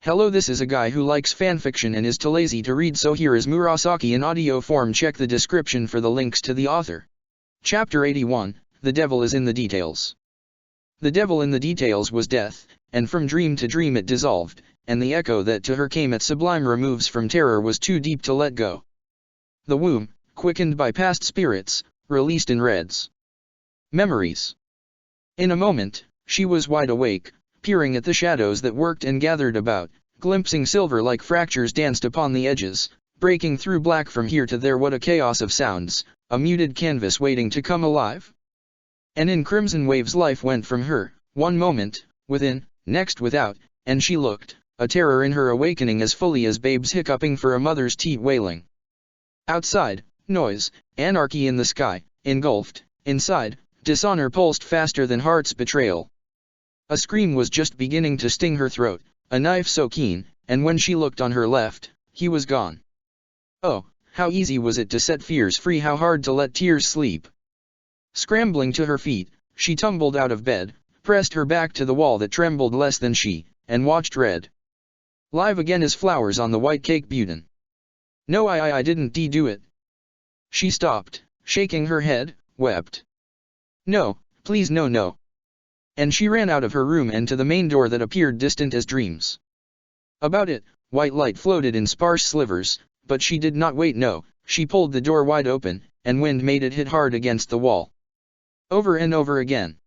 Hello, this is a guy who likes fanfiction and is too lazy to read, so here is Murasaki in audio form. Check the description for the links to the author. Chapter 81, The Devil is in the Details. The devil in the details was death, and from dream to dream it dissolved, and the echo that to her came at sublime removes from terror was too deep to let go. The womb, quickened by past spirits, released in reds. Memories. In a moment, she was wide awake, peering at the shadows that worked and gathered about, glimpsing silver like fractures danced upon the edges, breaking through black from here to there. What a chaos of sounds, a muted canvas waiting to come alive. And in crimson waves life went from her, one moment, within, next without, and she looked, a terror in her awakening as fully as babes hiccuping for a mother's teat wailing. Outside, noise, anarchy in the sky, engulfed, inside, dishonor pulsed faster than heart's betrayal. A scream was just beginning to sting her throat, a knife so keen, and when she looked on her left, he was gone. Oh, how easy was it to set fears free, how hard to let tears sleep. Scrambling to her feet, she tumbled out of bed, pressed her back to the wall that trembled less than she, and watched red. Live again as flowers on the white cake Buden. No, I didn't do it. She stopped, shaking her head, wept. No, please no. And she ran out of her room and to the main door that appeared distant as dreams. About it, white light floated in sparse slivers, but she did not wait. No, she pulled the door wide open, and wind made it hit hard against the wall. Over and over again.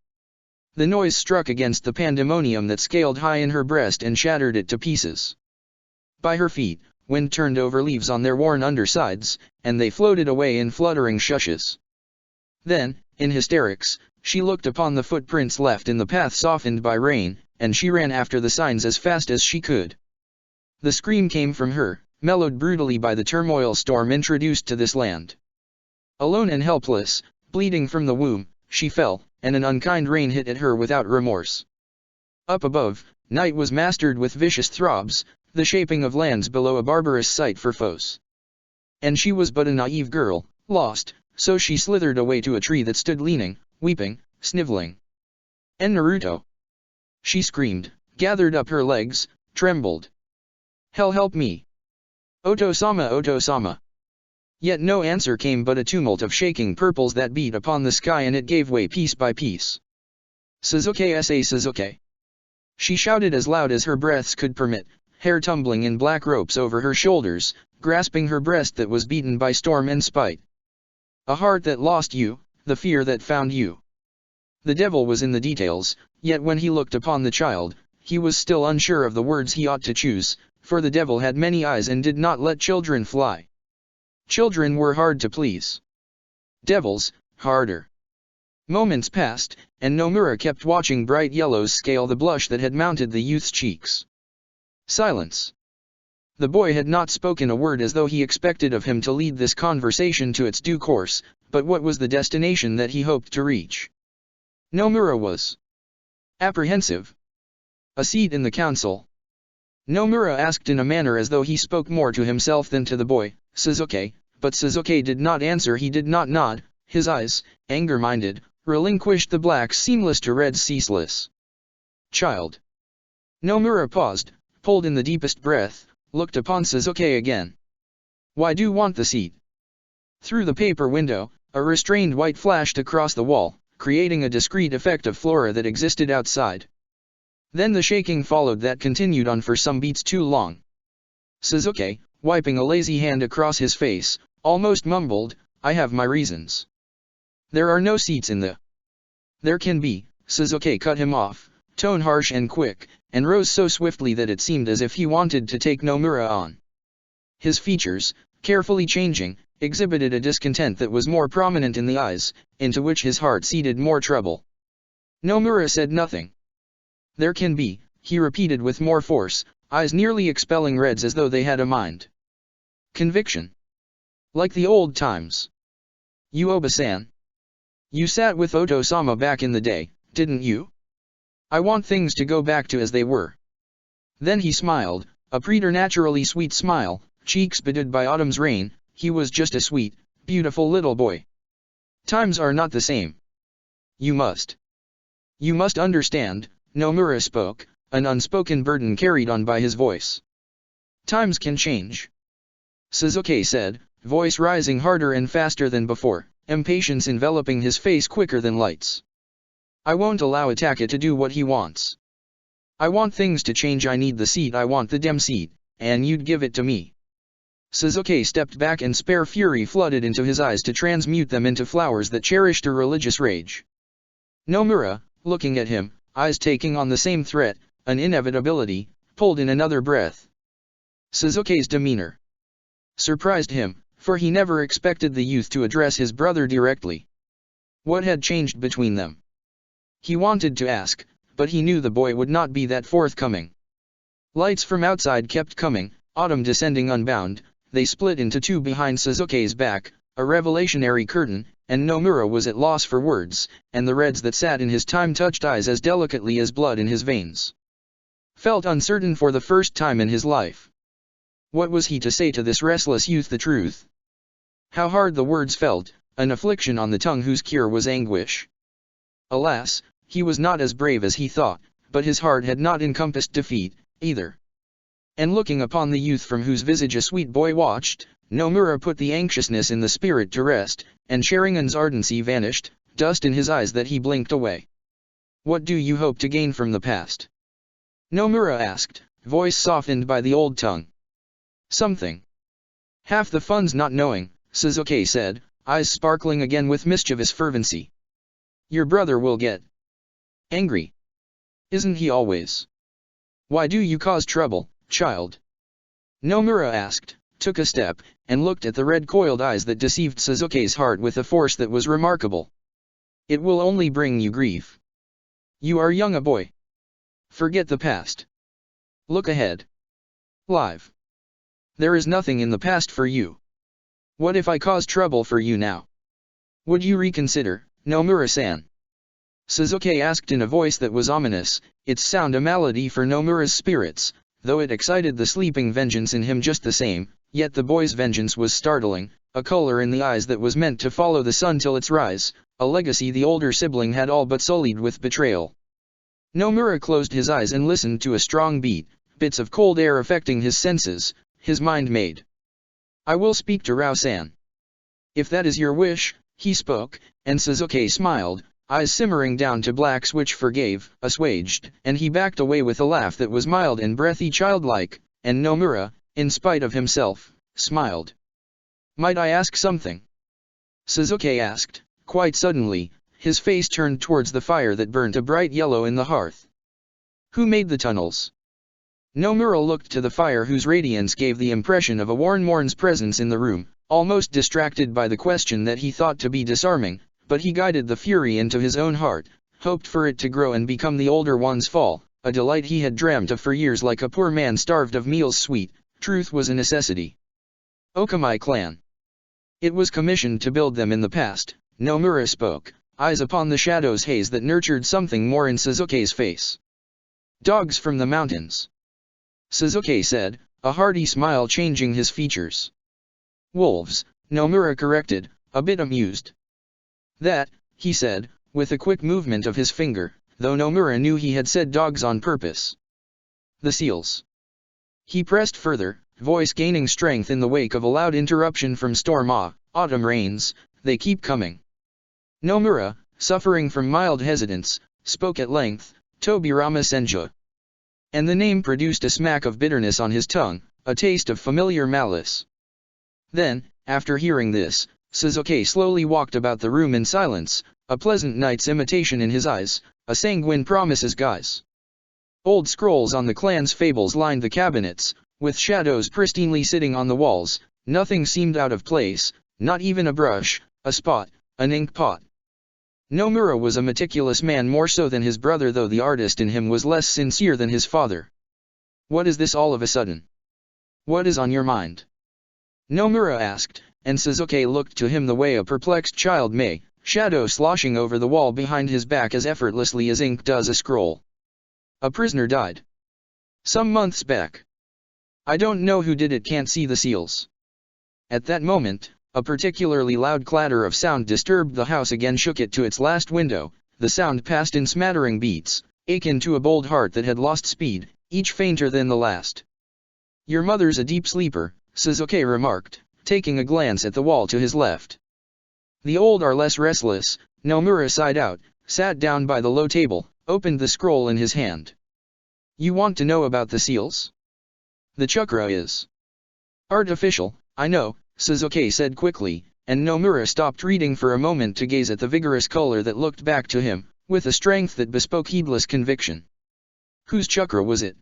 The noise struck against the pandemonium that scaled high in her breast and shattered it to pieces. By her feet, wind turned over leaves on their worn undersides, and they floated away in fluttering shushes. Then, in hysterics, she looked upon the footprints left in the path softened by rain, and she ran after the signs as fast as she could. The scream came from her, mellowed brutally by the turmoil storm introduced to this land. Alone and helpless, bleeding from the womb, she fell, and an unkind rain hit at her without remorse. Up above, night was mastered with vicious throbs, the shaping of lands below a barbarous sight for foes. And she was but a naive girl, lost, so she slithered away to a tree that stood leaning, weeping, sniveling. "En Naruto!" She screamed, gathered up her legs, trembled. "Help me! Oto-sama! Yet no answer came but a tumult of shaking purples that beat upon the sky, and it gave way piece by piece. Sasuke! She shouted as loud as her breaths could permit, hair tumbling in black ropes over her shoulders, grasping her breast that was beaten by storm and spite. A heart that lost you, the fear that found you. The devil was in the details, yet when he looked upon the child, he was still unsure of the words he ought to choose, for the devil had many eyes and did not let children fly. Children were hard to please. Devils, harder. Moments passed, and Nomura kept watching bright yellows scale the blush that had mounted the youth's cheeks. Silence. The boy had not spoken a word, as though he expected of him to lead this conversation to its due course, but what was the destination that he hoped to reach? Nomura was apprehensive. A seat in the council? Nomura asked in a manner as though he spoke more to himself than to the boy. Sasuke, but Sasuke did not answer. He did not nod, his eyes, anger-minded, relinquished the black seamless to red ceaseless. Child. Nomura paused, pulled in the deepest breath, looked upon Sasuke again. Why do you want the seat? Through the paper window, a restrained white flashed across the wall, creating a discreet effect of flora that existed outside. Then the shaking followed that continued on for some beats too long. Sasuke, wiping a lazy hand across his face, almost mumbled, "I have my reasons." "There are no seats in the—" "There can be," Sasuke cut him off, tone harsh and quick, and rose so swiftly that it seemed as if he wanted to take Nomura on. His features, carefully changing, exhibited a discontent that was more prominent in the eyes, into which his heart seeded more trouble. Nomura said nothing. "There can be," he repeated with more force, eyes nearly expelling reds as though they had a mind. "Conviction. Like the old times. You Oba-san. You sat with Oto-sama back in the day, didn't you? I want things to go back to as they were." Then he smiled, a preternaturally sweet smile, cheeks bedewed by autumn's rain. He was just a sweet, beautiful little boy. "Times are not the same. You must understand," Nomura spoke, an unspoken burden carried on by his voice. Times can change, Suzuki said, voice rising harder and faster than before, impatience enveloping his face quicker than lights. I won't allow Ataka to do what he wants. I want things to change. I need the seat. I want the damn seat, and you'd give it to me. Suzuki stepped back and spare fury flooded into his eyes to transmute them into flowers that cherished a religious rage. Nomura, looking at him, eyes taking on the same threat, an inevitability, pulled in another breath. Suzuki's demeanor surprised him, for he never expected the youth to address his brother directly. What had changed between them? He wanted to ask, but he knew the boy would not be that forthcoming. Lights from outside kept coming, autumn descending unbound. They split into two behind Suzuki's back, a revelationary curtain, and Nomura was at loss for words, and the reds that sat in his time-touched eyes as delicately as blood in his veins. Felt uncertain for the first time in his life. What was he to say to this restless youth the truth? How hard the words felt, an affliction on the tongue whose cure was anguish. Alas, he was not as brave as he thought, but his heart had not encompassed defeat, either. And looking upon the youth from whose visage a sweet boy watched, Nomura put the anxiousness in the spirit to rest, and Sharingan's ardency vanished, dust in his eyes that he blinked away. What do you hope to gain from the past? Nomura asked, voice softened by the old tongue. Something. Half the fun's not knowing, Suzuki said, eyes sparkling again with mischievous fervency. Your brother will get angry. Isn't he always? Why do you cause trouble, child? Nomura asked, took a step, and looked at the red-coiled eyes that deceived Suzuki's heart with a force that was remarkable. It will only bring you grief. You are young a boy. Forget the past. Look ahead. Live. There is nothing in the past for you. What if I cause trouble for you now? Would you reconsider, Nomura-san? Suzuki asked in a voice that was ominous, its sound a malady for Nomura's spirits, though it excited the sleeping vengeance in him just the same, yet the boy's vengeance was startling, a color in the eyes that was meant to follow the sun till its rise, a legacy the older sibling had all but sullied with betrayal. Nomura closed his eyes and listened to a strong beat, bits of cold air affecting his senses, his mind made. I will speak to Rao-san. If that is your wish, he spoke, and Suzuki smiled, eyes simmering down to blacks which forgave, assuaged, and he backed away with a laugh that was mild and breathy childlike, and Nomura, in spite of himself, smiled. Might I ask something? Suzuki asked, quite suddenly, his face turned towards the fire that burnt a bright yellow in the hearth. Who made the tunnels? Nomura looked to the fire whose radiance gave the impression of a worn-worn's presence in the room, almost distracted by the question that he thought to be disarming, but he guided the fury into his own heart, hoped for it to grow and become the older one's fall, a delight he had dreamt of for years like a poor man starved of meals sweet, truth was a necessity. Okamai clan. It was commissioned to build them in the past, Nomura spoke, eyes upon the shadows haze that nurtured something more in Suzuki's face. Dogs from the mountains. Suzuki said, a hearty smile changing his features. Wolves, Nomura corrected, a bit amused. That, he said, with a quick movement of his finger, though Nomura knew he had said dogs on purpose. The seals. He pressed further, voice gaining strength in the wake of a loud interruption from storm. Autumn rains, they keep coming. Nomura, suffering from mild hesitance, spoke at length, Tobirama Senju. And the name produced a smack of bitterness on his tongue, a taste of familiar malice. Then, after hearing this, Suzuki slowly walked about the room in silence, a pleasant knight's imitation in his eyes, a sanguine promise's guise. Old scrolls on the clan's fables lined the cabinets, with shadows pristinely sitting on the walls, nothing seemed out of place, not even a brush, a spot, an ink pot. Nomura was a meticulous man more so than his brother, though the artist in him was less sincere than his father. What is this all of a sudden? What is on your mind? Nomura asked, and Suzuki looked to him the way a perplexed child may, shadow sloshing over the wall behind his back as effortlessly as ink does a scroll. A prisoner died. Some months back. I don't know who did it, can't see the seals. At that moment, a particularly loud clatter of sound disturbed the house again, shook it to its last window, the sound passed in smattering beats, akin to a bold heart that had lost speed, each fainter than the last. "Your mother's a deep sleeper," Suzuki remarked, taking a glance at the wall to his left. "The old are less restless." Nomura sighed out, sat down by the low table, opened the scroll in his hand. "You want to know about the seals? The chakra is artificial, I know," Suzuki said quickly, and Nomura stopped reading for a moment to gaze at the vigorous color that looked back to him, with a strength that bespoke heedless conviction. Whose chakra was it?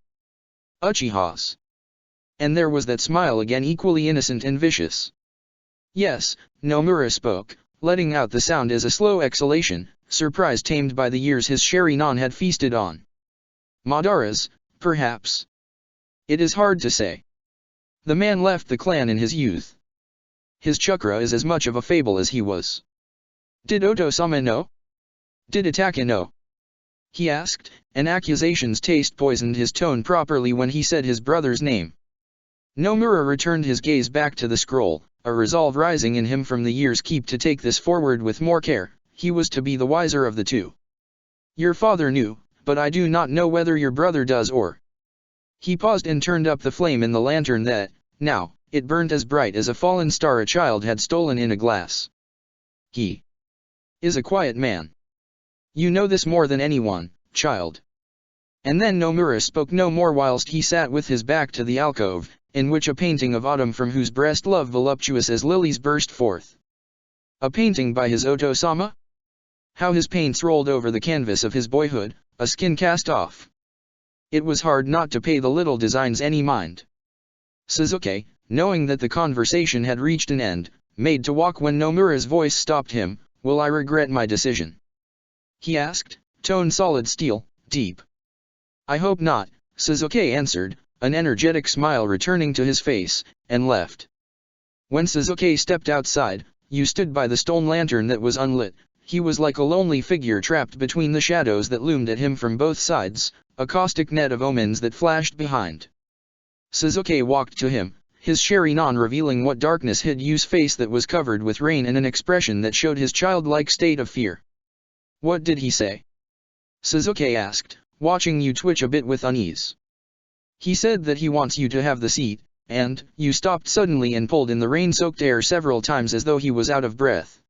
Uchiha's. And there was that smile again, equally innocent and vicious. "Yes," Nomura spoke, letting out the sound as a slow exhalation, surprise tamed by the years his Sherry-non had feasted on. "Madara's, perhaps. It is hard to say. The man left the clan in his youth. His chakra is as much of a fable as he was." "Did Oto-sama know? Did Itaka know?" he asked, and accusation's taste poisoned his tone properly when he said his brother's name. Nomura returned his gaze back to the scroll, a resolve rising in him from the year's keep to take this forward with more care. He was to be the wiser of the two. "Your father knew, but I do not know whether your brother does or—" He paused and turned up the flame in the lantern that, now, it burned as bright as a fallen star a child had stolen in a glass. "He is a quiet man. You know this more than anyone, child." And then Nomura spoke no more whilst he sat with his back to the alcove, in which a painting of autumn from whose breast love voluptuous as lilies burst forth. A painting by his Oto-sama? How his paints rolled over the canvas of his boyhood, a skin cast off. It was hard not to pay the little designs any mind. Suzuki, knowing that the conversation had reached an end, made to walk when Nomura's voice stopped him. "Will I regret my decision?" he asked, tone solid steel, deep. "I hope not," Suzuki answered, an energetic smile returning to his face, and left. When Suzuki stepped outside, you stood by the stone lantern that was unlit. He was like a lonely figure trapped between the shadows that loomed at him from both sides, a caustic net of omens that flashed behind. Suzuki walked to him, his Sherry-non revealing what darkness hid Yu's face that was covered with rain and an expression that showed his childlike state of fear. "What did he say?" Suzuki asked, watching Yu twitch a bit with unease. "He said that he wants you to have the seat," and Yu stopped suddenly and pulled in the rain-soaked air several times as though he was out of breath.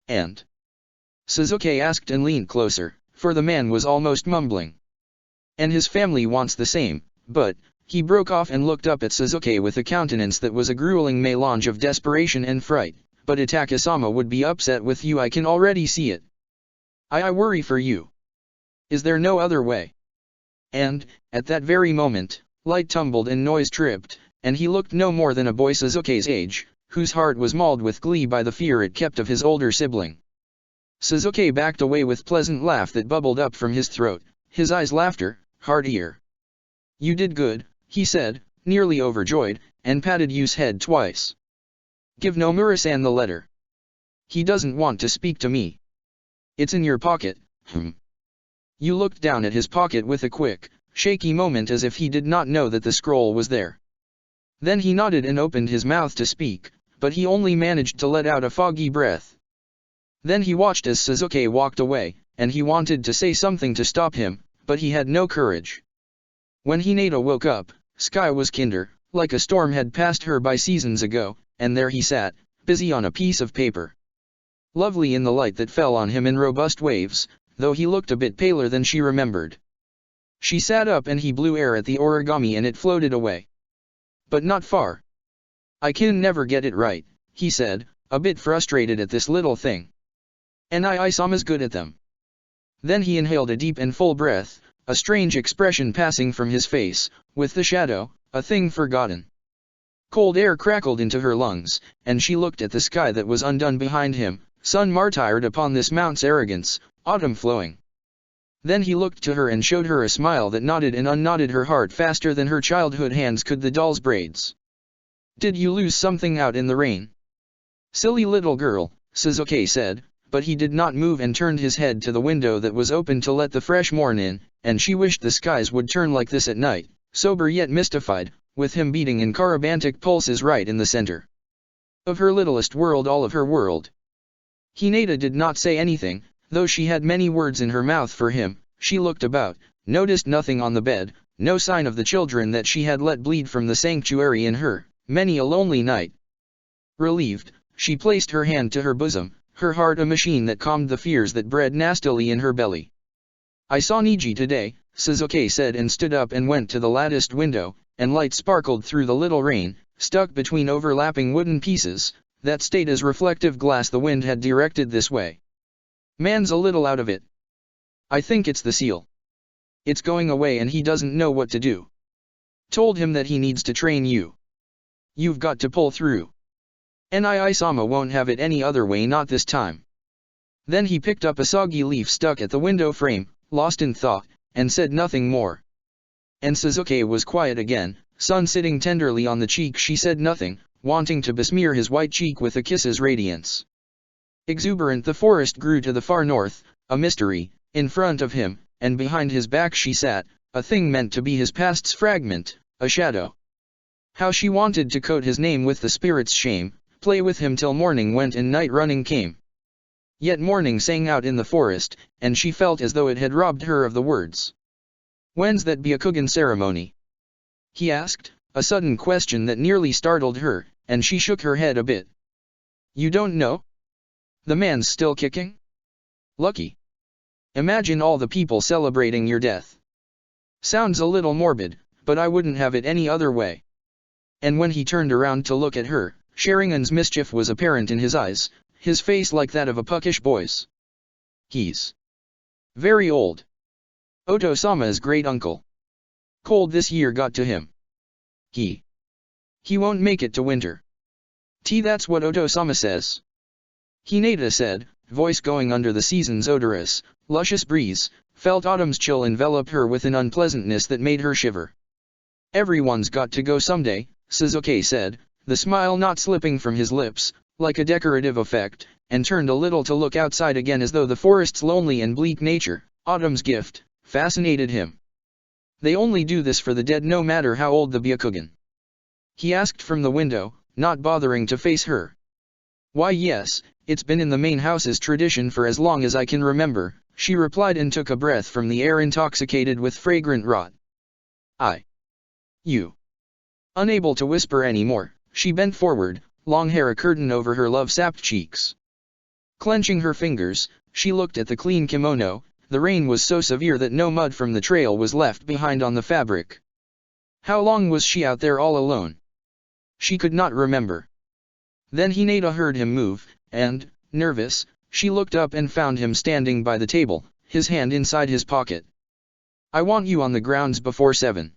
"And?" Suzuki asked and leaned closer, for the man was almost mumbling. "And his family wants the same, but—" He broke off and looked up at Suzuki with a countenance that was a grueling melange of desperation and fright. "But Itaka-sama would be upset with you, I can already see it. I worry for you. Is there no other way?" And, at that very moment, light tumbled and noise tripped, and he looked no more than a boy Suzuki's age, whose heart was mauled with glee by the fear it kept of his older sibling. Suzuki backed away with pleasant laugh that bubbled up from his throat, his eyes laughter, heartier. "You did good," he said, nearly overjoyed, and patted Yu's head twice. "Give Nomura-san the letter. He doesn't want to speak to me." "It's in your pocket." Yu looked down at his pocket with a quick, shaky moment as if he did not know that the scroll was there. Then he nodded and opened his mouth to speak, but he only managed to let out a foggy breath. Then he watched as Suzuki walked away, and he wanted to say something to stop him, but he had no courage. When Hinata woke up, sky was kinder, like a storm had passed her by seasons ago, and there he sat, busy on a piece of paper. Lovely in the light that fell on him in robust waves, though he looked a bit paler than she remembered. She sat up and he blew air at the origami and it floated away. But not far. "I can never get it right," he said, a bit frustrated at this little thing. "And I-sama's good at them." Then he inhaled a deep and full breath, a strange expression passing from his face, with the shadow, a thing forgotten. Cold air crackled into her lungs, and she looked at the sky that was undone behind him, sun martyred upon this mount's arrogance, autumn flowing. Then he looked to her and showed her a smile that knotted and unknotted her heart faster than her childhood hands could the doll's braids. "Did you lose something out in the rain?" "Silly little girl," Suzuki said, but he did not move and turned his head to the window that was open to let the fresh morn in, and she wished the skies would turn like this at night, sober yet mystified, with him beating in carabantic pulses right in the center of her littlest world, all of her world. Hinata did not say anything, though she had many words in her mouth for him, she looked about, noticed nothing on the bed, no sign of the children that she had let bleed from the sanctuary in her, many a lonely night. Relieved, she placed her hand to her bosom, her heart a machine that calmed the fears that bred nastily in her belly. "I saw Niji today," Suzuki said, and stood up and went to the latticed window, and light sparkled through the little rain, stuck between overlapping wooden pieces, that stayed as reflective glass the wind had directed this way. "Man's a little out of it. I think it's the seal. It's going away and he doesn't know what to do. Told him that he needs to train you. You've got to pull through. Nii-sama won't have it any other way, not this time." Then he picked up a soggy leaf stuck at the window frame, lost in thought, and said nothing more. And Suzuki was quiet again, sun sitting tenderly on the cheek. She said nothing, wanting to besmear his white cheek with a kiss's radiance. Exuberant the forest grew to the far north, a mystery, in front of him, and behind his back she sat, a thing meant to be his past's fragment, a shadow. How she wanted to coat his name with the spirit's shame, play with him till morning went and night running came. Yet morning sang out in the forest, and she felt as though it had robbed her of the words. "When's that Byakugan ceremony?" he asked, a sudden question that nearly startled her, and she shook her head a bit. "You don't know? The man's still kicking? Lucky. Imagine all the people celebrating your death. Sounds a little morbid, but I wouldn't have it any other way." And when he turned around to look at her, Sharingan's mischief was apparent in his eyes, his face like that of a puckish boy's. "He's very old. Oto-sama's great-uncle. Cold this year got to him. He won't make it to winter. That's what Oto-sama says." Hinata said, voice going under the season's odorous, luscious breeze, felt autumn's chill envelop her with an unpleasantness that made her shiver. "Everyone's got to go someday," Suzuki said, the smile not slipping from his lips, like a decorative effect, and turned a little to look outside again as though the forest's lonely and bleak nature, autumn's gift, fascinated him. "They only do this for the dead no matter how old the Byakugan?" he asked from the window, not bothering to face her. "Why yes, it's been in the main house's tradition for as long as I can remember," she replied and took a breath from the air intoxicated with fragrant rot. You." Unable to whisper any more, she bent forward, long hair a curtain over her love-sapped cheeks. Clenching her fingers, she looked at the clean kimono. The rain was so severe that no mud from the trail was left behind on the fabric. How long was she out there all alone? She could not remember. Then Hinata heard him move, and, nervous, she looked up and found him standing by the table, his hand inside his pocket. "I want you on the grounds before 7.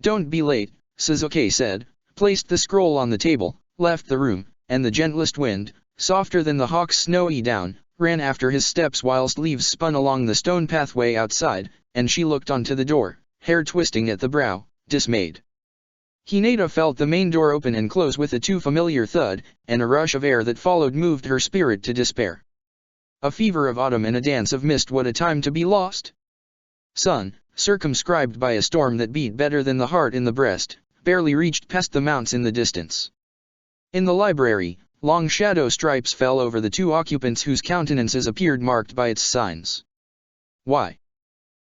Don't be late," Suzuki said, placed the scroll on the table, left the room, and the gentlest wind, softer than the hawk's snowy down, ran after his steps whilst leaves spun along the stone pathway outside, and she looked onto the door, hair twisting at the brow, dismayed. Hinata felt the main door open and close with a too familiar thud, and a rush of air that followed moved her spirit to despair. A fever of autumn and a dance of mist, what a time to be lost! Sun, circumscribed by a storm that beat better than the heart in the breast, barely reached past the mounts in the distance. In the library, long shadow stripes fell over the two occupants whose countenances appeared marked by its signs. "Why?"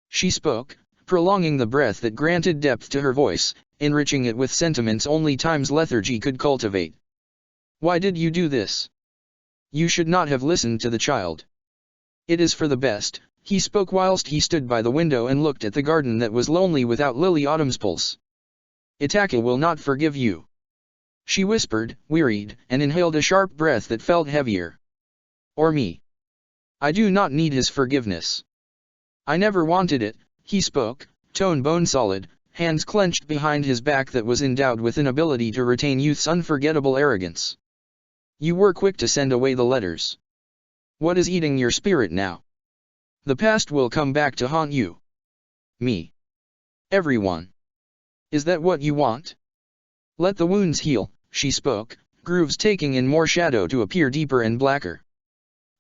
she spoke, prolonging the breath that granted depth to her voice, enriching it with sentiments only time's lethargy could cultivate. "Why did you do this? You should not have listened to the child. It is for the best," he spoke whilst he stood by the window and looked at the garden that was lonely without Lily Autumn's pulse. "Itaka will not forgive you," she whispered, wearied, and inhaled a sharp breath that felt heavier. "Or me. I do not need his forgiveness. I never wanted it," he spoke, tone bone solid, hands clenched behind his back that was endowed with an ability to retain youth's unforgettable arrogance. "You were quick to send away the letters. What is eating your spirit now? The past will come back to haunt you. Me. Everyone. Is that what you want? Let the wounds heal," she spoke, grooves taking in more shadow to appear deeper and blacker.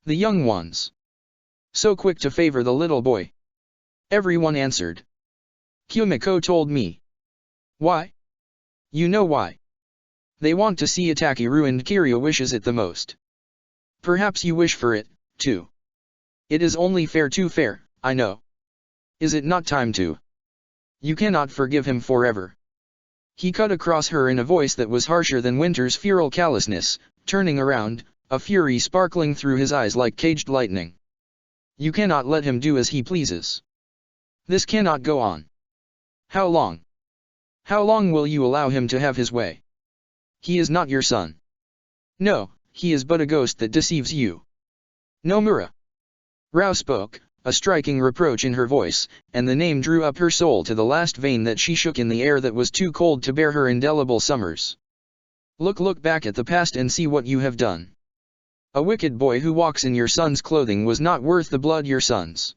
"The young ones. So quick to favor the little boy." Everyone answered. "Kumiko told me." "Why?" "You know why. They want to see Itaki ruined. Kiryu wishes it the most. Perhaps you wish for it, too. It is only fair to fair, I know. Is it not time to? You cannot forgive him forever. He cut across her in a voice that was harsher than winter's feral callousness, turning around, a fury sparkling through his eyes like caged lightning. You cannot let him do as he pleases. This cannot go on. How long? How long will you allow him to have his way? He is not your son. No, he is but a ghost that deceives you. Nomura. Rao spoke, a striking reproach in her voice, and the name drew up her soul to the last vein that she shook in the air that was too cold to bear her indelible summers. Look back at the past and see what you have done. A wicked boy who walks in your son's clothing was not worth the blood your son's.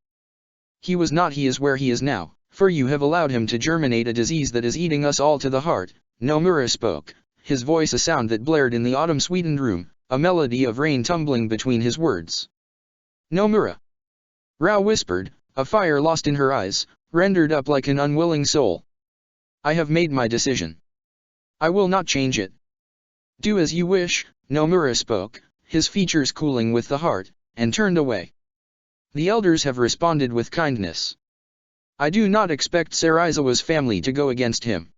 He was not. He is where he is now, for you have allowed him to germinate a disease that is eating us all to the heart. Nomura spoke, his voice a sound that blared in the autumn-sweetened room, a melody of rain tumbling between his words. Nomura. Rao whispered, a fire lost in her eyes, rendered up like an unwilling soul. I have made my decision. I will not change it. Do as you wish, Nomura spoke, his features cooling with the heart, and turned away. The elders have responded with kindness. I do not expect Sarizawa's family to go against him.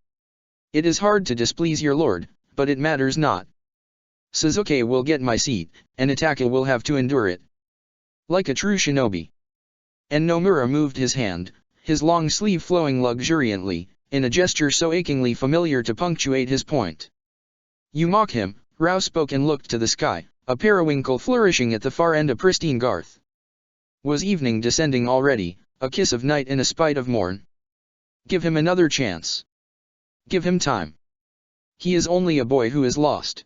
It is hard to displease your lord, but it matters not. Suzuki will get my seat, and Itaka will have to endure it. Like a true shinobi. And Nomura moved his hand, his long sleeve flowing luxuriantly, in a gesture so achingly familiar to punctuate his point. You mock him, Rao spoke and looked to the sky, a periwinkle flourishing at the far end, a pristine garth. Was evening descending already, a kiss of night in a spite of morn? Give him another chance. Give him time. He is only a boy who is lost.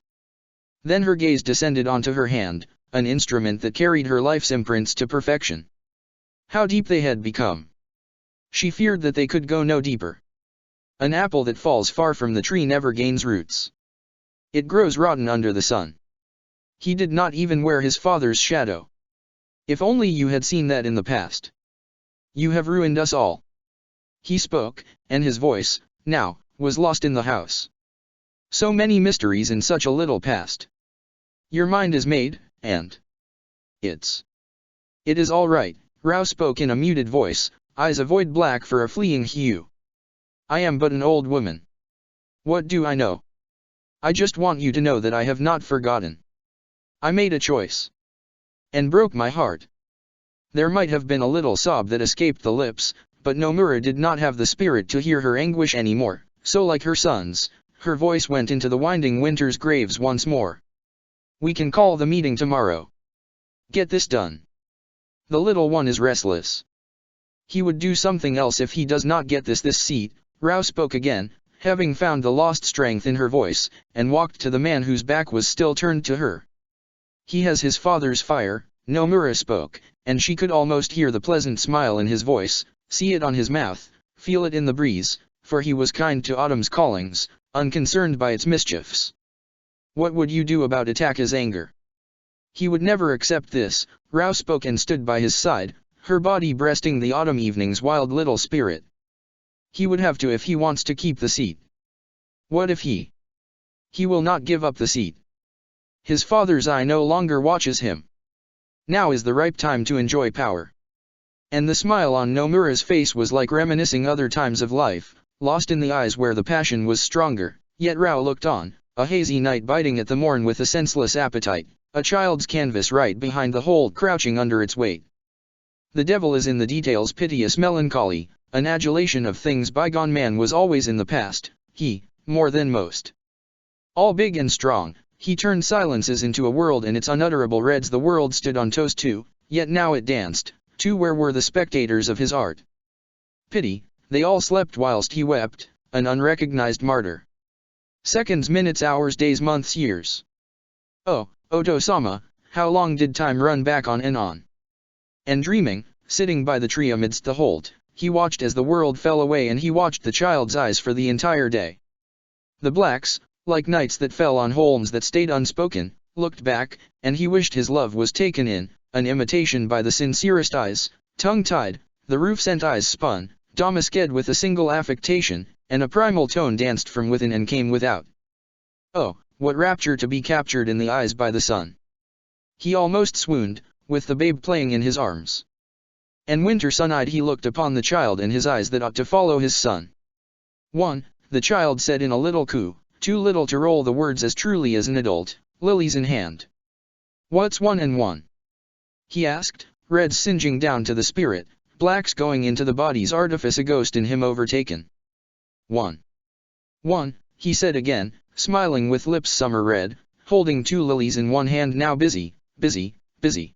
Then her gaze descended onto her hand, an instrument that carried her life's imprints to perfection. How deep they had become. She feared that they could go no deeper. An apple that falls far from the tree never gains roots. It grows rotten under the sun. He did not even wear his father's shadow. If only you had seen that in the past. You have ruined us all. He spoke, and his voice, now, was lost in the house. So many mysteries in such a little past. Your mind is made, and it is all right. Rao spoke in a muted voice, eyes a void black for a fleeing hue. I am but an old woman. What do I know? I just want you to know that I have not forgotten. I made a choice. And broke my heart. There might have been a little sob that escaped the lips, but Nomura did not have the spirit to hear her anguish anymore, so like her son's, her voice went into the winding winter's graves once more. We can call the meeting tomorrow. Get this done. The little one is restless. He would do something else if he does not get this seat. Rao spoke again, having found the lost strength in her voice, and walked to the man whose back was still turned to her. He has his father's fire, Nomura spoke, and she could almost hear the pleasant smile in his voice, see it on his mouth, feel it in the breeze, for he was kind to autumn's callings, unconcerned by its mischiefs. What would you do about Itaka's anger? He would never accept this. Rao spoke and stood by his side, her body breasting the autumn evening's wild little spirit. He would have to if he wants to keep the seat. What if he will not give up the seat? His father's eye no longer watches him. Now is the ripe time to enjoy power. And the smile on Nomura's face was like reminiscing other times of life, lost in the eyes where the passion was stronger, yet Rao looked on, a hazy night biting at the morn with a senseless appetite, a child's canvas right behind the hole crouching under its weight. The devil is in the details. Piteous melancholy, an adulation of things bygone. Man was always in the past, he, more than most. All big and strong, he turned silences into a world and its unutterable reds. The world stood on toes too, yet now it danced, too. Where were the spectators of his art? Pity, they all slept whilst he wept, an unrecognized martyr. Seconds, minutes, hours, days, months, years. Oh, Oto-sama, how long did time run back on and on? And dreaming, sitting by the tree amidst the holt, he watched as the world fell away, and he watched the child's eyes for the entire day. The blacks, like nights that fell on homes that stayed unspoken, looked back, and he wished his love was taken in, an imitation by the sincerest eyes, tongue-tied, the roof-sent eyes spun, damasked with a single affectation, and a primal tone danced from within and came without. Oh, what rapture to be captured in the eyes by the sun! He almost swooned, with the babe playing in his arms. And winter sun-eyed he looked upon the child in his eyes that ought to follow his son. 1. The child said in a little coo, too little to roll the words as truly as an adult, lilies in hand. What's 1 and 1? He asked, reds singeing down to the spirit, blacks going into the body's artifice, a ghost in him overtaken. 1. 1, he said again, smiling with lips summer red, holding 2 lilies in one hand, now busy, busy, busy.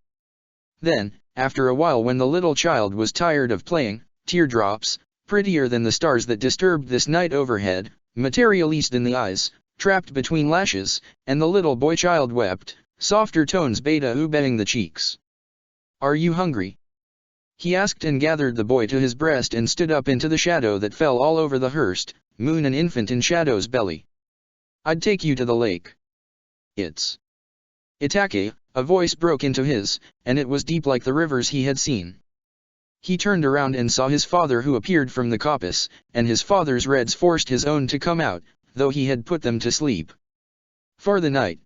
Then, after a while, when the little child was tired of playing, teardrops, prettier than the stars that disturbed this night overhead, materialized in the eyes, trapped between lashes, and the little boy child wept, softer tones beta-ubang the cheeks. Are you hungry? He asked, and gathered the boy to his breast and stood up into the shadow that fell all over the hearse, moon an infant in shadow's belly. I'd take you to the lake. It's Itake, a voice broke into his, and it was deep like the rivers he had seen. He turned around and saw his father, who appeared from the coppice, and his father's reds forced his own to come out, though he had put them to sleep for the night.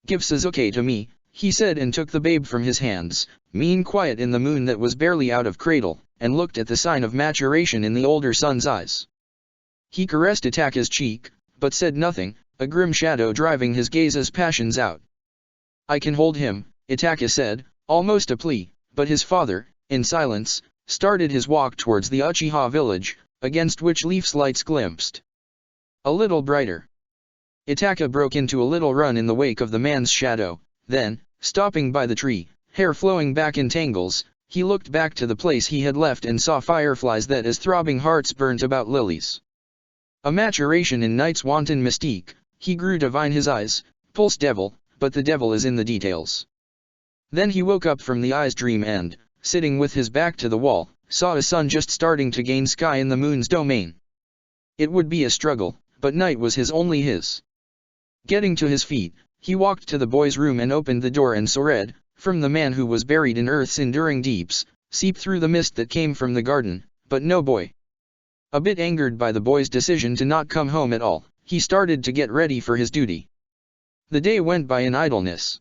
Give Suzuki to me, he said, and took the babe from his hands, mean quiet in the moon that was barely out of cradle, and looked at the sign of maturation in the older son's eyes. He caressed Itake's cheek, but said nothing, a grim shadow driving his gaze's passions out. I can hold him, Itake said, almost a plea, but his father, in silence, started his walk towards the Uchiha village, against which Leaf's lights glimpsed a little brighter. Itake broke into a little run in the wake of the man's shadow, then, stopping by the tree, hair flowing back in tangles, he looked back to the place he had left and saw fireflies that as throbbing hearts burnt about lilies. A maturation in night's wanton mystique, he grew divine his eyes, pulse devil, but the devil is in the details. Then he woke up from the eye's dream and, sitting with his back to the wall, saw a sun just starting to gain sky in the moon's domain. It would be a struggle, but night was his. Getting to his feet, he walked to the boy's room and opened the door and saw red, from the man who was buried in earth's enduring deeps, seep through the mist that came from the garden, but no boy. A bit angered by the boy's decision to not come home at all, he started to get ready for his duty. The day went by in idleness.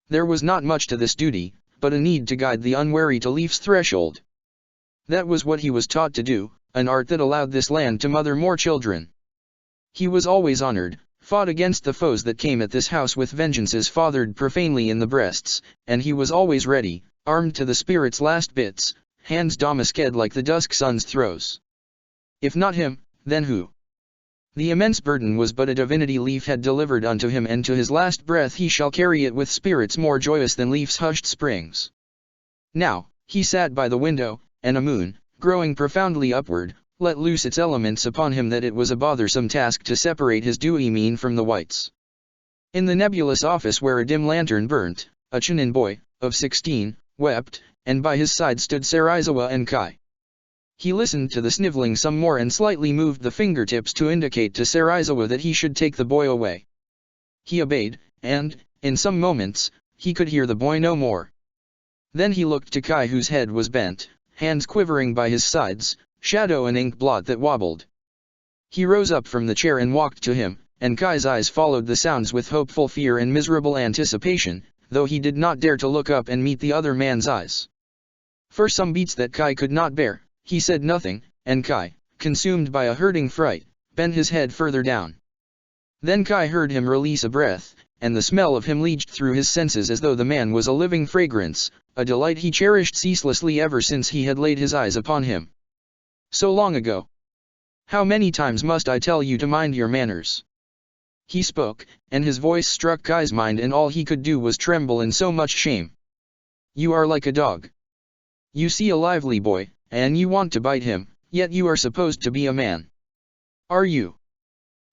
There was not much to this duty, but a need to guide the unwary to Leaf's threshold. That was what he was taught to do, an art that allowed this land to mother more children. He was always honored, fought against the foes that came at this house with vengeances fathered profanely in the breasts, and he was always ready, armed to the spirit's last bits, hands damasked like the dusk sun's throes. If not him, then who? The immense burden was but a divinity Leaf had delivered unto him, and to his last breath he shall carry it with spirits more joyous than Leaf's hushed springs. Now, he sat by the window, and a moon, growing profoundly upward, let loose its elements upon him that it was a bothersome task to separate his dewy mien from the whites. In the nebulous office where a dim lantern burnt, a Chunin boy, of 16, wept, and by his side stood Serizawa and Kai. He listened to the sniveling some more and slightly moved the fingertips to indicate to Serizawa that he should take the boy away. He obeyed, and, in some moments, he could hear the boy no more. Then he looked to Kai, whose head was bent, hands quivering by his sides, shadow an ink blot that wobbled. He rose up from the chair and walked to him, and Kai's eyes followed the sounds with hopeful fear and miserable anticipation, though he did not dare to look up and meet the other man's eyes. For some beats that Kai could not bear, he said nothing, and Kai, consumed by a hurting fright, bent his head further down. Then Kai heard him release a breath, and the smell of him leached through his senses as though the man was a living fragrance, a delight he cherished ceaselessly ever since he had laid his eyes upon him. So long ago. How many times must I tell you to mind your manners? He spoke, and his voice struck Kai's mind, and all he could do was tremble in so much shame. You are like a dog. You see a lively boy, and you want to bite him, yet you are supposed to be a man. Are you?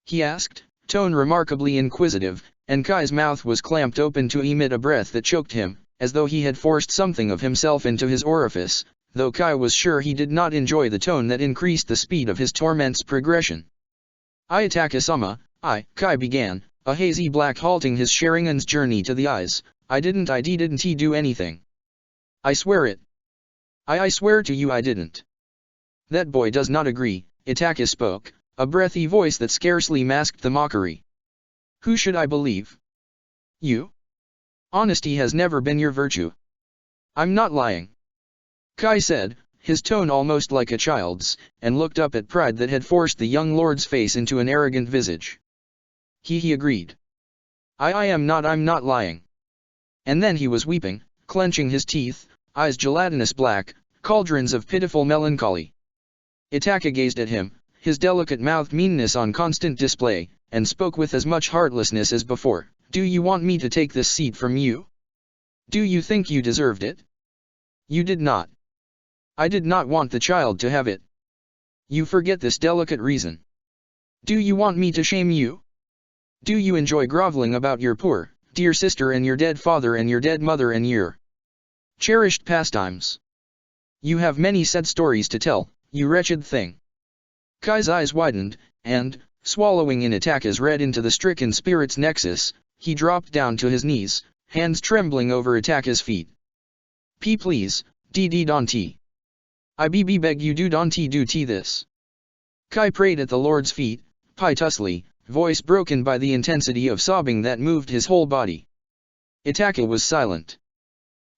He asked, tone remarkably inquisitive, and Kai's mouth was clamped open to emit a breath that choked him, as though he had forced something of himself into his orifice, though Kai was sure he did not enjoy the tone that increased the speed of his torment's progression. Itake-sama, Kai began, a hazy black halting his Sharingan's journey to the eyes, didn't he do anything? I swear it. I swear to you I didn't. That boy does not agree, Itake spoke, a breathy voice that scarcely masked the mockery. Who should I believe? You? Honesty has never been your virtue. I'm not lying. Kai said, his tone almost like a child's, and looked up at pride that had forced the young lord's face into an arrogant visage. He agreed. I'm not lying. And then he was weeping, clenching his teeth, eyes gelatinous black, cauldrons of pitiful melancholy. Itaka gazed at him, his delicate-mouthed meanness on constant display, and spoke with as much heartlessness as before. Do you want me to take this seat from you? Do you think you deserved it? You did not. I did not want the child to have it. You forget this delicate reason. Do you want me to shame you? Do you enjoy groveling about your poor, dear sister and your dead father and your dead mother and your cherished pastimes? You have many sad stories to tell, you wretched thing. Kai's eyes widened, and, swallowing in Itaka's red into the stricken spirit's nexus, he dropped down to his knees, hands trembling over Itaka's feet. Please, don't. I beg you don't do this. Kai prayed at the Lord's feet, piteously, voice broken by the intensity of sobbing that moved his whole body. Itaka was silent.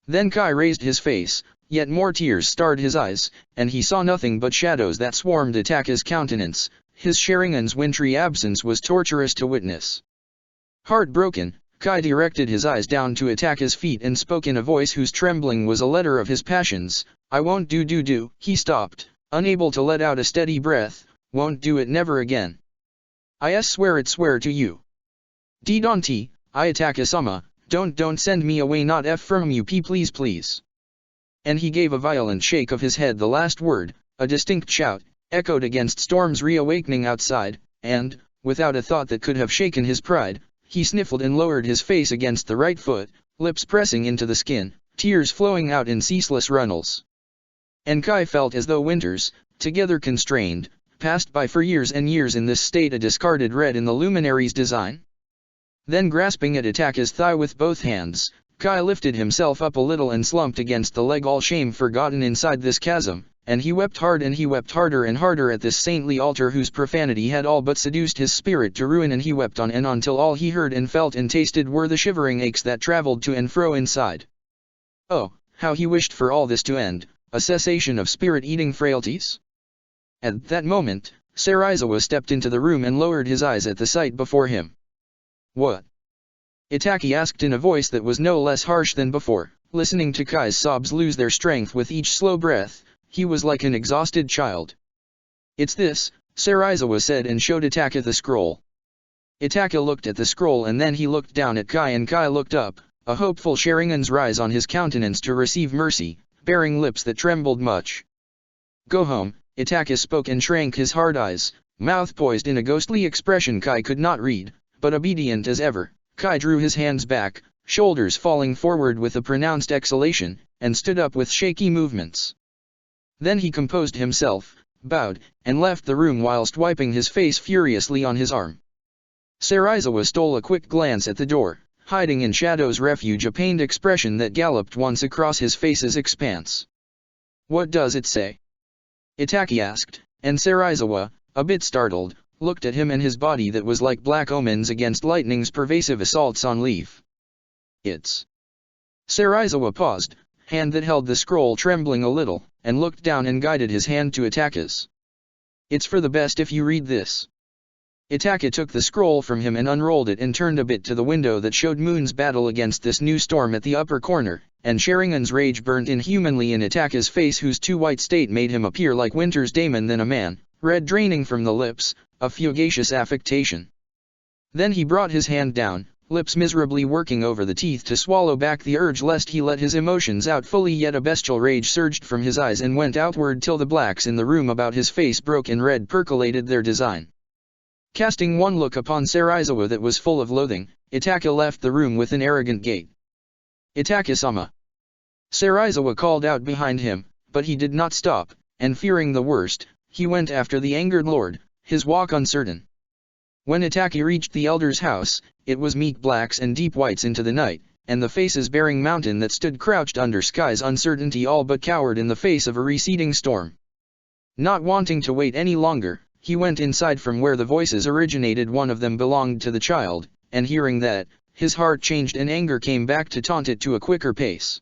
Then Kai raised his face, yet more tears starred his eyes, and he saw nothing but shadows that swarmed Itaka's countenance. His Sharingan's wintry absence was torturous to witness. Heartbroken, Kai directed his eyes down to Itaka's feet and spoke in a voice whose trembling was a letter of his passions. I won't do. He stopped, unable to let out a steady breath. Won't do it never again. I swear to you. Don't. I Itaka-sama, don't send me away not from you please. And he gave a violent shake of his head. The last word, a distinct shout, echoed against storms reawakening outside, and, without a thought that could have shaken his pride, he sniffled and lowered his face against the right foot, lips pressing into the skin, tears flowing out in ceaseless runnels. And Kai felt as though winters, together constrained, passed by for years and years in this state, a discarded red in the luminary's design. Then grasping at Itaka's thigh with both hands, Kai lifted himself up a little and slumped against the leg, all shame forgotten inside this chasm, and he wept hard, and he wept harder and harder at this saintly altar whose profanity had all but seduced his spirit to ruin, and he wept on and on till all he heard and felt and tasted were the shivering aches that traveled to and fro inside. Oh, how he wished for all this to end, a cessation of spirit-eating frailties. At that moment, Sarizawa stepped into the room and lowered his eyes at the sight before him. What? Itaki asked in a voice that was no less harsh than before, listening to Kai's sobs lose their strength with each slow breath. He was like an exhausted child. It's this, Sarizawa said and showed Itaka the scroll. Itaka looked at the scroll and then he looked down at Kai, and Kai looked up, a hopeful Sharingan's rise on his countenance to receive mercy, bearing lips that trembled much. Go home, Itaka spoke and shrank his hard eyes, mouth poised in a ghostly expression Kai could not read, but obedient as ever, Kai drew his hands back, shoulders falling forward with a pronounced exhalation, and stood up with shaky movements. Then he composed himself, bowed, and left the room whilst wiping his face furiously on his arm. Sarizawa stole a quick glance at the door, hiding in shadow's refuge a pained expression that galloped once across his face's expanse. What does it say? Itaki asked, and Sarizawa, a bit startled, looked at him and his body that was like black omens against lightning's pervasive assaults on leaf. It's... Sarizawa paused, hand that held the scroll trembling a little, and looked down and guided his hand to Itaka's. It's for the best if you read this. Itaka took the scroll from him and unrolled it and turned a bit to the window that showed Moon's battle against this new storm at the upper corner, and Sharingan's rage burnt inhumanly in Itaka's face, whose too white state made him appear like winter's daemon than a man, red draining from the lips, a fugacious affectation. Then he brought his hand down, lips miserably working over the teeth to swallow back the urge lest he let his emotions out fully, yet a bestial rage surged from his eyes and went outward till the blacks in the room about his face broke and red percolated their design. Casting one look upon Sarizawa that was full of loathing, Itaka left the room with an arrogant gait. Itaka-sama. Sarizawa called out behind him, but he did not stop, and fearing the worst, he went after the angered lord, his walk uncertain. When Itaka reached the elder's house, it was meek blacks and deep whites into the night, and the faces bearing mountain that stood crouched under sky's uncertainty all but cowered in the face of a receding storm. Not wanting to wait any longer, he went inside from where the voices originated. One of them belonged to the child, and hearing that, his heart changed and anger came back to taunt it to a quicker pace.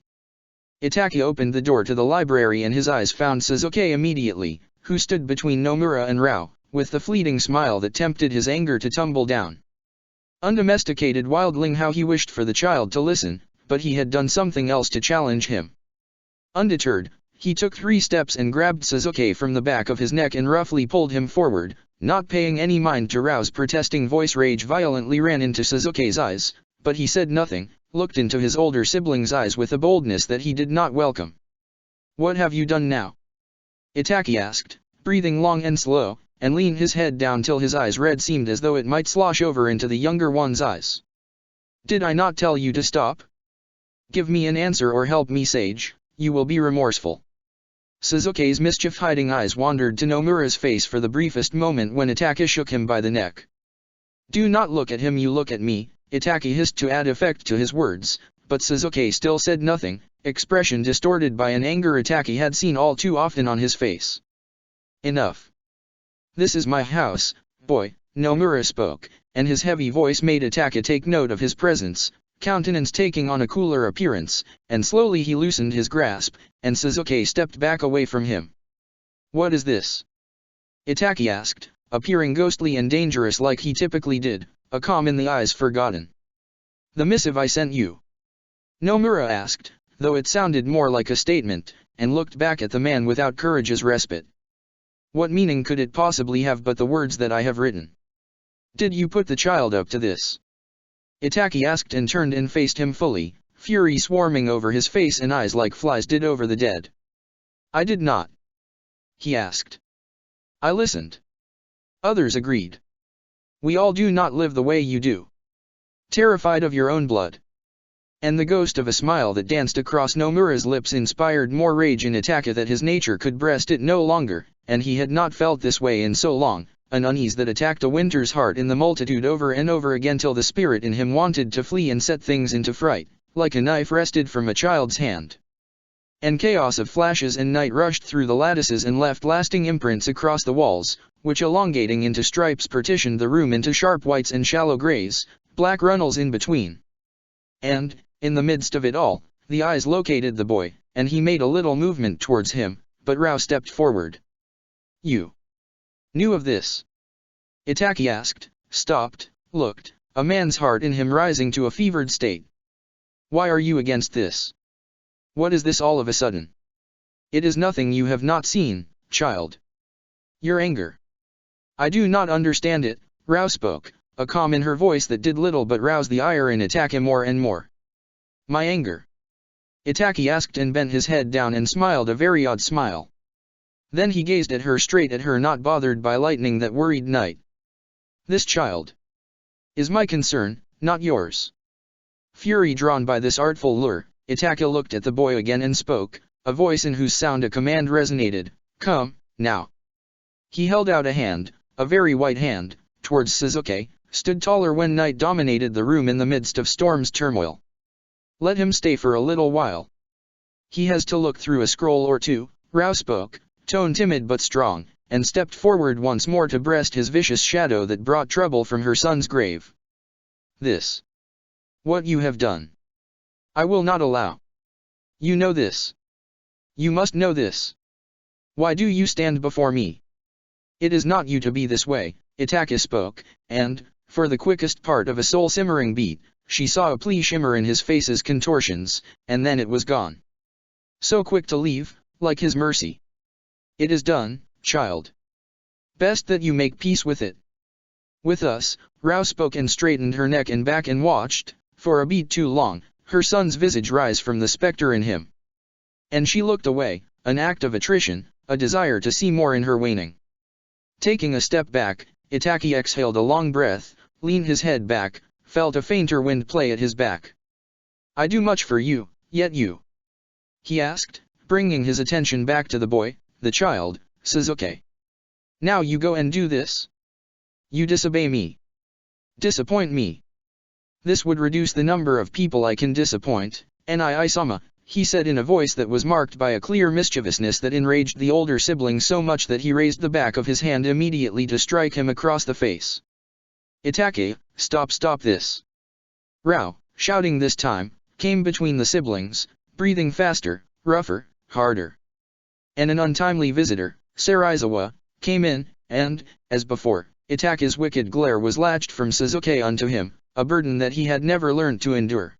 Itaki opened the door to the library and his eyes found Suzuki immediately, who stood between Nomura and Rao, with the fleeting smile that tempted his anger to tumble down. Undomesticated wildling, how he wished for the child to listen, but he had done something else to challenge him. Undeterred, he took 3 steps and grabbed Suzuki from the back of his neck and roughly pulled him forward, not paying any mind to Rao's protesting voice. Rage violently ran into Suzuki's eyes, but he said nothing, looked into his older sibling's eyes with a boldness that he did not welcome. "What have you done now?" Itaki asked, breathing long and slow, and leaned his head down till his eyes red seemed as though it might slosh over into the younger one's eyes. "Did I not tell you to stop? Give me an answer or help me, sage, you will be remorseful." Suzuki's mischief-hiding eyes wandered to Nomura's face for the briefest moment when Itaki shook him by the neck. "Do not look at him, you look at me," Itaki hissed to add effect to his words, but Suzuki still said nothing, expression distorted by an anger Itaki had seen all too often on his face. "Enough. This is my house, boy," Nomura spoke, and his heavy voice made Itaki take note of his presence, countenance taking on a cooler appearance, and slowly he loosened his grasp, and Suzuki stepped back away from him. "What is this?" Itaki asked, appearing ghostly and dangerous like he typically did, a calm in the eyes forgotten. "The missive I sent you?" Nomura asked, though it sounded more like a statement, and looked back at the man without courage's respite. "What meaning could it possibly have but the words that I have written? Did you put the child up to this?" Itaki asked and turned and faced him fully, fury swarming over his face and eyes like flies did over the dead. "I did not," he asked. "I listened." Others agreed. "We all do not live the way you do. Terrified of your own blood." And the ghost of a smile that danced across Nomura's lips inspired more rage in Itaki that his nature could breast it no longer, and he had not felt this way in so long, an unease that attacked a winter's heart in the multitude over and over again till the spirit in him wanted to flee and set things into fright, like a knife wrested from a child's hand. And chaos of flashes and night rushed through the lattices and left lasting imprints across the walls, which elongating into stripes partitioned the room into sharp whites and shallow grays, black runnels in between. And, in the midst of it all, the eyes located the boy, and he made a little movement towards him, but Rao stepped forward. "You knew of this?" Itaki asked, stopped, looked, a man's heart in him rising to a fevered state. "Why are you against this? What is this all of a sudden?" "It is nothing you have not seen, child. Your anger. I do not understand it," Rao spoke, a calm in her voice that did little but rouse the ire in Itaki more and more. "My anger?" Itaki asked and bent his head down and smiled a very odd smile. Then he gazed at her, straight at her, not bothered by lightning that worried night. "This child is my concern, not yours." Fury drawn by this artful lure, Itaki looked at the boy again and spoke, a voice in whose sound a command resonated, "Come, now." He held out a hand, a very white hand, towards Suzuki, stood taller when night dominated the room in the midst of storm's turmoil. "Let him stay for a little while. He has to look through a scroll or two," Rao spoke, tone timid but strong, and stepped forward once more to breast his vicious shadow that brought trouble from her son's grave. "This. What you have done. I will not allow. You know this. You must know this. Why do you stand before me? It is not you to be this way," Itaki spoke, and, for the quickest part of a soul-simmering beat, she saw a plea shimmer in his face's contortions, and then it was gone. So quick to leave, like his mercy. "It is done, child. Best that you make peace with it." "With us," Rao spoke and straightened her neck and back and watched, for a beat too long, her son's visage rise from the spectre in him. And she looked away, an act of attrition, a desire to see more in her waning. Taking a step back, Itaki exhaled a long breath, leaned his head back, felt a fainter wind play at his back. "I do much for you, yet you?" he asked, bringing his attention back to the boy, the child, Suzuki. "Now you go and do this? You disobey me. Disappoint me. This would reduce the number of people I can disappoint, Nii-sama," he said in a voice that was marked by a clear mischievousness that enraged the older sibling so much that he raised the back of his hand immediately to strike him across the face. "Itaki, stop this." Rao, shouting this time, came between the siblings, breathing faster, rougher, harder. And an untimely visitor, Serizawa, came in, and, as before, Itake's wicked glare was latched from Suzuki unto him, a burden that he had never learned to endure.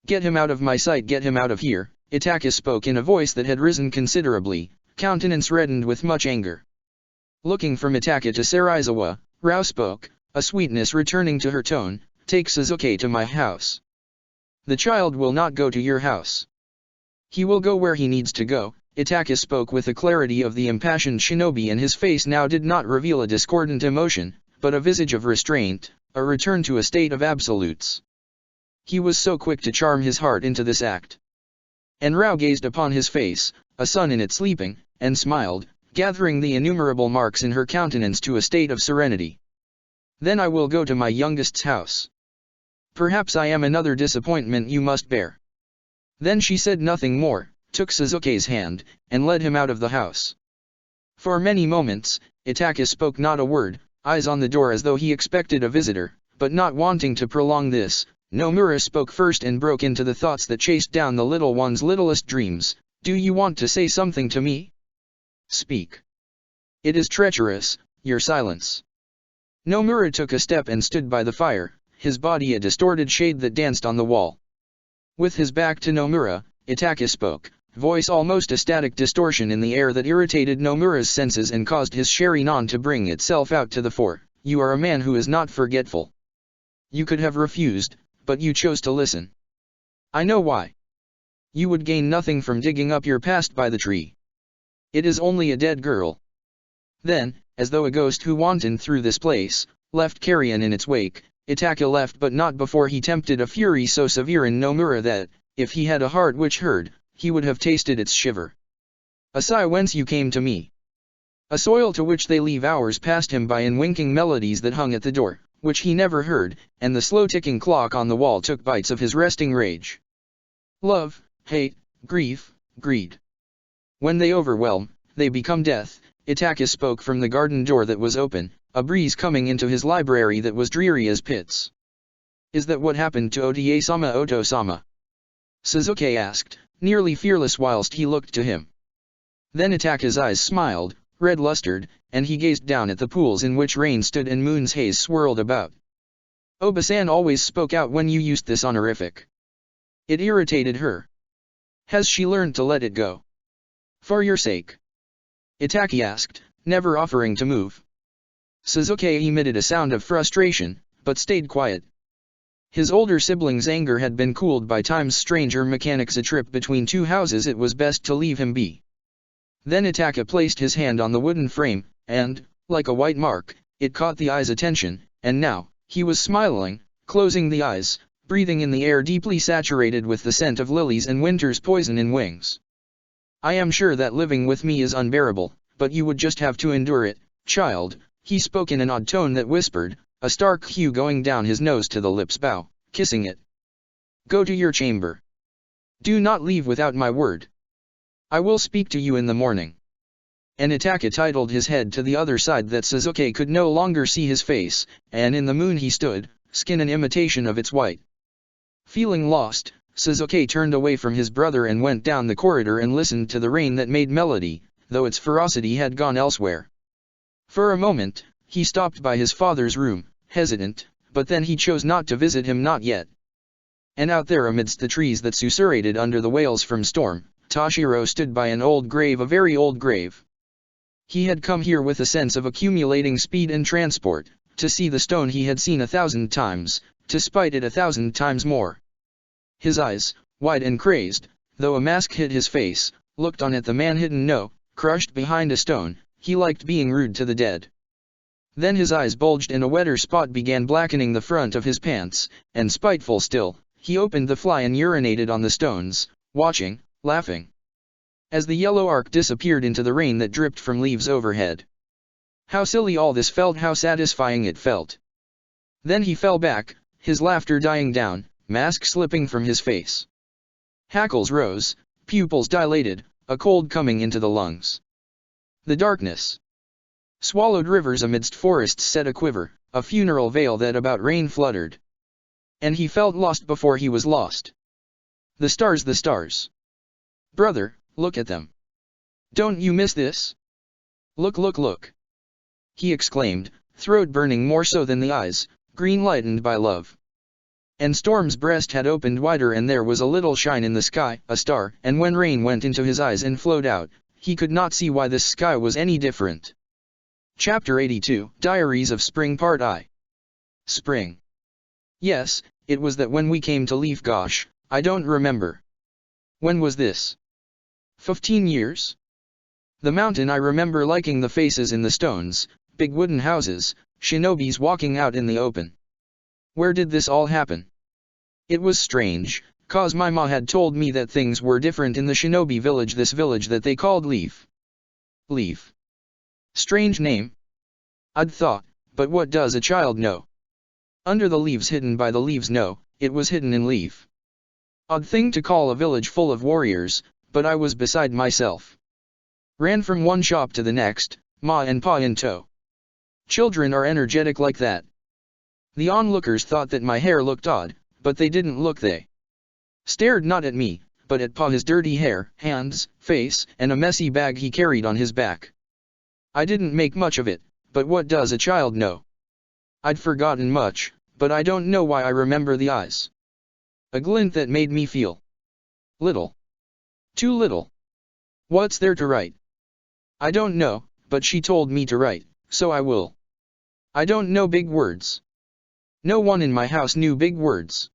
"Get him out of my sight, get him out of here," Itake spoke in a voice that had risen considerably, countenance reddened with much anger. Looking from Itake to Serizawa, Rao spoke, a sweetness returning to her tone, "Take Suzuki to my house. The child will not go to your house. He will go where he needs to go." Itake spoke with the clarity of the impassioned shinobi, and his face now did not reveal a discordant emotion, but a visage of restraint, a return to a state of absolutes. He was so quick to charm his heart into this act. And Rao gazed upon his face, a sun in it sleeping, and smiled, gathering the innumerable marks in her countenance to a state of serenity. "Then I will go to my youngest's house. Perhaps I am another disappointment you must bear." Then she said nothing more, took Suzuki's hand, and led him out of the house. For many moments, Itake spoke not a word, eyes on the door as though he expected a visitor, but not wanting to prolong this, Nomura spoke first and broke into the thoughts that chased down the little one's littlest dreams. "Do you want to say something to me? Speak. It is treacherous, your silence." Nomura took a step and stood by the fire, his body a distorted shade that danced on the wall. With his back to Nomura, Itake spoke, voice almost a static distortion in the air that irritated Nomura's senses and caused his Sharinon to bring itself out to the fore. "You are a man who is not forgetful. You could have refused, but you chose to listen. I know why. You would gain nothing from digging up your past by the tree. It is only a dead girl." Then, as though a ghost who wantoned through this place, left carrion in its wake, Itake left, but not before he tempted a fury so severe in Nomura that, if he had a heart which heard, he would have tasted its shiver. "A sigh whence you came to me. A soil to which they leave hours passed him by in winking melodies that hung at the door, which he never heard, and the slow ticking clock on the wall took bites of his resting rage. Love, hate, grief, greed. When they overwhelm, they become death." Itake spoke from the garden door that was open, a breeze coming into his library that was dreary as pits. "Is that what happened to Otie-sama Oto-sama?" Suzuki asked, nearly fearless whilst he looked to him. Then Itake's eyes smiled, red-lustered, and he gazed down at the pools in which rain stood and moon's haze swirled about. "Oba-san always spoke out when you used this honorific. It irritated her. Has she learned to let it go? For your sake?" Itake asked, never offering to move. Suzuki emitted a sound of frustration, but stayed quiet. His older sibling's anger had been cooled by time's stranger mechanics. A trip between two houses, it was best to leave him be. Then Itake placed his hand on the wooden frame, and, like a white mark, it caught the eye's attention, and now, he was smiling, closing the eyes, breathing in the air deeply saturated with the scent of lilies and winter's poison in wings. "I am sure that living with me is unbearable, but you would just have to endure it, child," he spoke in an odd tone that whispered, a stark hue going down his nose to the lips bow, kissing it. "Go to your chamber. Do not leave without my word. I will speak to you in the morning." And Itake titled his head to the other side that Suzuki could no longer see his face, and in the moon he stood, skin an imitation of its white. Feeling lost, Suzuki turned away from his brother and went down the corridor and listened to the rain that made melody, though its ferocity had gone elsewhere. For a moment, he stopped by his father's room, hesitant, but then he chose not to visit him, not yet. And out there amidst the trees that susurrated under the wails from storm, Toshiro stood by an old grave, a very old grave. He had come here with a sense of accumulating speed and transport, to see the stone he had seen 1,000 times, to spite it 1,000 times more. His eyes, wide and crazed, though a mask hid his face, looked on at the man hidden crushed behind a stone. He liked being rude to the dead. Then his eyes bulged and a wetter spot began blackening the front of his pants, and spiteful still, he opened the fly and urinated on the stones, watching, laughing. As the yellow arc disappeared into the rain that dripped from leaves overhead. How silly all this felt, how satisfying it felt. Then he fell back, his laughter dying down, mask slipping from his face. Hackles rose, pupils dilated, a cold coming into the lungs. The darkness. Swallowed rivers amidst forests set a quiver, a funeral veil that about rain fluttered. And he felt lost before he was lost. The stars, the stars. Brother, look at them. Don't you miss this? Look, look, look. He exclaimed, throat burning more so than the eyes, green lightened by love. And Storm's breast had opened wider and there was a little shine in the sky, a star, and when rain went into his eyes and flowed out, he could not see why this sky was any different. Chapter 82, Diaries of Spring Part I. Spring. Yes, it was that when we came to Leaf. Gosh, I don't remember. When was this? 15 years? The mountain. I remember liking the faces in the stones, big wooden houses, shinobis walking out in the open. Where did this all happen? It was strange, cause my ma had told me that things were different in the shinobi village, this village that they called Leaf. Leaf. Strange name. I'd thought, but what does a child know? Under the leaves, hidden by the leaves. No, it was hidden in Leaf. Odd thing to call a village full of warriors, but I was beside myself. Ran from one shop to the next, ma and pa in tow. Children are energetic like that. The onlookers thought that my hair looked odd, but they didn't look. They stared not at me, but at pa, his dirty hair, hands, face, and a messy bag he carried on his back. I didn't make much of it, but what does a child know? I'd forgotten much, but I don't know why I remember the eyes. A glint that made me feel little. Too little. What's there to write? I don't know, but she told me to write, so I will. I don't know big words. No one in my house knew big words.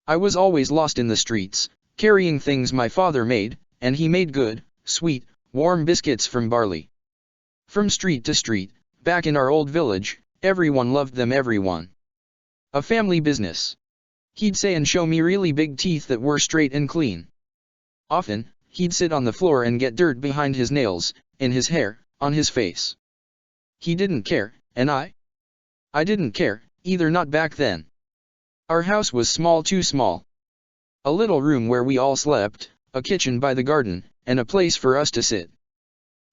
I was always lost in the streets, carrying things my father made, and he made good, sweet, warm biscuits from barley. From street to street, back in our old village, everyone loved them, everyone. A family business. He'd say and show me really big teeth that were straight and clean. Often, he'd sit on the floor and get dirt behind his nails, in his hair, on his face. He didn't care, and I didn't care, either, not back then. Our house was small, too small. A little room where we all slept, a kitchen by the garden, and a place for us to sit.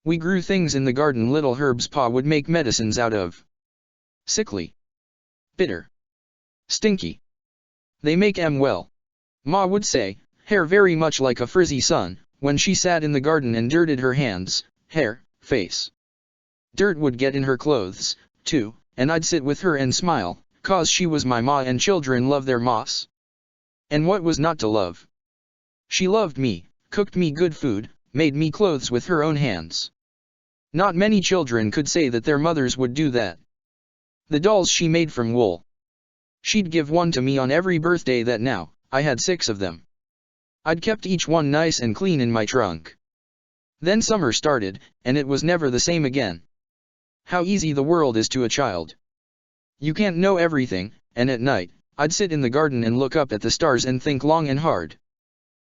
We grew things in the garden, little herbs pa would make medicines out of. Sickly. Bitter. Stinky. They make 'em well. Ma would say, hair very much like a frizzy sun, when she sat in the garden and dirted her hands, hair, face. Dirt would get in her clothes, too, and I'd sit with her and smile, cause she was my ma and children love their mas. And what was not to love? She loved me, cooked me good food, made me clothes with her own hands. Not many children could say that their mothers would do that. The dolls she made from wool. She'd give one to me on every birthday that now, I had 6 of them. I'd kept each one nice and clean in my trunk. Then summer started, and it was never the same again. How easy the world is to a child. You can't know everything, and at night, I'd sit in the garden and look up at the stars and think long and hard.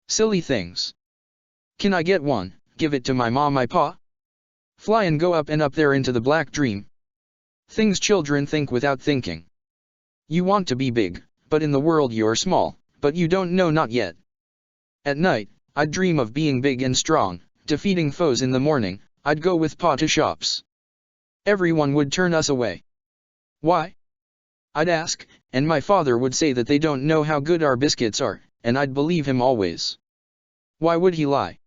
Silly things. Can I get one, give it to my mom, my pa? Fly and go up and up there into the black dream. Things children think without thinking. You want to be big, but in the world you're small, but you don't know, not yet. At night, I'd dream of being big and strong, defeating foes. In the morning, I'd go with pa to shops. Everyone would turn us away. Why? I'd ask, and my father would say that they don't know how good our biscuits are, and I'd believe him always. Why would he lie?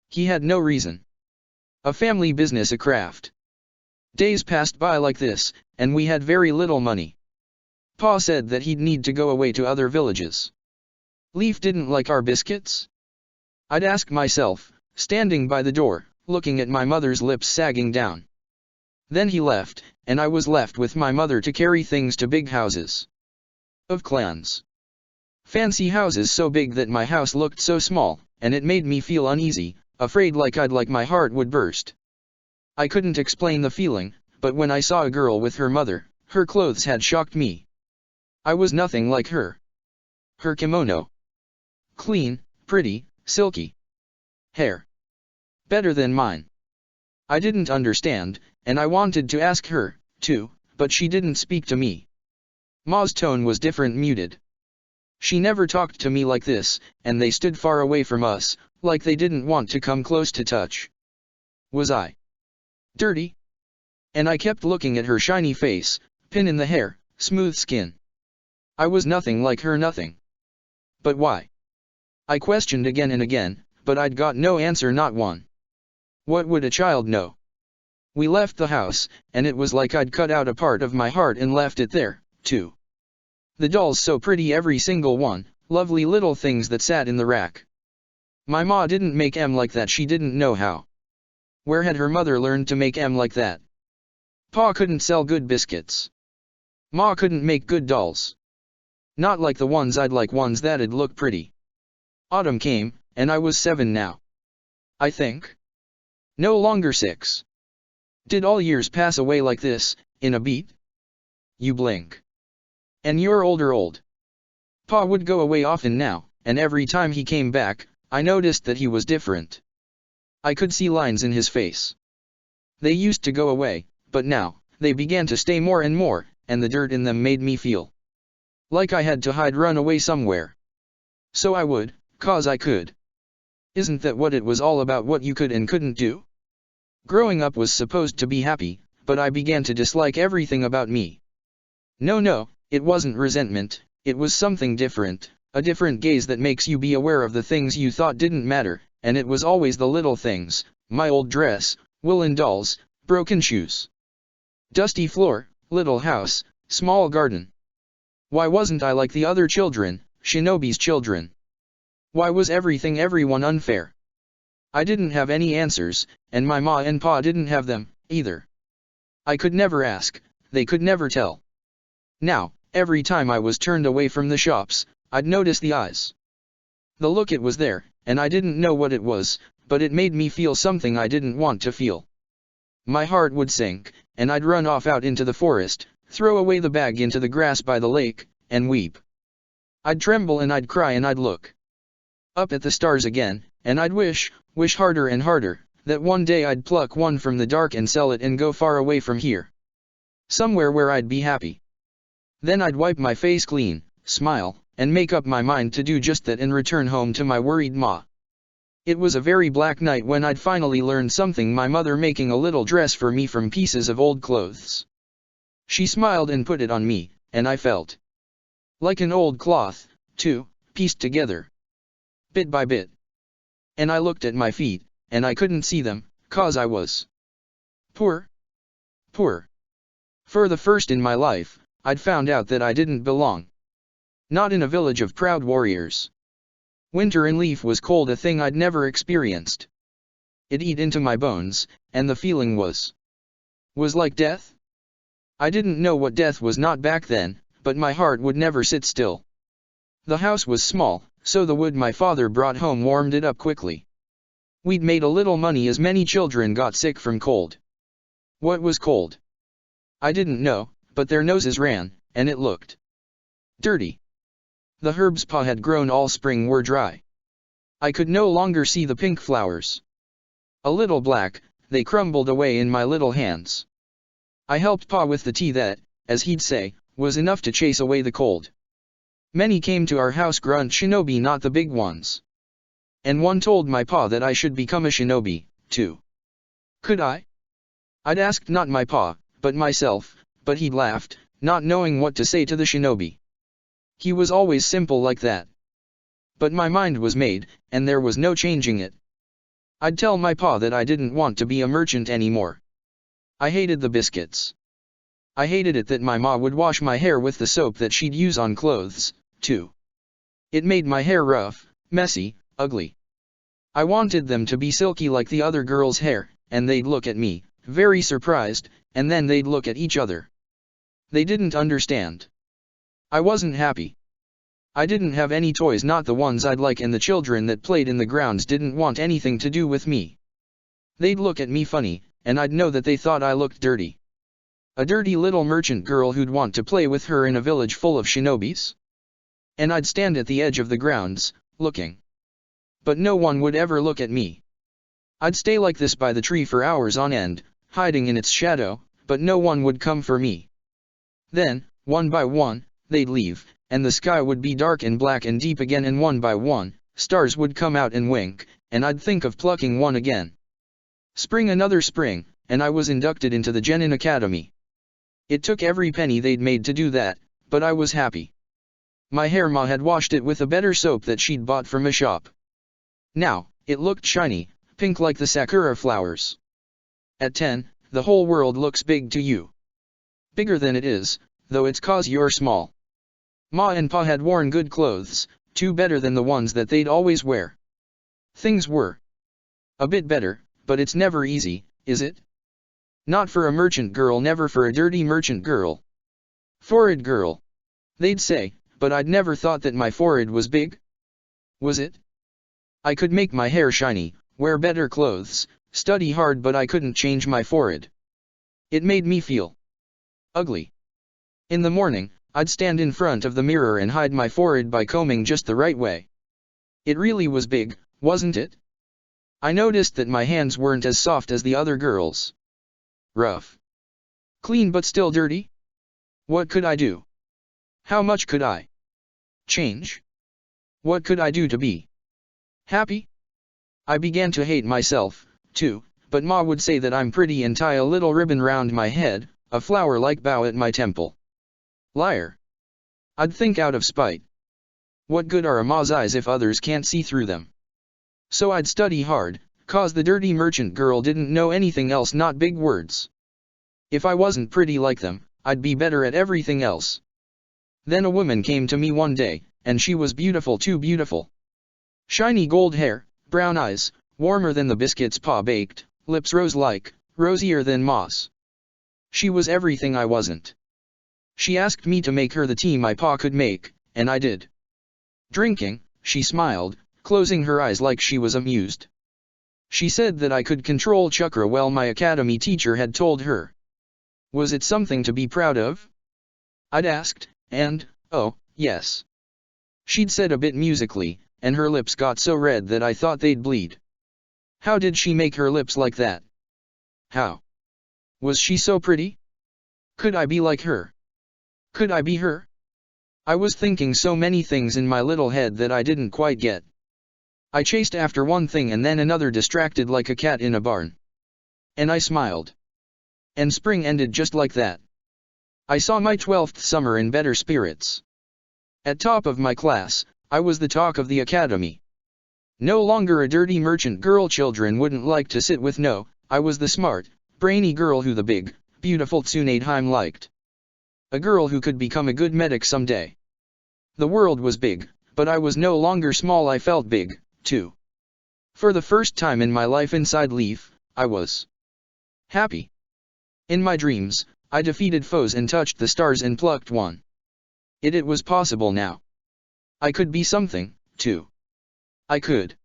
He had no reason. A family business, a craft. Days passed by like this, and we had very little money. Pa said that he'd need to go away to other villages. Leaf didn't like our biscuits? I'd ask myself, standing by the door, looking at my mother's lips sagging down. Then he left, and I was left with my mother to carry things to big houses. Of clans. Fancy houses so big that my house looked so small, and it made me feel uneasy, afraid, like my heart would burst. I couldn't explain the feeling, but when I saw a girl with her mother, her clothes had shocked me. I was nothing like her. Her kimono. Clean, pretty, silky. Hair. Better than mine. I didn't understand, and I wanted to ask her, too, but she didn't speak to me. Ma's tone was different, muted. She never talked to me like this, and they stood far away from us, like they didn't want to come close to touch. Was I dirty? And I kept looking at her shiny face, pin in the hair, smooth skin. I was nothing like her, nothing. But why? I questioned again and again, but I'd got no answer, not one. What would a child know? We left the house, and it was like I'd cut out a part of my heart and left it there, too. The dolls so pretty, every single one, lovely little things that sat in the rack. My ma didn't make 'em like that, she didn't know how. Where had her mother learned to make 'em like that? Pa couldn't sell good biscuits. Ma couldn't make good dolls. Not like the ones I'd like, ones that'd look pretty. Autumn came, and I was 7 now. I think. No longer 6. Did all years pass away like this, in a beat? You blink. And you're old. Pa would go away often now, and every time he came back, I noticed that he was different. I could see lines in his face. They used to go away, but now, they began to stay more and more, and the dirt in them made me feel like I had to hide, run away somewhere. So I would, 'cause I could. Isn't that what it was all about, what you could and couldn't do? Growing up was supposed to be happy, but I began to dislike everything about me. No, it wasn't resentment, it was something different, a different gaze that makes you be aware of the things you thought didn't matter, and it was always the little things: my old dress, woolen dolls, broken shoes, dusty floor, little house, small garden. Why wasn't I like the other children, Shinobi's children? Why was everyone unfair? I didn't have any answers, and my ma and pa didn't have them, either. I could never ask, they could never tell. Now, every time I was turned away from the shops, I'd notice the eyes. The look, it was there, and I didn't know what it was, but it made me feel something I didn't want to feel. My heart would sink, and I'd run off out into the forest, throw away the bag into the grass by the lake, and weep. I'd tremble and I'd cry and I'd look up at the stars again, and I'd wish harder and harder, that one day I'd pluck one from the dark and sell it and go far away from here. Somewhere where I'd be happy. Then I'd wipe my face clean, smile, and make up my mind to do just that and return home to my worried ma. It was a very black night when I'd finally learned something, my mother making a little dress for me from pieces of old clothes. She smiled and put it on me, and I felt like an old cloth, too, pieced together, bit by bit. And I looked at my feet, and I couldn't see them, 'cause I was poor. For the first in my life, I'd found out that I didn't belong. Not in a village of proud warriors. Winter in Leaf was cold, a thing I'd never experienced. It ate into my bones, and the feeling was like death. I didn't know what death was, not back then, but my heart would never sit still. The house was small, so the wood my father brought home warmed it up quickly. We'd made a little money as many children got sick from cold. What was cold? I didn't know, but their noses ran, and it looked dirty. The herbs pa had grown all spring were dry. I could no longer see the pink flowers. A little black, they crumbled away in my little hands. I helped pa with the tea that, as he'd say, was enough to chase away the cold. Many came to our house, grunt shinobi, not the big ones. And one told my pa that I should become a shinobi, too. Could I? I'd asked not my pa, but myself, but he'd laughed, not knowing what to say to the shinobi. He was always simple like that. But my mind was made, and there was no changing it. I'd tell my pa that I didn't want to be a merchant anymore. I hated the biscuits. I hated it that my ma would wash my hair with the soap that she'd use on clothes, too. It made my hair rough, messy, ugly. I wanted them to be silky like the other girls' hair, and they'd look at me, very surprised, and then they'd look at each other. They didn't understand. I wasn't happy. I didn't have any toys, not the ones I'd like, and the children that played in the grounds didn't want anything to do with me. They'd look at me funny, and I'd know that they thought I looked dirty. A dirty little merchant girl who'd want to play with her in a village full of shinobis. And I'd stand at the edge of the grounds, looking. But no one would ever look at me. I'd stay like this by the tree for hours on end, hiding in its shadow, but no one would come for me. Then, one by one, they'd leave, and the sky would be dark and black and deep again, and one by one, stars would come out and wink, and I'd think of plucking one again. Another spring, and I was inducted into the Genin Academy. It took every penny they'd made to do that, but I was happy. My hair ma had washed it with a better soap that she'd bought from a shop. Now, It looked shiny, pink like the sakura flowers. At 10, the whole world looks big to you. Bigger than it is, though it's 'cause you're small. Ma and Pa had worn good clothes, too better than the ones that they'd always wear. Things were a bit better, but it's never easy, is it? Not for a merchant girl, never for a dirty merchant girl. Forehead girl, they'd say, but I'd never thought that my forehead was big. Was it? I could make my hair shiny, wear better clothes, study hard, but I couldn't change my forehead. It made me feel ugly. In the morning, I'd stand in front of the mirror and hide my forehead by combing just the right way. It really was big, wasn't it? I noticed that my hands weren't as soft as the other girls. Rough. Clean but still dirty? What could I do? How much could I change? What could I do to be happy? I began to hate myself, too, but Ma would say that I'm pretty and tie a little ribbon round my head, a flower-like bow at my temple. Liar. I'd think out of spite. What good are a ma's eyes if others can't see through them? So I'd study hard, 'cause the dirty merchant girl didn't know anything else, not big words. If I wasn't pretty like them, I'd be better at everything else. Then a woman came to me one day, and she was beautiful, too beautiful. Shiny gold hair, brown eyes, warmer than the biscuits Pa baked, lips rose-like, rosier than moss. She was everything I wasn't. She asked me to make her the tea my Pa could make, and I did. Drinking, she smiled, closing her eyes like she was amused. She said that I could control chakra well, my academy teacher had told her. Was it something to be proud of? I'd asked, and, oh, yes. She'd said a bit musically, and her lips got so red that I thought they'd bleed. How did she make her lips like that? How? Was she so pretty? Could I be like her? Could I be her? I was thinking so many things in my little head that I didn't quite get. I chased after one thing and then another, distracted like a cat in a barn. And I smiled. And spring ended just like that. I saw my 12th summer in better spirits. At top of my class, I was the talk of the academy. No longer a dirty merchant girl children wouldn't like to sit with. No, I was the smart, brainy girl who the big, beautiful Tsunade liked. A girl who could become a good medic someday. The world was big, but I was no longer small. I felt big, too. For the first time in my life inside Leaf, I was happy. In my dreams, I defeated foes and touched the stars and plucked one. It was possible now. I could be something, too. I could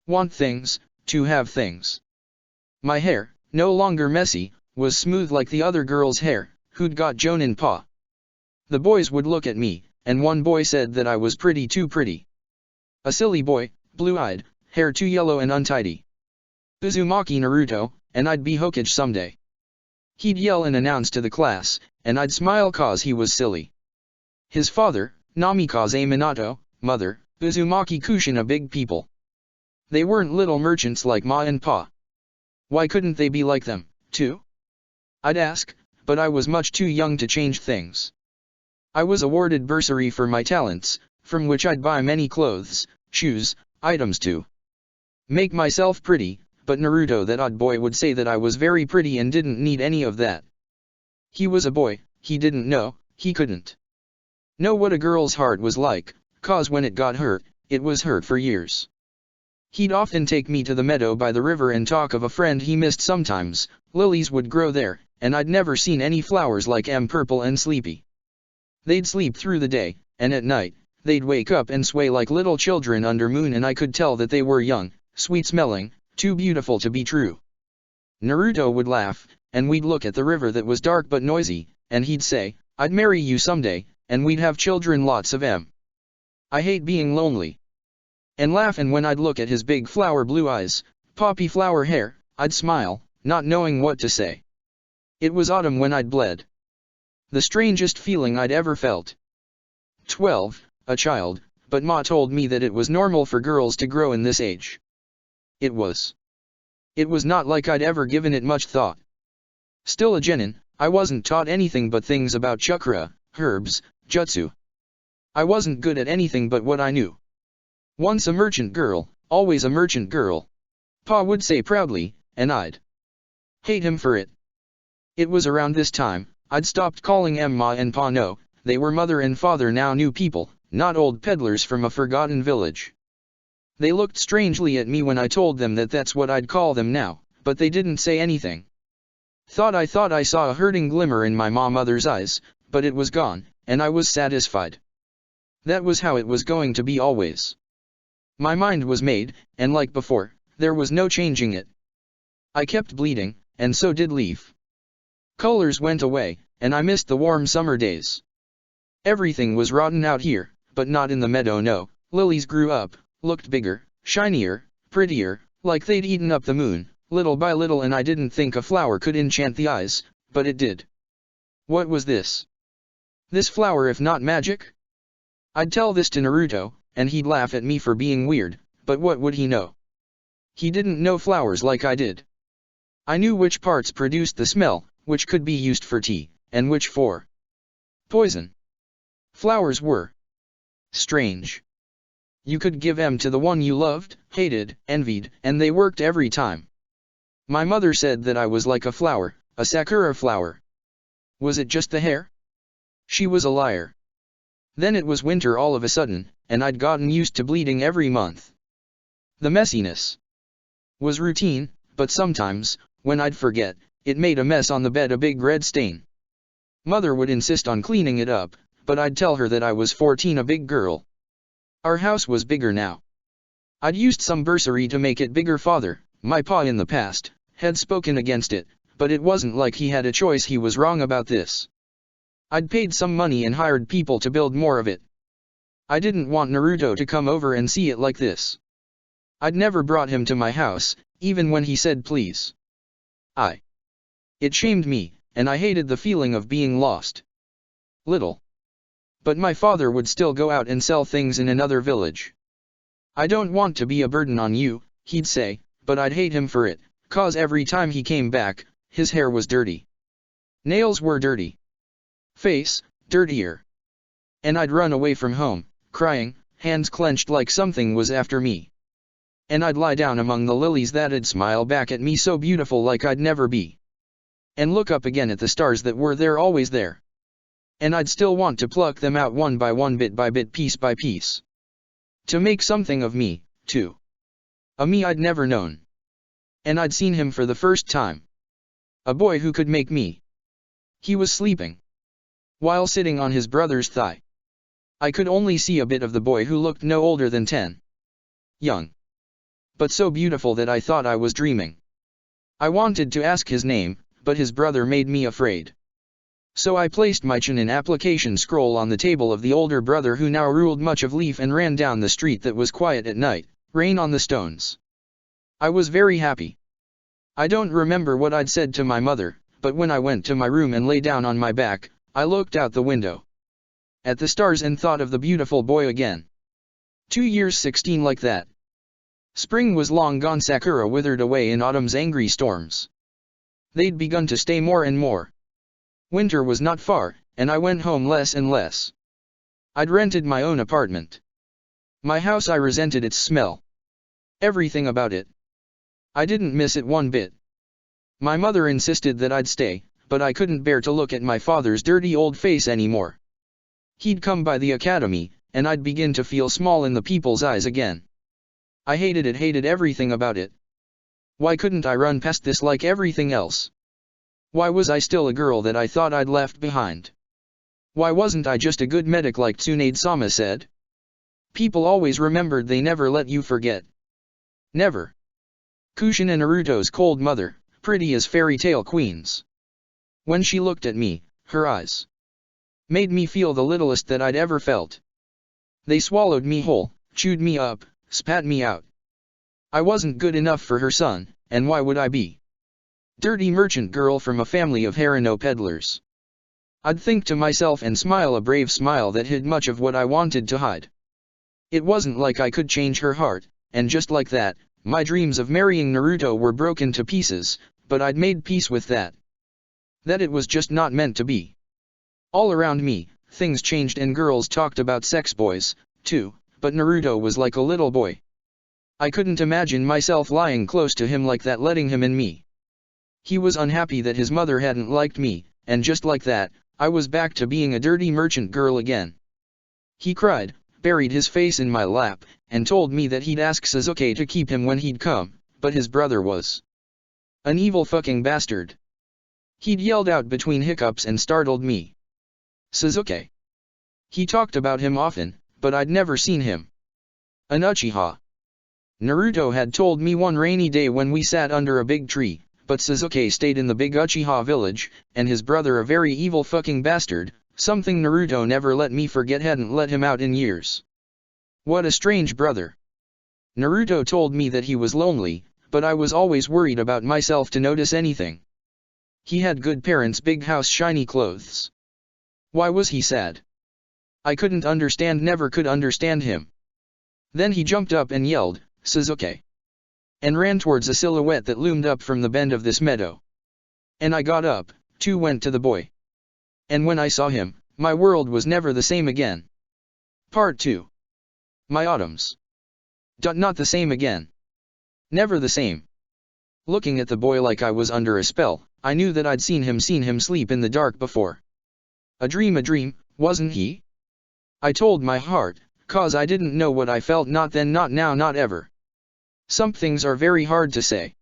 want things, to have things. My hair, no longer messy, was smooth like the other girls' hair, who'd got Joan and Pa. The boys would look at me, and one boy said that I was pretty, too pretty. A silly boy, blue-eyed, hair too yellow and untidy. Uzumaki Naruto, and I'd be Hokage someday. He'd yell and announce to the class, and I'd smile 'cause he was silly. His father, Namikaze Minato, mother, Uzumaki Kushin, a big people. They weren't little merchants like Ma and Pa. Why couldn't they be like them, too? I'd ask, but I was much too young to change things. I was awarded bursary for my talents, from which I'd buy many clothes, shoes, items to make myself pretty, but Naruto, that odd boy, would say that I was very pretty and didn't need any of that. He was a boy, he didn't know, he couldn't know what a girl's heart was like, 'cause when it got hurt, it was hurt for years. He'd often take me to the meadow by the river and talk of a friend he missed. Sometimes, lilies would grow there, and I'd never seen any flowers like them, purple and sleepy. They'd sleep through the day, and at night, they'd wake up and sway like little children under moon, and I could tell that they were young, sweet-smelling, too beautiful to be true. Naruto would laugh, and we'd look at the river that was dark but noisy, and he'd say, "I'd marry you someday, and we'd have children, lots of 'em. I hate being lonely." And laugh, and when I'd look at his big flower blue eyes, poppy flower hair, I'd smile, not knowing what to say. It was autumn when I'd bled. The strangest feeling I'd ever felt. 12, a child, but Ma told me that it was normal for girls to grow in this age. It was not like I'd ever given it much thought. Still a genin, I wasn't taught anything but things about chakra, herbs, jutsu. I wasn't good at anything but what I knew. Once a merchant girl, Always a merchant girl. Pa would say proudly, and I'd hate him for it. It was around this time, I'd stopped calling Ma and Pa no, they were mother and father now new people, not old peddlers from a forgotten village. They looked strangely at me when I told them that that's what I'd call them now, but they didn't say anything. Thought I saw a hurting glimmer in my mother's eyes, but it was gone, and I was satisfied. That was how it was going to be always. My mind was made, and like before, there was no changing it. I kept bleeding, and so did Leaf. Colors went away, and I missed the warm summer days. Everything was rotten out here, but not in the meadow no, lilies grew up, looked bigger, shinier, prettier, like they'd eaten up the moon, little by little, and I didn't think a flower could enchant the eyes, but it did. What was this? This flower if not magic? I'd tell this to Naruto, and he'd laugh at me for being weird, but what would he know? He didn't know flowers like I did. I knew which parts produced the smell, which could be used for tea, and which for poison. Flowers were strange. You could give them to the one you loved, hated, envied, and they worked every time. My mother said that I was like a flower, a sakura flower. Was it just the hair? She was a liar. Then it was winter all of a sudden, and I'd gotten used to bleeding every month. The messiness was routine, but sometimes, when I'd forget, it made a mess on the bed, a big red stain. Mother would insist on cleaning it up, but I'd tell her that I was 14, a big girl. Our house was bigger now. I'd used some bursary to make it bigger. Father, my pa in the past, had spoken against it, but it wasn't like he had a choice. He was wrong about this. I'd paid some money and hired people to build more of it. I didn't want Naruto to come over and see it like this. I'd never brought him to my house, even when he said please. It shamed me, and I hated the feeling of being lost. Little. But my father would still go out and sell things in another village. I don't want to be a burden on you, he'd say, but I'd hate him for it, 'cause every time he came back, his hair was dirty. Nails were dirty. Face, dirtier. And I'd run away from home, crying, hands clenched like something was after me. And I'd lie down among the lilies that'd smile back at me so beautiful like I'd never be. And look up again at the stars that were there, always there. And I'd still want to pluck them out one by one, bit by bit, piece by piece. To make something of me, too. A me I'd never known. And I'd seen him for the first time. A boy who could make me. He was sleeping. While sitting on his brother's thigh. I could only see a bit of the boy, who looked no older than 10. Young. But so beautiful that I thought I was dreaming. I wanted to ask his name, but his brother made me afraid. So I placed my chin in application scroll on the table of the older brother, who now ruled much of Leaf, and ran down the street that was quiet at night, rain on the stones. I was very happy. I don't remember what I'd said to my mother, but when I went to my room and lay down on my back, I looked out the window at the stars and thought of the beautiful boy again. 2 years 16 like that. Spring was long gone, sakura withered away in autumn's angry storms. They'd begun to stay more and more. Winter was not far, and I went home less and less. I'd rented my own apartment. My house, I resented its smell. Everything about it. I didn't miss it one bit. My mother insisted that I'd stay, but I couldn't bear to look at my father's dirty old face anymore. He'd come by the academy, and I'd begin to feel small in the people's eyes again. I hated it, hated everything about it. Why couldn't I run past this like everything else? Why was I still a girl that I thought I'd left behind? Why wasn't I just a good medic like Tsunade-sama said? People always remembered, they never let you forget. Never. Kushina, Naruto's cold mother, pretty as fairy tale queens. When she looked at me, her eyes made me feel the littlest that I'd ever felt. They swallowed me whole, chewed me up, spat me out. I wasn't good enough for her son, and why would I be? Dirty merchant girl from a family of Harano peddlers. I'd think to myself and smile a brave smile that hid much of what I wanted to hide. It wasn't like I could change her heart, and just like that, my dreams of marrying Naruto were broken to pieces, but I'd made peace with that. That it was just not meant to be. All around me, things changed and girls talked about sex, boys, too, but Naruto was like a little boy. I couldn't imagine myself lying close to him like that, letting him in me. He was unhappy that his mother hadn't liked me, and just like that, I was back to being a dirty merchant girl again. He cried, buried his face in my lap, and told me that he'd ask Sasuke to keep him when he'd come, but his brother was an evil fucking bastard. He'd yelled out between hiccups and startled me. Sasuke. He talked about him often, but I'd never seen him. An Uchiha. Naruto had told me one rainy day when we sat under a big tree, but Sasuke stayed in the big Uchiha village, and his brother, a very evil fucking bastard, something Naruto never let me forget, hadn't let him out in years. What a strange brother. Naruto told me that he was lonely, but I was always worried about myself to notice anything. He had good parents, big house, shiny clothes. Why was he sad? I couldn't understand, never could understand him. Then he jumped up and yelled, Sasuke, and ran towards a silhouette that loomed up from the bend of this meadow. And I got up, too, went to the boy. And when I saw him, my world was never the same again. Part 2. My autumns. Not the same again. Never the same. Looking at the boy like I was under a spell, I knew that I'd seen him sleep in the dark before. A dream, wasn't he? I told my heart, 'cause I didn't know what I felt, not then, not now, not ever. Some things are very hard to say.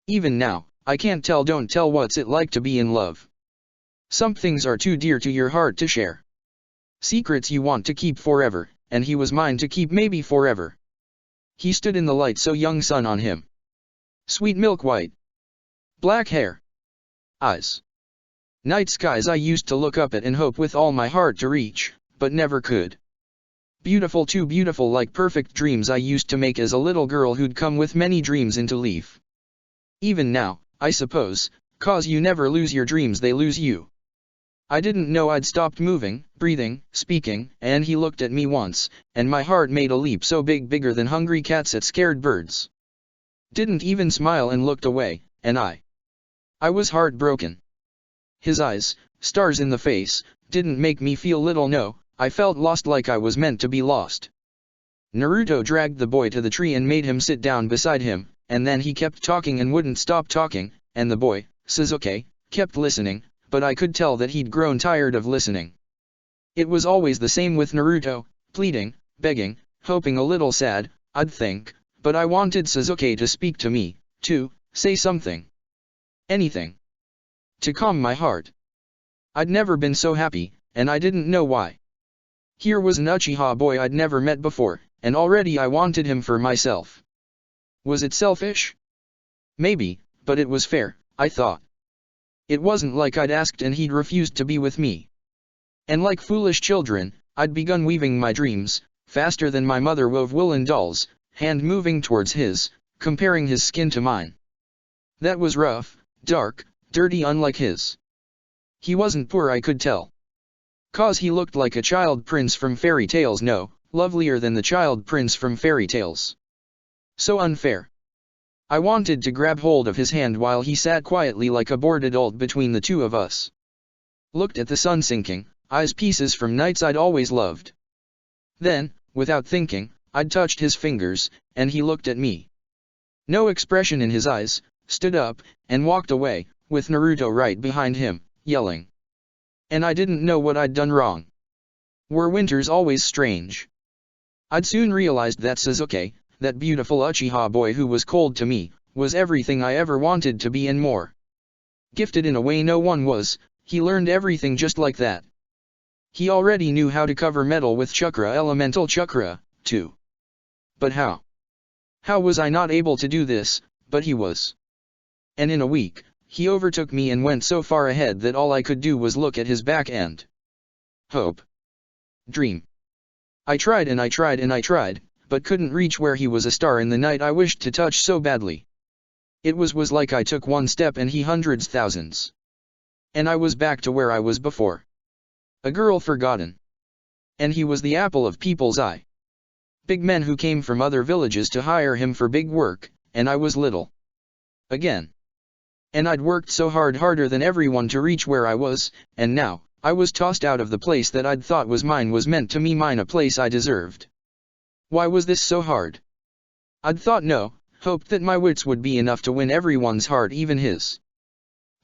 Even now, I can't tell, don't tell what's it like to be in love. Some things are too dear to your heart to share. Secrets you want to keep forever, and he was mine to keep maybe forever. He stood in the light, so young, sun on him. Sweet milk white. Black hair. Eyes. Night skies I used to look up at and hope with all my heart to reach, but never could. Beautiful, too beautiful, like perfect dreams I used to make as a little girl who'd come with many dreams into life. Even now, I suppose, 'cause you never lose your dreams, they lose you. I didn't know I'd stopped moving, breathing, speaking, and he looked at me once, and my heart made a leap so big, bigger than hungry cats at scared birds. Didn't even smile and looked away, and I was heartbroken. His eyes, stars in the face, didn't make me feel little, no, I felt lost, like I was meant to be lost. Naruto dragged the boy to the tree and made him sit down beside him, and then he kept talking and wouldn't stop talking, and the boy, Sasuke, kept listening, but I could tell that he'd grown tired of listening. It was always the same with Naruto, pleading, begging, hoping, a little sad, I'd think, but I wanted Sasuke to speak to me, to say something. Anything. To calm my heart. I'd never been so happy, and I didn't know why. Here was an Uchiha boy I'd never met before, and already I wanted him for myself. Was it selfish? Maybe, but it was fair, I thought. It wasn't like I'd asked and he'd refused to be with me. And like foolish children, I'd begun weaving my dreams, faster than my mother wove woolen dolls, hand moving towards his, comparing his skin to mine. That was rough, dark, dirty, unlike his. He wasn't poor, I could tell. 'Cause he looked like a child prince from fairy tales, no, lovelier than the child prince from fairy tales. So unfair. I wanted to grab hold of his hand while he sat quietly like a bored adult between the two of us. Looked at the sun sinking, eyes pieces from nights I'd always loved. Then, without thinking, I'd touched his fingers, and he looked at me. No expression in his eyes, stood up, and walked away, with Naruto right behind him, yelling. And I didn't know what I'd done wrong. Were winters always strange? I'd soon realized that Sasuke, that beautiful Uchiha boy who was cold to me, was everything I ever wanted to be and more. Gifted in a way no one was, he learned everything just like that. He already knew how to cover metal with chakra, elemental chakra, too. But how? How was I not able to do this, but he was? And in a week, he overtook me and went so far ahead that all I could do was look at his back and hope. Dream. I tried and I tried and I tried, but couldn't reach where he was, a star in the night I wished to touch so badly. It was like I took one step and he hundreds, thousands. And I was back to where I was before. A girl forgotten. And he was the apple of people's eye. Big men who came from other villages to hire him for big work, and I was little. Again. And I'd worked so hard, harder than everyone to reach where I was, and now, I was tossed out of the place that I'd thought was mine, was meant to me, mine, a place I deserved. Why was this so hard? I'd thought no, hoped that my wits would be enough to win everyone's heart, even his.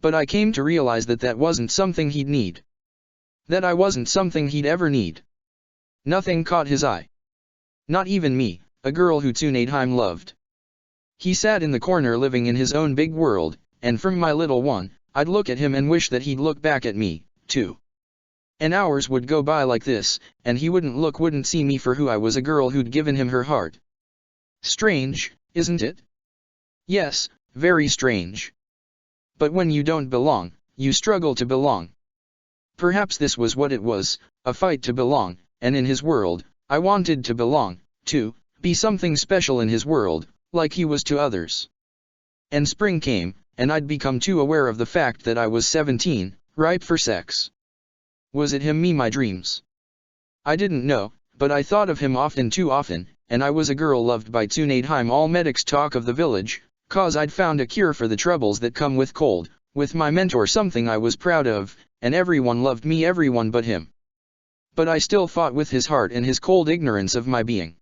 But I came to realize that that wasn't something he'd need. That I wasn't something he'd ever need. Nothing caught his eye. Not even me, a girl who Tsunadeheim loved. He sat in the corner living in his own big world, and from my little one, I'd look at him and wish that he'd look back at me, too. And hours would go by like this, and he wouldn't see me for who I was, a girl who'd given him her heart. Strange, isn't it? Yes, very strange. But when you don't belong, you struggle to belong. Perhaps this was what it was, a fight to belong, and in his world, I wanted to belong, to be something special in his world, like he was to others. And spring came, and I'd become too aware of the fact that I was 17, ripe for sex. Was it him, me, my dreams? I didn't know, but I thought of him often, too often, and I was a girl loved by Tsunadeheim. All medics talk of the village, 'cause I'd found a cure for the troubles that come with cold, with my mentor, something I was proud of, and everyone loved me, everyone but him. But I still fought with his heart and his cold ignorance of my being.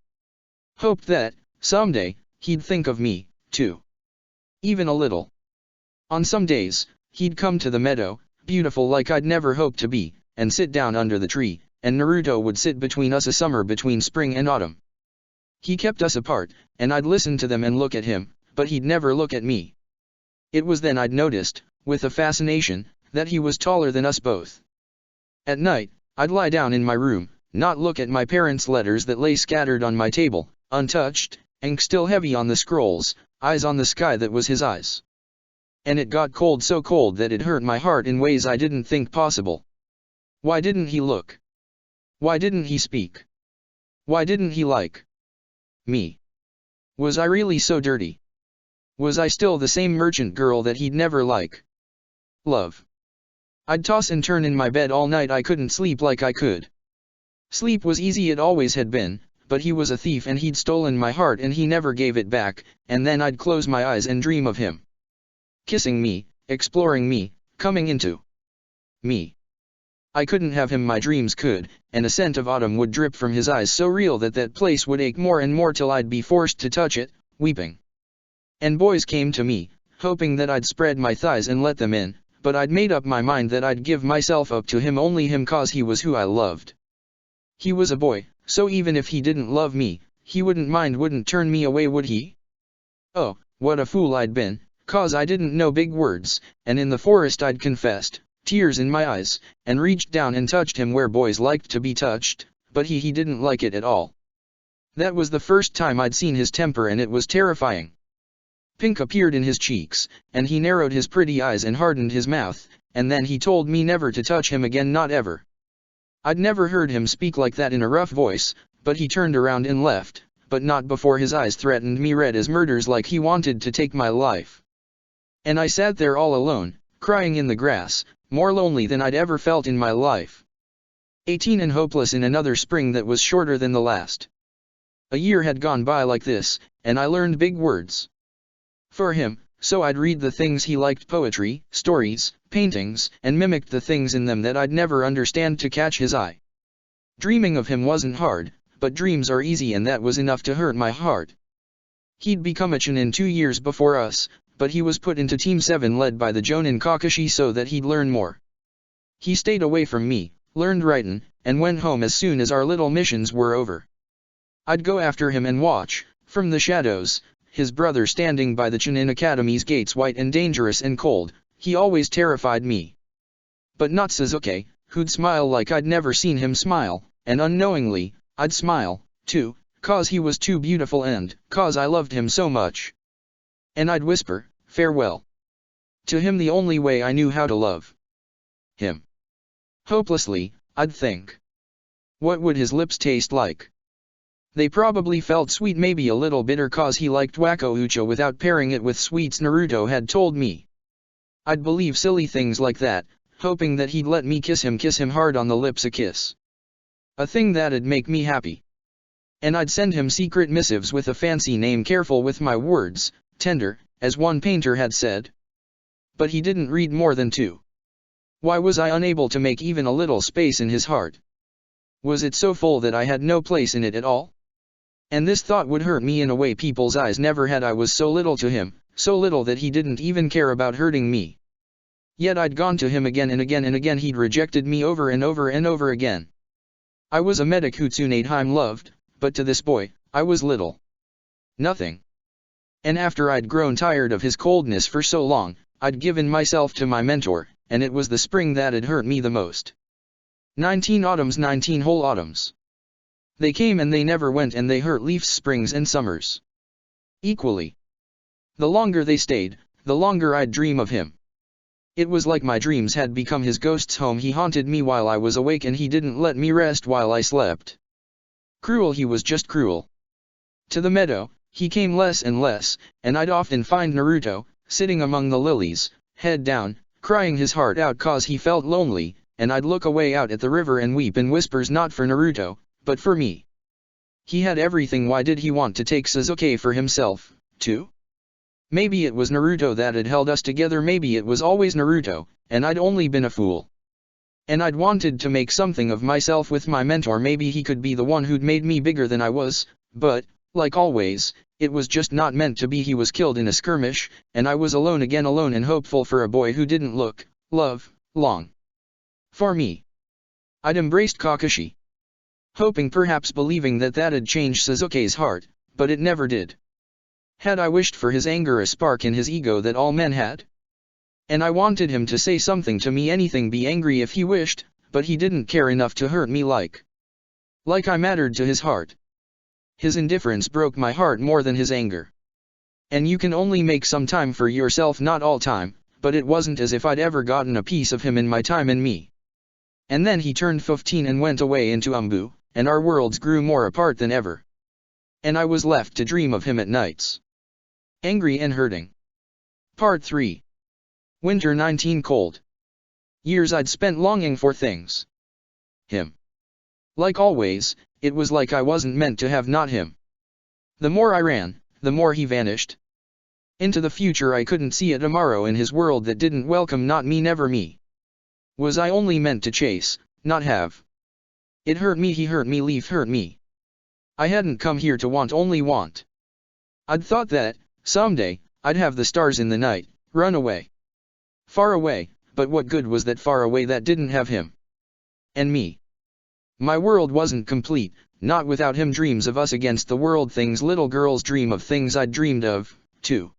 Hoped that, someday, he'd think of me, too. Even a little. On some days, he'd come to the meadow, beautiful like I'd never hoped to be, and sit down under the tree, and Naruto would sit between us, a summer between spring and autumn. He kept us apart, and I'd listen to them and look at him, but he'd never look at me. It was then I'd noticed, with a fascination, that he was taller than us both. At night, I'd lie down in my room, not look at my parents' letters that lay scattered on my table, untouched, ink still heavy on the scrolls, eyes on the sky that was his eyes. And it got cold, so cold that it hurt my heart in ways I didn't think possible. Why didn't he look? Why didn't he speak? Why didn't he like me? Was I really so dirty? Was I still the same merchant girl that he'd never love? I'd toss and turn in my bed all night. I couldn't sleep like I could. Sleep was easy, it always had been, but he was a thief and he'd stolen my heart and he never gave it back, and then I'd close my eyes and dream of him. Kissing me, exploring me, coming into me. I couldn't have him, my dreams could, and a scent of autumn would drip from his eyes, so real that that place would ache more and more till I'd be forced to touch it, weeping. And boys came to me, hoping that I'd spread my thighs and let them in, but I'd made up my mind that I'd give myself up to him, only him, 'cause he was who I loved. He was a boy, so even if he didn't love me, he wouldn't mind, wouldn't turn me away, would he? Oh, what a fool I'd been, 'cause I didn't know big words, and in the forest I'd confessed, tears in my eyes, and reached down and touched him where boys liked to be touched, but he didn't like it at all. That was the first time I'd seen his temper, and it was terrifying. Pink appeared in his cheeks, and he narrowed his pretty eyes and hardened his mouth, and then he told me never to touch him again, not ever. I'd never heard him speak like that in a rough voice, but he turned around and left, but not before his eyes threatened me red as murders, like he wanted to take my life. And I sat there all alone, crying in the grass, more lonely than I'd ever felt in my life. 18 and hopeless in another spring that was shorter than the last. A year had gone by like this, and I learned big words for him, so I'd read the things he liked, poetry, stories, paintings, and mimicked the things in them that I'd never understand to catch his eye. Dreaming of him wasn't hard, but dreams are easy, and that was enough to hurt my heart. He'd become a chunin 2 years before us, but he was put into Team 7 led by the Jonin Kakashi so that he'd learn more. He stayed away from me, learned writin', and went home as soon as our little missions were over. I'd go after him and watch, from the shadows, his brother standing by the Chunin Academy's gates, white and dangerous and cold. He always terrified me. But not Sasuke, who'd smile like I'd never seen him smile, and unknowingly, I'd smile, too, 'cause he was too beautiful and 'cause I loved him so much. And I'd whisper, farewell to him, the only way I knew how to love him. Hopelessly, I'd think. What would his lips taste like? They probably felt sweet, maybe a little bitter, 'cause he liked wako ucho without pairing it with sweets, Naruto had told me. I'd believe silly things like that, hoping that he'd let me kiss him hard on the lips, a kiss. A thing that'd make me happy. And I'd send him secret missives with a fancy name, careful with my words, tender, as one painter had said. But he didn't read more than 2. Why was I unable to make even a little space in his heart? Was it so full that I had no place in it at all? And this thought would hurt me in a way people's eyes never had. I was so little to him, so little that he didn't even care about hurting me. Yet I'd gone to him again and again and again. He'd rejected me over and over and over again. I was a medic who Tsunadeheim loved, but to this boy, I was little. Nothing. And after I'd grown tired of his coldness for so long, I'd given myself to my mentor, and it was the spring that had hurt me the most. 19 autumns, 19 whole autumns. They came and they never went, and they hurt leaves, springs and summers equally. The longer they stayed, the longer I'd dream of him. It was like my dreams had become his ghost's home. He haunted me while I was awake, and he didn't let me rest while I slept. Cruel, he was just cruel. To the meadow, he came less and less, and I'd often find Naruto, sitting among the lilies, head down, crying his heart out 'cause he felt lonely, and I'd look away out at the river and weep in whispers, not for Naruto, but for me. He had everything. Why did he want to take Sasuke for himself, too? Maybe it was Naruto that had held us together. Maybe it was always Naruto, and I'd only been a fool. And I'd wanted to make something of myself with my mentor. Maybe he could be the one who'd made me bigger than I was, but, like always, it was just not meant to be. He was killed in a skirmish, and I was alone again, alone and hopeful for a boy who didn't love, long for me. I'd embraced Kakashi, hoping, perhaps believing that that'd change Sasuke's heart, but it never did. Had I wished for his anger, a spark in his ego that all men had? And I wanted him to say something to me, anything, be angry if he wished, but he didn't care enough to hurt me like I mattered to his heart. His indifference broke my heart more than his anger. And you can only make some time for yourself, not all time, but it wasn't as if I'd ever gotten a piece of him in my time and me. And then he turned 15 and went away into Umbu, and our worlds grew more apart than ever. And I was left to dream of him at nights. Angry and hurting. Part 3. Winter 19 cold. Years I'd spent longing for things. Him. Like always, it was like I wasn't meant to have not him. The more I ran, the more he vanished. Into the future I couldn't see a tomorrow in his world that didn't welcome not me, never me. Was I only meant to chase, not have? It hurt me, he hurt me, Leaf hurt me. I hadn't come here to want, only want. I'd thought that, someday, I'd have the stars in the night, run away. Far away, but what good was that far away that didn't have him? And me. My world wasn't complete, not without him. Dreams of us against the world, things little girls dream of, things I'd dreamed of, too.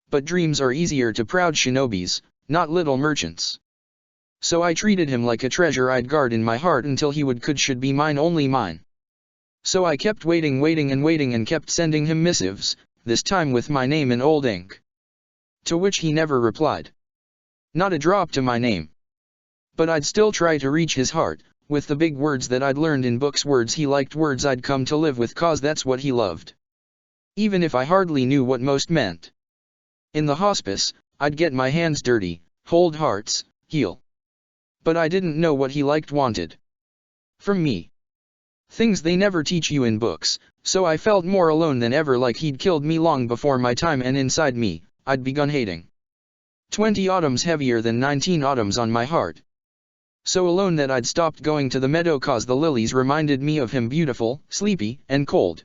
But dreams are easier to proud shinobis, not little merchants. So I treated him like a treasure I'd guard in my heart until he should be mine, only mine. So I kept waiting and kept sending him missives, this time with my name in old ink. To which he never replied. Not a drop to my name. But I'd still try to reach his heart, with the big words that I'd learned in books, words he liked, words I'd come to live with 'cause that's what he loved. Even if I hardly knew what most meant. In the hospice, I'd get my hands dirty, hold hearts, heal. But I didn't know what he liked, wanted. From me. Things they never teach you in books, so I felt more alone than ever, like he'd killed me long before my time, and inside me, I'd begun hating. 20 autumns heavier than 19 autumns on my heart. So alone that I'd stopped going to the meadow 'cause the lilies reminded me of him, beautiful, sleepy, and cold.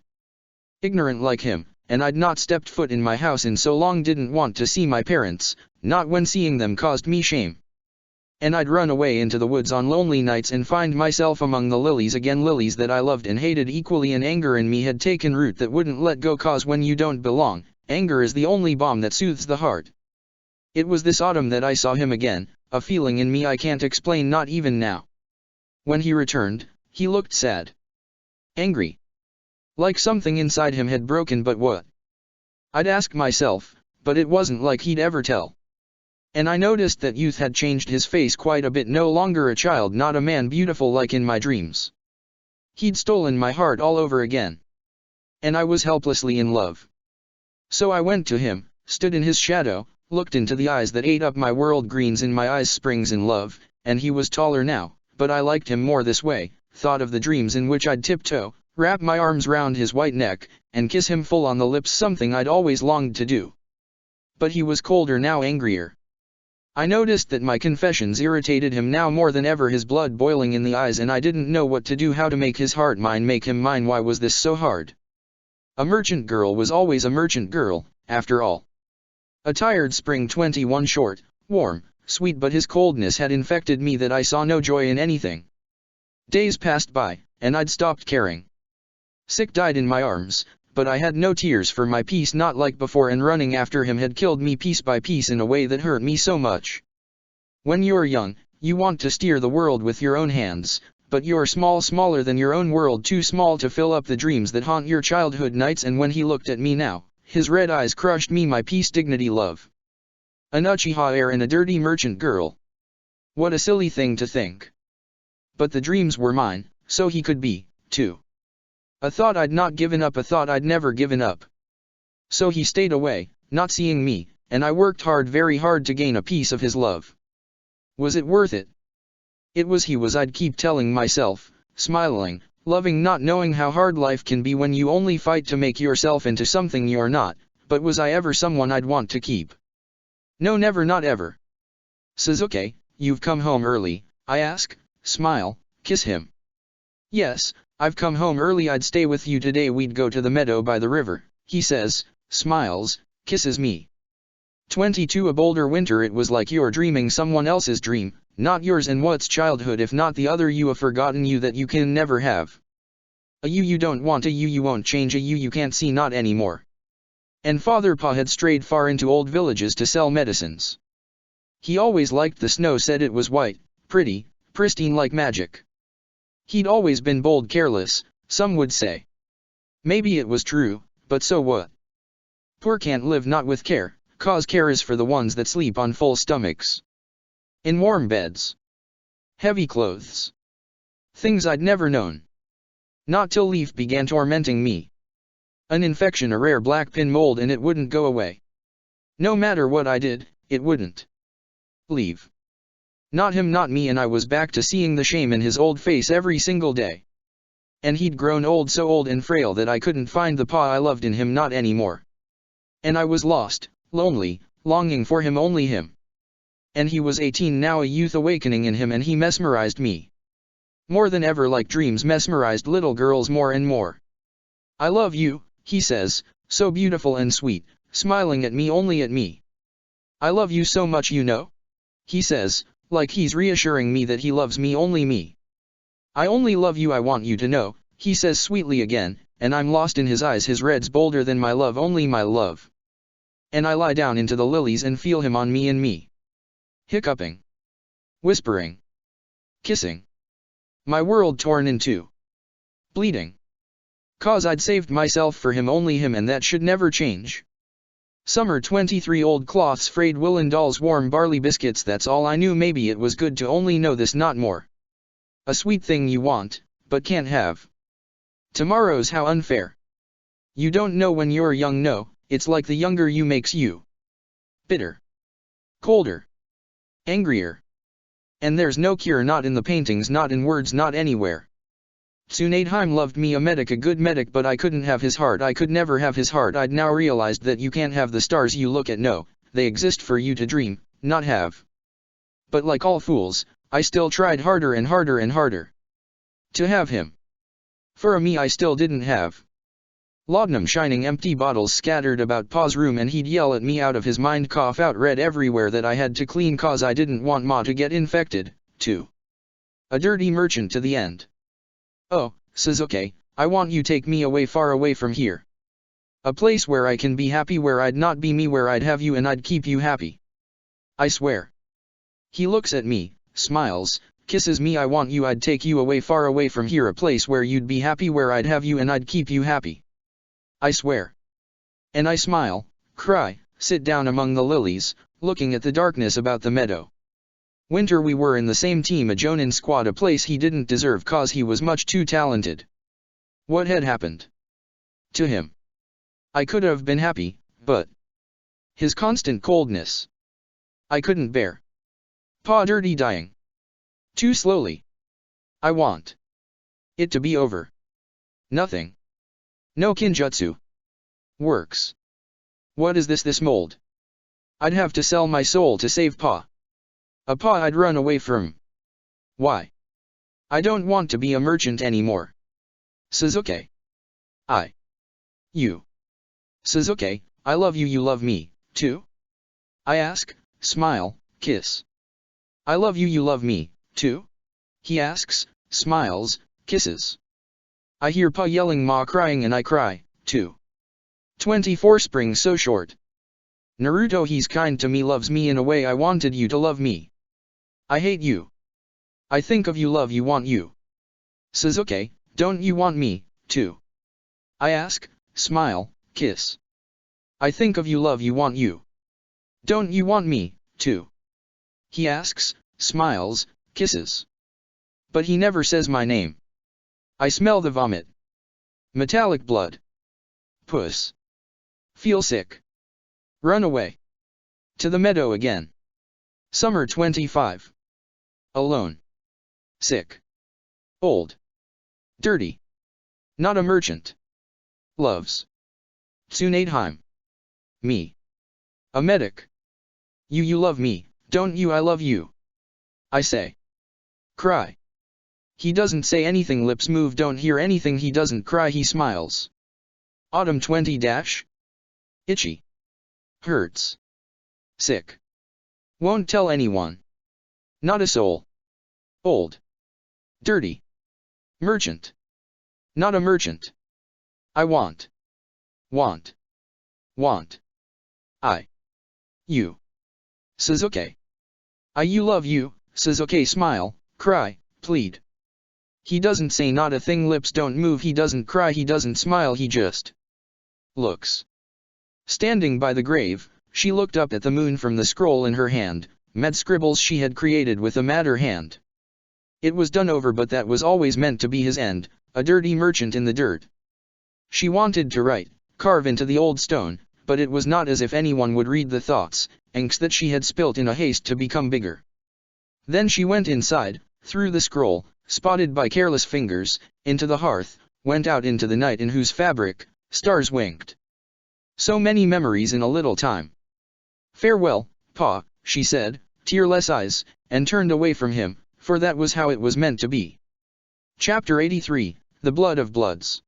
Ignorant like him, and I'd not stepped foot in my house in so long, didn't want to see my parents, not when seeing them caused me shame. And I'd run away into the woods on lonely nights and find myself among the lilies again, lilies that I loved and hated equally, and anger in me had taken root that wouldn't let go, 'cause when you don't belong, anger is the only balm that soothes the heart. It was this autumn that I saw him again, a feeling in me I can't explain, not even now. When he returned, he looked sad. Angry. Like something inside him had broken, but what? I'd ask myself, but it wasn't like he'd ever tell. And I noticed that youth had changed his face quite a bit, no longer a child, not a man beautiful like in my dreams. He'd stolen my heart all over again. And I was helplessly in love. So I went to him, stood in his shadow, looked into the eyes that ate up my world, greens in my eyes, springs in love, and he was taller now, but I liked him more this way, thought of the dreams in which I'd tiptoe, wrap my arms round his white neck, and kiss him full on the lips, something I'd always longed to do. But he was colder now, angrier. I noticed that my confessions irritated him now more than ever, his blood boiling in the eyes, and I didn't know what to do, how to make his heart mine, make him mine. Why was this so hard? A merchant girl was always a merchant girl, after all. A tired spring 21 short, warm, sweet, but his coldness had infected me that I saw no joy in anything. Days passed by, and I'd stopped caring. Sick died in my arms, but I had no tears for my peace, not like before, and running after him had killed me piece by piece in a way that hurt me so much. When you're young, you want to steer the world with your own hands, but you're smaller than your own world, too small to fill up the dreams that haunt your childhood nights. And when he looked at me now, his red eyes crushed me, my peace, dignity, love. An Uchiha heir and a dirty merchant girl. What a silly thing to think. But the dreams were mine, so he could be, too. A thought I'd not given up, a thought I'd never given up. So he stayed away, not seeing me, and I worked hard, very hard, to gain a piece of his love. Was it worth it? It was, he was, I'd keep telling myself, smiling, loving, not knowing how hard life can be when you only fight to make yourself into something you're not. But was I ever someone I'd want to keep? No, never, not ever. Suzuki, you've come home early, I ask, smile, kiss him. Yes, I've come home early, I'd stay with you today, we'd go to the meadow by the river, he says, smiles, kisses me. 22. A bolder winter, it was like you're dreaming someone else's dream, not yours, and what's childhood if not the other you, a forgotten you that you can never have. A you don't want, a you won't change, a you can't see, not anymore. And Father Pa had strayed far into old villages to sell medicines. He always liked the snow, said it was white, pretty, pristine like magic. He'd always been bold, careless, some would say. Maybe it was true, but so what? Poor can't live not with care, 'cause care is for the ones that sleep on full stomachs. In warm beds. Heavy clothes. Things I'd never known. Not till Leaf began tormenting me. An infection, a rare black pin mold, and it wouldn't go away. No matter what I did, it wouldn't leave. Not him, not me, and I was back to seeing the shame in his old face every single day. And he'd grown old, so old and frail that I couldn't find the Pa I loved in him, not anymore. And I was lost, lonely, longing for him, only him. And he was 18 now, a youth awakening in him, and he mesmerized me. More than ever, like dreams mesmerized little girls more and more. I love you, he says, so beautiful and sweet, smiling at me, only at me. I love you so much, you know? He says, like he's reassuring me that he loves me, only me. I only love you, I want you to know, he says sweetly again, and I'm lost in his eyes, his red's bolder than my love, only my love. And I lie down into the lilies and feel him on me, and me. Hiccuping. Whispering. Kissing. My world torn in two. Bleeding. 'Cause I'd saved myself for him, only him, and that should never change. Summer 23. Old cloths, frayed woolen dolls, warm barley biscuits, that's all I knew. Maybe it was good to only know this, not more. A sweet thing you want, but can't have. Tomorrow's how unfair. You don't know when you're young, no, it's like the younger you makes you bitter. Colder. Angrier. And there's no cure, not in the paintings, not in words, not anywhere. Tsunadeheim loved me, a medic, a good medic, but I couldn't have his heart, I could never have his heart. I'd now realized that you can't have the stars you look at, no, they exist for you to dream, not have. But like all fools, I still tried harder and harder and harder to have him. For a me I still didn't have. Laudanum, shining empty bottles scattered about Pa's room, and he'd yell at me out of his mind, cough out red everywhere that I had to clean 'cause I didn't want Ma to get infected, too. A dirty merchant to the end. Oh, Suzuki, I want you take me away, far away from here. A place where I can be happy, where I'd not be me, where I'd have you and I'd keep you happy. I swear. He looks at me, smiles, kisses me. I want you, I'd take you away, far away from here, a place where you'd be happy, where I'd have you and I'd keep you happy. I swear. And I smile, cry, sit down among the lilies, looking at the darkness about the meadow. Winter, we were in the same team, a Jonin squad, a place he didn't deserve 'cause he was much too talented. What had happened to him? I could have been happy, but his constant coldness I couldn't bear. Pa dirty dying. Too slowly. I want it to be over. Nothing. No kinjutsu works. What is this mold? I'd have to sell my soul to save Pa. A Pa I'd run away from. Why? I don't want to be a merchant anymore. Suzuki. You. Says okay, I love you love me, too? I ask, smile, kiss. I love you love me, too? He asks, smiles, kisses. I hear Pa yelling Ma crying and I cry, too. 24 Spring so short. Naruto he's kind to me loves me in a way I wanted you to love me. I hate you. I think of you love you want you. Says okay, don't you want me, too? I ask, smile, kiss. I think of you love you want you. Don't you want me, too? He asks, smiles, kisses. But he never says my name. I smell the vomit. Metallic blood. Puss. Feel sick. Run away. To the meadow again. Summer 25. Alone. Sick. Old. Dirty. Not a merchant. Loves. Tsunadeheim. Me. A medic. You love me, don't you I love you. I say. Cry. He doesn't say anything lips move don't hear anything he doesn't cry he smiles. Autumn 20 dash. Itchy. Hurts. Sick. Won't tell anyone. Not a soul. Old. Dirty. Merchant. Not a merchant. I want. Want. Want. I. You. Says okay. You love you, says okay smile, cry, plead. He doesn't say not a thing lips don't move he doesn't cry he doesn't smile he just looks. Standing by the grave, she looked up at the moon from the scroll in her hand, mad scribbles she had created with a madder hand. It was done over but that was always meant to be his end, a dirty merchant in the dirt. She wanted to write, carve into the old stone, but it was not as if anyone would read the thoughts, inks that she had spilt in a haste to become bigger. Then she went inside, through the scroll, spotted by careless fingers, into the hearth, went out into the night in whose fabric, stars winked. So many memories in a little time. Farewell, Pa, she said, tearless eyes, and turned away from him, for that was how it was meant to be. Chapter 83, The Blood of Bloods.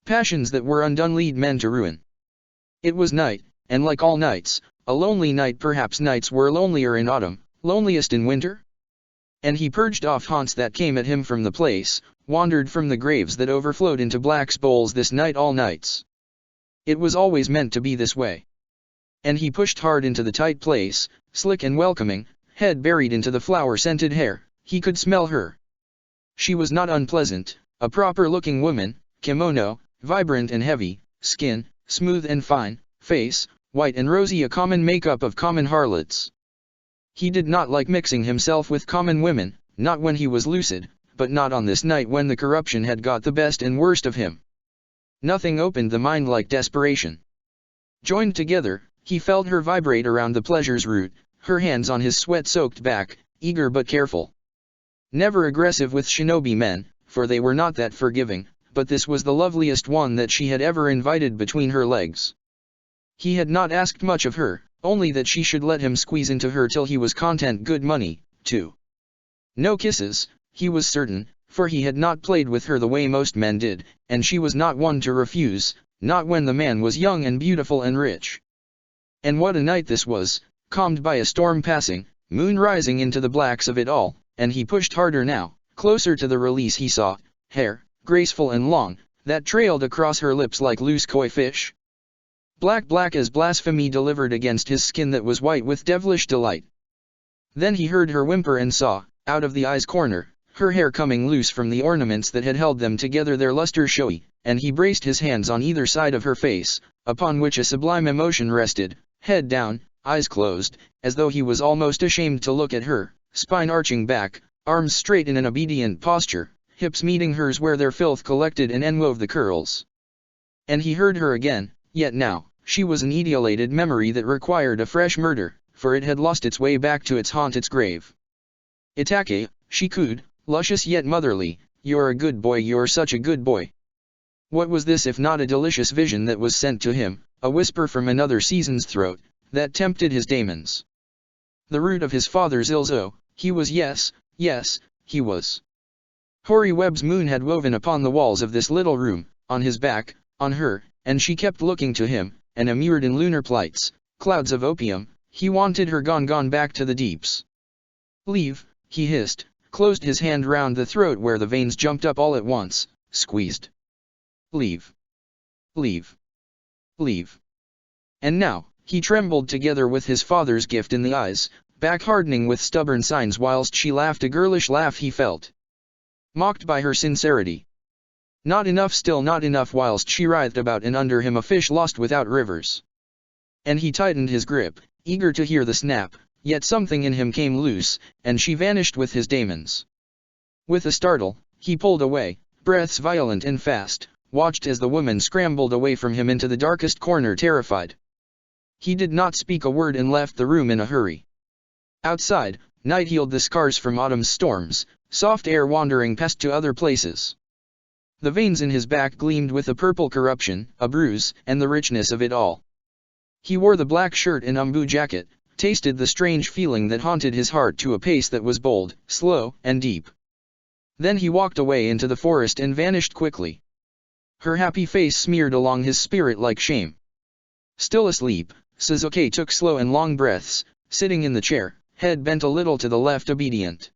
Passions that were undone lead men to ruin. It was night, and like all nights, a lonely night perhaps nights were lonelier in autumn, loneliest in winter? And he purged off haunts that came at him from the place, wandered from the graves that overflowed into Black's bowls this night all nights. It was always meant to be this way. And he pushed hard into the tight place, slick and welcoming, head buried into the flower-scented hair, he could smell her. She was not unpleasant, a proper-looking woman, kimono, vibrant and heavy, skin, smooth and fine, face, white and rosy a common makeup of common harlots. He did not like mixing himself with common women, not when he was lucid, but not on this night when the corruption had got the best and worst of him. Nothing opened the mind like desperation. Joined together, he felt her vibrate around the pleasure's root, her hands on his sweat-soaked back, eager but careful. Never aggressive with shinobi men, for they were not that forgiving, but this was the loveliest one that she had ever invited between her legs. He had not asked much of her, only that she should let him squeeze into her till he was content good money, too. No kisses, he was certain, for he had not played with her the way most men did, and she was not one to refuse, not when the man was young and beautiful and rich. And what a night this was, calmed by a storm passing, moon rising into the blacks of it all, and he pushed harder now, closer to the release he saw, hair, graceful and long, that trailed across her lips like loose koi fish. Black as blasphemy delivered against his skin that was white with devilish delight. Then he heard her whimper and saw, out of the eye's corner, her hair coming loose from the ornaments that had held them together their luster showy, and he braced his hands on either side of her face, upon which a sublime emotion rested, head down, eyes closed, as though he was almost ashamed to look at her, spine arching back, arms straight in an obedient posture, hips meeting hers where their filth collected and enwove the curls. And he heard her again, yet now, she was an etiolated memory that required a fresh murder, for it had lost its way back to its haunt its grave. Itake, she cooed, luscious yet motherly, you're a good boy you're such a good boy. What was this if not a delicious vision that was sent to him, a whisper from another season's throat, that tempted his daemons? The root of his father's ills he was yes, he was. Hoary webs moon had woven upon the walls of this little room, on his back, on her, and she kept looking to him, and immured in lunar plights, clouds of opium, he wanted her gone back to the deeps. Leave, he hissed, closed his hand round the throat where the veins jumped up all at once, squeezed. Leave. Leave. Leave. And now, he trembled together with his father's gift in the eyes, back hardening with stubborn signs whilst she laughed a girlish laugh he felt. Mocked by her sincerity. Not enough, still not enough, whilst she writhed about and under him a fish lost without rivers. And he tightened his grip, eager to hear the snap, yet something in him came loose, and she vanished with his daemons. With a startle, he pulled away, breaths violent and fast, watched as the woman scrambled away from him into the darkest corner terrified. He did not speak a word and left the room in a hurry. Outside, night healed the scars from autumn's storms, soft air wandering past to other places. The veins in his back gleamed with a purple corruption, a bruise, and the richness of it all. He wore the black shirt and umbu jacket, tasted the strange feeling that haunted his heart to a pace that was bold, slow, and deep. Then he walked away into the forest and vanished quickly. Her happy face smeared along his spirit like shame. Still asleep, Suzuki took slow and long breaths, sitting in the chair, head bent a little to the left, obedient.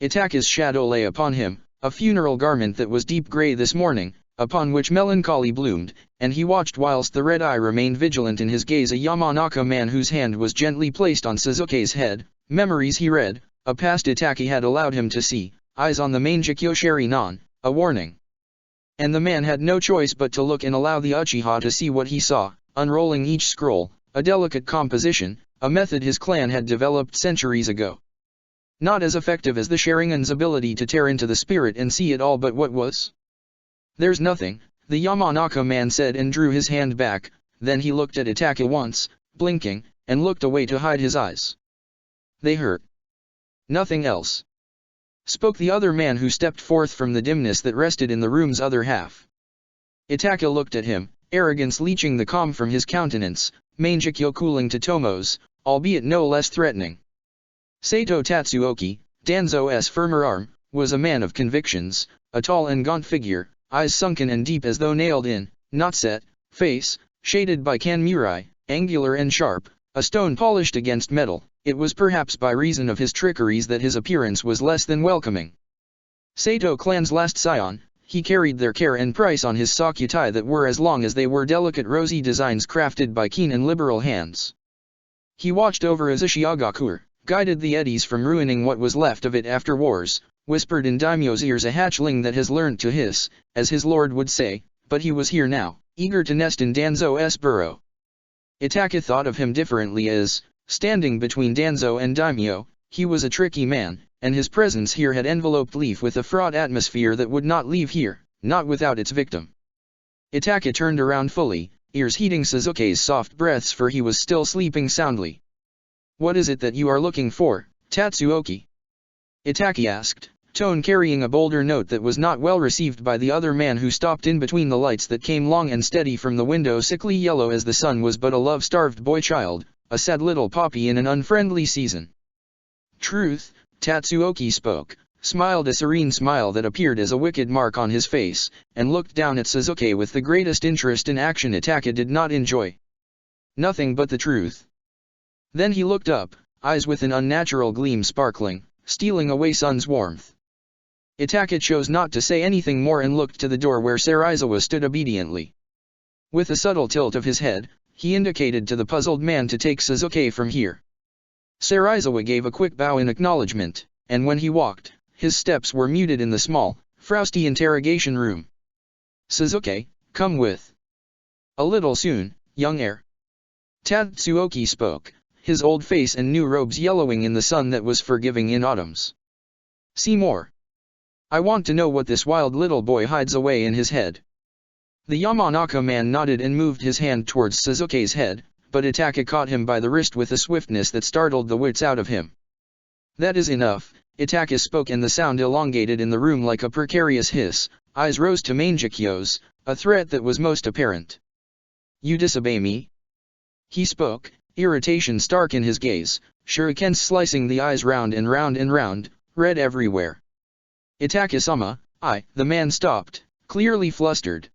Itake's shadow lay upon him, a funeral garment that was deep grey this morning, upon which melancholy bloomed, and he watched whilst the red eye remained vigilant in his gaze, a Yamanaka man whose hand was gently placed on Suzuki's head. Memories he read, a past Itake had allowed him to see, eyes on the Mangekyo Shari-nan, a warning. And the man had no choice but to look and allow the Uchiha to see what he saw, unrolling each scroll, a delicate composition, a method his clan had developed centuries ago. Not as effective as the Sharingan's ability to tear into the spirit and see it all, but what was? There's nothing, the Yamanaka man said and drew his hand back, then he looked at Itake once, blinking, and looked away to hide his eyes. They hurt. Nothing else. Spoke the other man who stepped forth from the dimness that rested in the room's other half. Itake looked at him, arrogance leeching the calm from his countenance, Mangekyo cooling to Tomo's, albeit no less threatening. Sato Tatsuoki, Danzo's firmer arm, was a man of convictions, a tall and gaunt figure, eyes sunken and deep as though nailed in, not set, face, shaded by kanmurai, angular and sharp, a stone polished against metal. It was perhaps by reason of his trickeries that his appearance was less than welcoming. Sato clan's last scion, he carried their care and price on his sakutai that were as long as they were delicate rosy designs crafted by keen and liberal hands. He watched over Azushiagakur, guided the eddies from ruining what was left of it after wars, whispered in Daimyo's ears a hatchling that has learned to hiss, as his lord would say, but he was here now, eager to nest in Danzo's burrow. Itake thought of him differently as, standing between Danzo and Daimyo, he was a tricky man, and his presence here had enveloped Leaf with a fraught atmosphere that would not leave here, not without its victim. Itake turned around fully, ears heeding Suzuki's soft breaths, for he was still sleeping soundly. "What is it that you are looking for, Tatsuoki?" Itake asked, tone carrying a bolder note that was not well received by the other man who stopped in between the lights that came long and steady from the window, sickly yellow as the sun was but a love-starved boy-child, a sad little poppy in an unfriendly season. "Truth," Tatsuoki spoke, smiled a serene smile that appeared as a wicked mark on his face, and looked down at Suzuki with the greatest interest in action Itake did not enjoy. "Nothing but the truth." Then he looked up, eyes with an unnatural gleam sparkling, stealing away sun's warmth. Itake chose not to say anything more and looked to the door where Serizawa stood obediently. With a subtle tilt of his head, he indicated to the puzzled man to take Suzuki from here. Serizawa gave a quick bow in acknowledgement, and when he walked, his steps were muted in the small, frosty interrogation room. "Suzuki, come with. A little soon, young heir." Tatsuoki spoke, his old face and new robes yellowing in the sun that was forgiving in autumns. "See more. I want to know what this wild little boy hides away in his head." The Yamanaka man nodded and moved his hand towards Suzuki's head, but Itake caught him by the wrist with a swiftness that startled the wits out of him. "That is enough," Itake spoke, and the sound elongated in the room like a precarious hiss. Eyes rose to Mangekyo's, a threat that was most apparent. "You disobey me?" He spoke, irritation stark in his gaze, shurikens slicing the eyes round and round and round, red everywhere. "Itake-sama, the man stopped, clearly flustered.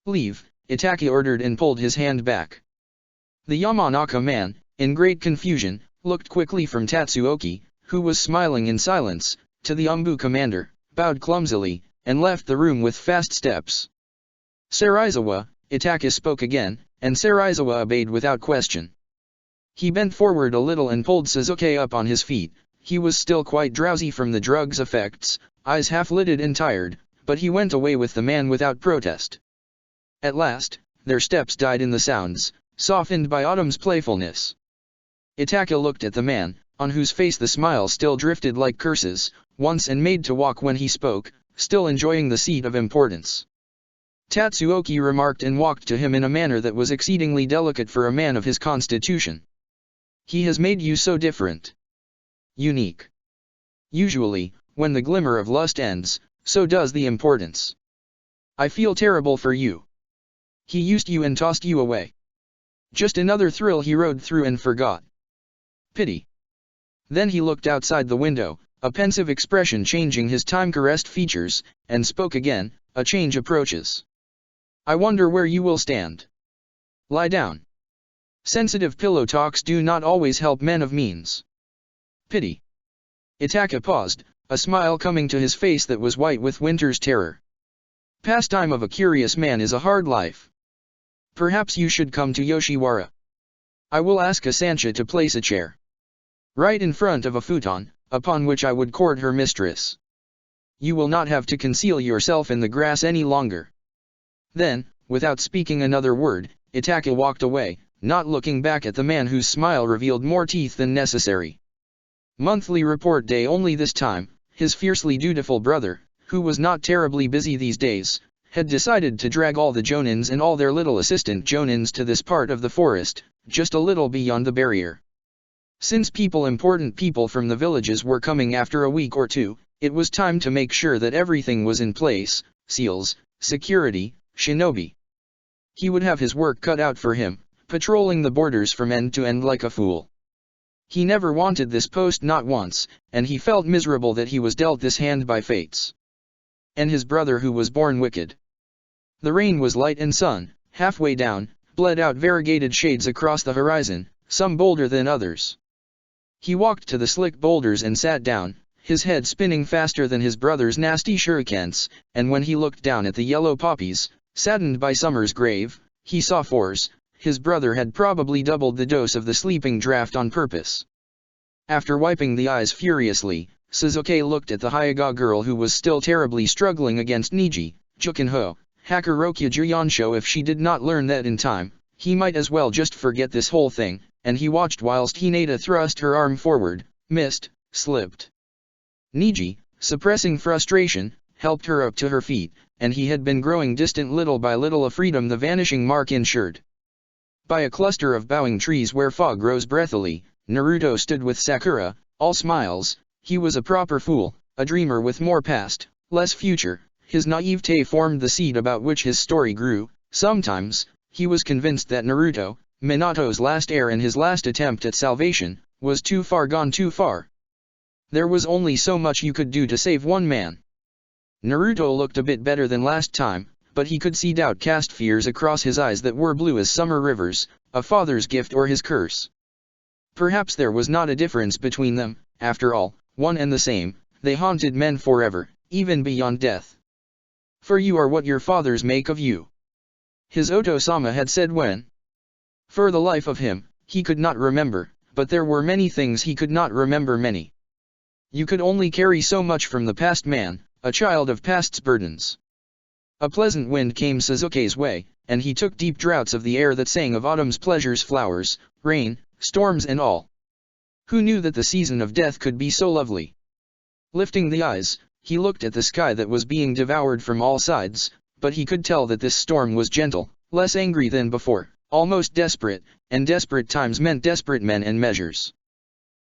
"Leave," Itake ordered and pulled his hand back. The Yamanaka man, in great confusion, looked quickly from Tatsuoki, who was smiling in silence, to the Umbu commander, bowed clumsily, and left the room with fast steps. Serizawa, Itake spoke again, and Serizawa obeyed without question. He bent forward a little and pulled Suzuki up on his feet. He was still quite drowsy from the drug's effects, eyes half-lidded and tired, but he went away with the man without protest. At last, their steps died in the sounds, softened by autumn's playfulness. Itake looked at the man, on whose face the smile still drifted like curses, once and made to walk when he spoke, still enjoying the seat of importance. Tatsuoki remarked and walked to him in a manner that was exceedingly delicate for a man of his constitution. He has made you so different. Unique. Usually, when the glimmer of lust ends, so does the importance. I feel terrible for you. He used you and tossed you away. Just another thrill he rode through and forgot. Pity. Then he looked outside the window, a pensive expression changing his time-caressed features, and spoke again, a change approaches. I wonder where you will stand. Lie down. Sensitive pillow talks do not always help men of means. Pity. Itake paused, a smile coming to his face that was white with winter's terror. Pastime of a curious man is a hard life. Perhaps you should come to Yoshiwara. I will ask a Sancha to place a chair right in front of a futon, upon which I would court her mistress. You will not have to conceal yourself in the grass any longer. Then, without speaking another word, Itake walked away, not looking back at the man whose smile revealed more teeth than necessary. Monthly report day only this time, his fiercely dutiful brother, who was not terribly busy these days, had decided to drag all the jonins and all their little assistant jonins to this part of the forest, just a little beyond the barrier. Since important people from the villages were coming after a week or two, it was time to make sure that everything was in place, seals, security, shinobi. He would have his work cut out for him, patrolling the borders from end to end like a fool. He never wanted this post not once, and he felt miserable that he was dealt this hand by fates. And his brother who was born wicked. The rain was light and sun, halfway down, bled out variegated shades across the horizon, some bolder than others. He walked to the slick boulders and sat down, his head spinning faster than his brother's nasty shurikens, and when he looked down at the yellow poppies, saddened by summer's grave, he saw fours. His brother had probably doubled the dose of the sleeping draught on purpose. After wiping the eyes furiously, Suzuki looked at the Hyuga girl who was still terribly struggling against Niji, Jukinho, Hakurokya Juyansho. If she did not learn that in time, he might as well just forget this whole thing, and he watched whilst Hinata thrust her arm forward, missed, slipped. Niji, suppressing frustration, helped her up to her feet, and he had been growing distant little by little, a freedom the vanishing mark ensured. By a cluster of bowing trees where fog rose breathily, Naruto stood with Sakura, all smiles. He was a proper fool, a dreamer with more past, less future. His naivete formed the seed about which his story grew. Sometimes, he was convinced that Naruto, Minato's last heir and his last attempt at salvation, was too far gone too far. There was only so much you could do to save one man. Naruto looked a bit better than last time, but he could see doubt cast fears across his eyes that were blue as summer rivers, a father's gift or his curse. Perhaps there was not a difference between them, after all, one and the same, they haunted men forever, even beyond death. For you are what your fathers make of you. His Oto-sama had said when. For the life of him, he could not remember, but there were many things he could not remember many. You could only carry so much from the past man, a child of past's burdens. A pleasant wind came Suzuki's way, and he took deep draughts of the air that sang of autumn's pleasures, flowers, rain, storms and all. Who knew that the season of death could be so lovely? Lifting the eyes, he looked at the sky that was being devoured from all sides, but he could tell that this storm was gentle, less angry than before, almost desperate, and desperate times meant desperate men and measures.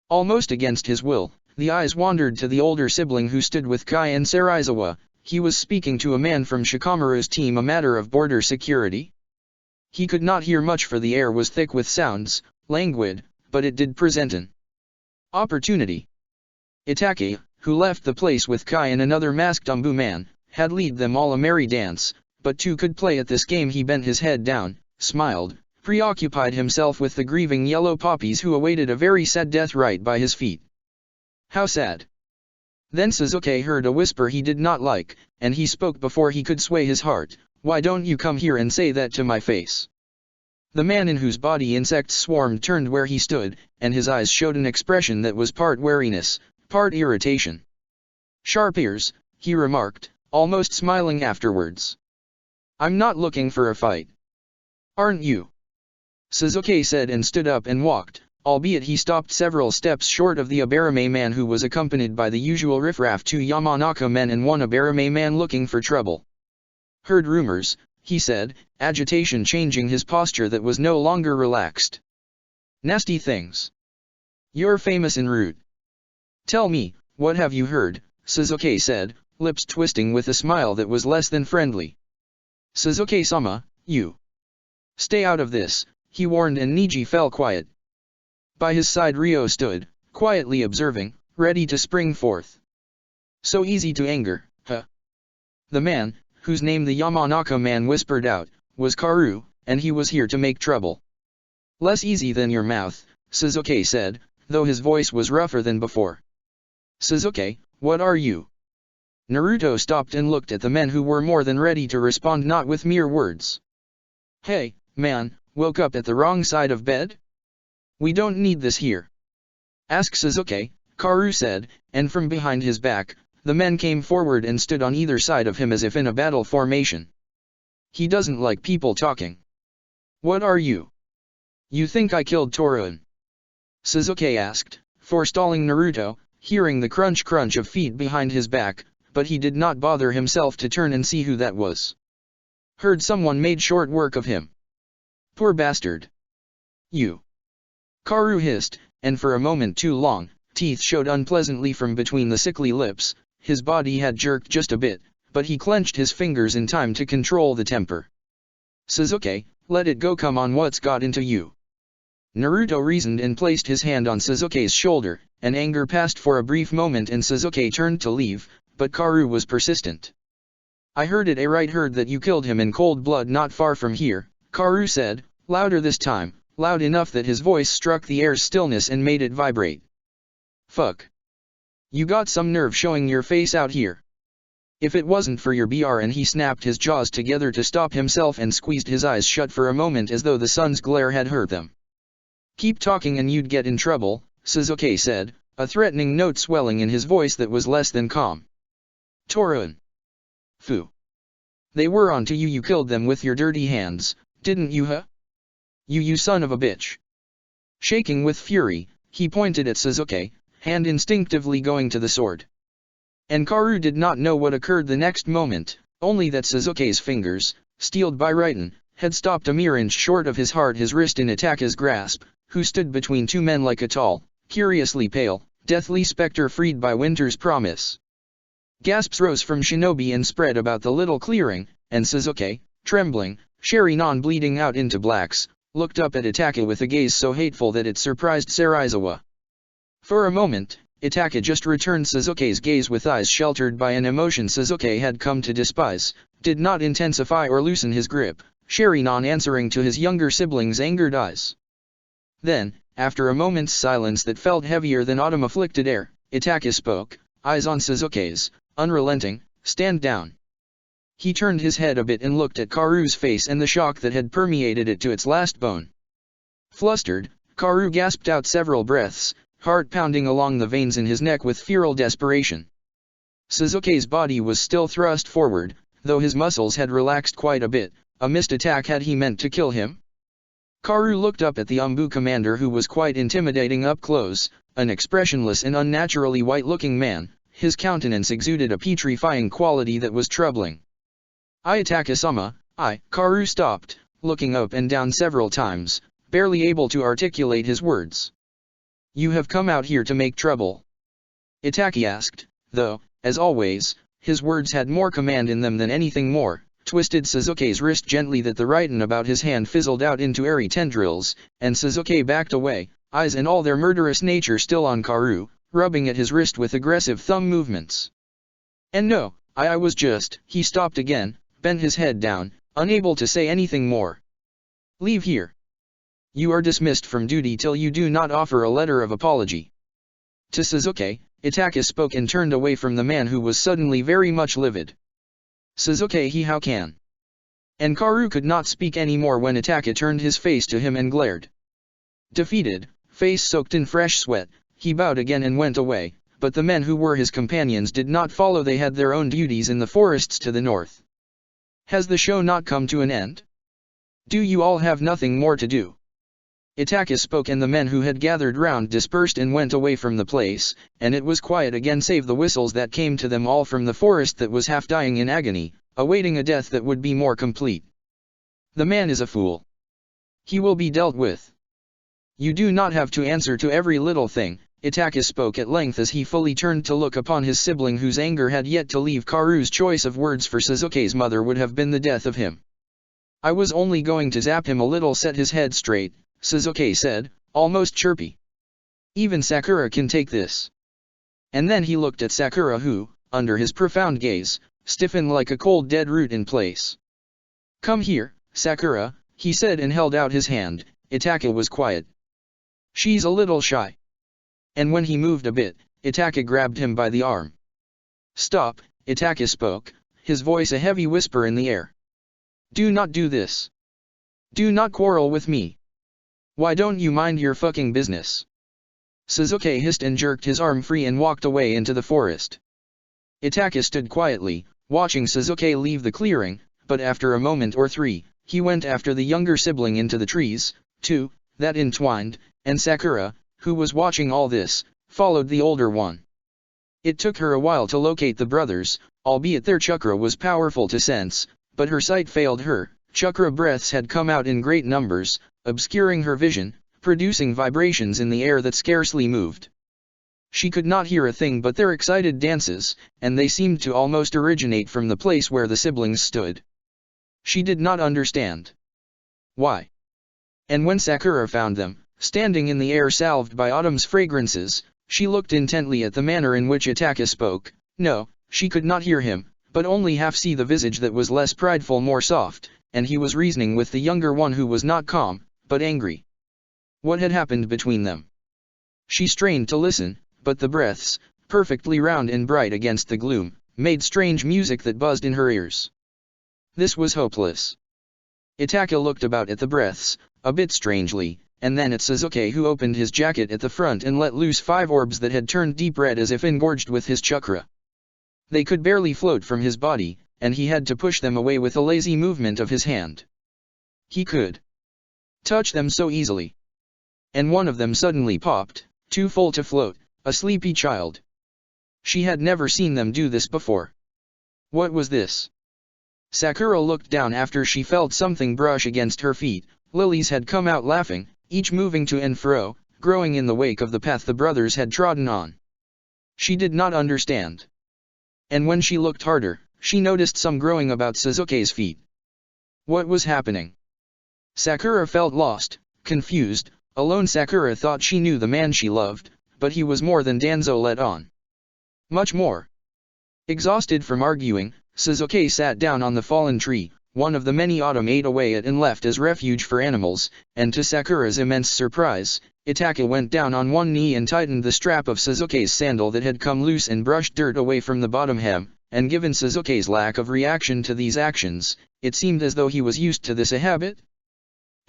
Almost against his will, the eyes wandered to the older sibling who stood with Kai and Serizawa. He was speaking to a man from Shikamaru's team, a matter of border security. He could not hear much for the air was thick with sounds, languid, but it did present an opportunity. Itake, who left the place with Kai and another masked Umbu man, had lead them all a merry dance, but two could play at this game. He bent his head down, smiled, preoccupied himself with the grieving yellow poppies who awaited a very sad death right by his feet. How sad. Then Suzuki heard a whisper he did not like, and he spoke before he could sway his heart. Why don't you come here and say that to my face? The man in whose body insects swarmed turned where he stood, and his eyes showed an expression that was part wariness, part irritation. Sharp ears, he remarked, almost smiling afterwards. I'm not looking for a fight. Aren't you? Suzuki said and stood up and walked, albeit he stopped several steps short of the Abarame man who was accompanied by the usual riffraff, 2 Yamanaka men and 1 Abarame man looking for trouble. Heard rumors, he said, agitation changing his posture that was no longer relaxed. Nasty things. You're famous and rude. Tell me, what have you heard? Suzuki said, lips twisting with a smile that was less than friendly. Suzuki-sama, you. Stay out of this, he warned, and Niji fell quiet. By his side Ryo stood, quietly observing, ready to spring forth. So easy to anger, huh? The man, whose name the Yamanaka man whispered out, was Kaoru, and he was here to make trouble. Less easy than your mouth, Suzuki said, though his voice was rougher than before. Suzuki, what are you? Naruto stopped and looked at the men who were more than ready to respond, not with mere words. Hey, man, woke up at the wrong side of bed? We don't need this here. Ask Suzuki, Kaoru said, and from behind his back, the men came forward and stood on either side of him as if in a battle formation. He doesn't like people talking. What are you? You think I killed Toruin? Suzuki asked, forestalling Naruto, hearing the crunch of feet behind his back, but he did not bother himself to turn and see who that was. Heard someone made short work of him. Poor bastard. You. Kaoru hissed, and for a moment too long, teeth showed unpleasantly from between the sickly lips. His body had jerked just a bit, but he clenched his fingers in time to control the temper. Suzuki, let it go, come on, what's got into you? Naruto reasoned and placed his hand on Suzuki's shoulder, and anger passed for a brief moment and Suzuki turned to leave, but Kaoru was persistent. I heard it, heard that you killed him in cold blood not far from here, Kaoru said, louder this time, loud enough that his voice struck the air's stillness and made it vibrate. Fuck. You got some nerve showing your face out here. If it wasn't for your BR, and he snapped his jaws together to stop himself and squeezed his eyes shut for a moment as though the sun's glare had hurt them. Keep talking and you'd get in trouble, Suzuki said, a threatening note swelling in his voice that was less than calm. Toruin. Fu. They were on to you, you killed them with your dirty hands, didn't you, huh? You son of a bitch. Shaking with fury, he pointed at Suzuki, hand instinctively going to the sword. And Kaoru did not know what occurred the next moment, only that Suzuki's fingers, steeled by Raiden, had stopped a mere inch short of his heart, his wrist in Itaka's grasp, who stood between two men like a tall, curiously pale, deathly specter freed by winter's promise. Gasps rose from Shinobi and spread about the little clearing, and Suzuki, trembling, Sharingan bleeding out into blacks, looked up at Itaka with a gaze so hateful that it surprised Sarizawa. For a moment, Itaka just returned Suzuki's gaze with eyes sheltered by an emotion Suzuki had come to despise, did not intensify or loosen his grip, Sharingan answering to his younger sibling's angered eyes. Then, after a moment's silence that felt heavier than autumn-afflicted air, Itaka spoke, eyes on Suzuki's, unrelenting, stand down. He turned his head a bit and looked at Kaoru's face and the shock that had permeated it to its last bone. Flustered, Kaoru gasped out several breaths, heart pounding along the veins in his neck with feral desperation. Suzuki's body was still thrust forward, though his muscles had relaxed quite a bit. A missed attack. Had he meant to kill him? Kaoru looked up at the Umbu commander, who was quite intimidating up close, an expressionless and unnaturally white-looking man. His countenance exuded a petrifying quality that was troubling. Itaka-sama, Kaoru stopped, looking up and down several times, barely able to articulate his words. You have come out here to make trouble? Itaka asked, though, as always, his words had more command in them than anything more, twisted Suzuki's wrist gently that the Raiden about his hand fizzled out into airy tendrils, and Suzuki backed away, eyes and all their murderous nature still on Kaoru, rubbing at his wrist with aggressive thumb movements. And no, I was just, he stopped again, bent his head down, unable to say anything more. "Leave here. You are dismissed from duty till you do not offer a letter of apology." To Suzuki, Itaka spoke and turned away from the man who was suddenly very much livid. "Suzuki, he how can?" And Karu could not speak any more when Itaka turned his face to him and glared. Defeated, face soaked in fresh sweat, he bowed again and went away, but the men who were his companions did not follow. They had their own duties in the forests to the north. "Has the show not come to an end? Do you all have nothing more to do?" Itaka spoke and the men who had gathered round dispersed and went away from the place, and it was quiet again save the whistles that came to them all from the forest that was half dying in agony, awaiting a death that would be more complete. "The man is a fool. He will be dealt with. You do not have to answer to every little thing," Itaka spoke at length as he fully turned to look upon his sibling whose anger had yet to leave. Karu's choice of words for Suzuki's mother would have been the death of him. "I was only going to zap him a little, set his head straight," Suzuki said, almost chirpy. "Even Sakura can take this." And then he looked at Sakura who, under his profound gaze, stiffened like a cold dead root in place. "Come here, Sakura," he said and held out his hand. Itaka was quiet. "She's a little shy." And when he moved a bit, Itaka grabbed him by the arm. "Stop," Itaka spoke, his voice a heavy whisper in the air. "Do not do this. Do not quarrel with me. Why don't you mind your fucking business?" Suzuki hissed and jerked his arm free and walked away into the forest. Itaka stood quietly, watching Suzuki leave the clearing, but after a moment or three, he went after the younger sibling into the trees, too, that entwined, and Sakura, who was watching all this, followed the older one. It took her a while to locate the brothers, albeit their chakra was powerful to sense, but her sight failed her. Chakra breaths had come out in great numbers, obscuring her vision, producing vibrations in the air that scarcely moved. She could not hear a thing but their excited dances, and they seemed to almost originate from the place where the siblings stood. She did not understand why. And when Sakura found them, standing in the air salved by autumn's fragrances, she looked intently at the manner in which Itaka spoke. No, she could not hear him, but only half see the visage that was less prideful, more soft, and he was reasoning with the younger one who was not calm, but angry. What had happened between them? She strained to listen, but the breaths, perfectly round and bright against the gloom, made strange music that buzzed in her ears. This was hopeless. Itaka looked about at the breaths, a bit strangely, and then at Suzuki who opened his jacket at the front and let loose 5 orbs that had turned deep red as if engorged with his chakra. They could barely float from his body, and he had to push them away with a lazy movement of his hand. He could touch them so easily. And one of them suddenly popped, too full to float, a sleepy child. She had never seen them do this before. What was this? Sakura looked down after she felt something brush against her feet. Lilies had come out laughing, each moving to and fro, growing in the wake of the path the brothers had trodden on. She did not understand. And when she looked harder, she noticed some growing about Suzuki's feet. What was happening? Sakura felt lost, confused. Alone Sakura thought she knew the man she loved, but he was more than Danzo let on. Much more. Exhausted from arguing, Suzuki sat down on the fallen tree, one of the many autumn ate away at and left as refuge for animals, and to Sakura's immense surprise, Itaka went down on one knee and tightened the strap of Suzuki's sandal that had come loose and brushed dirt away from the bottom hem, and given Suzuki's lack of reaction to these actions, it seemed as though he was used to this a habit.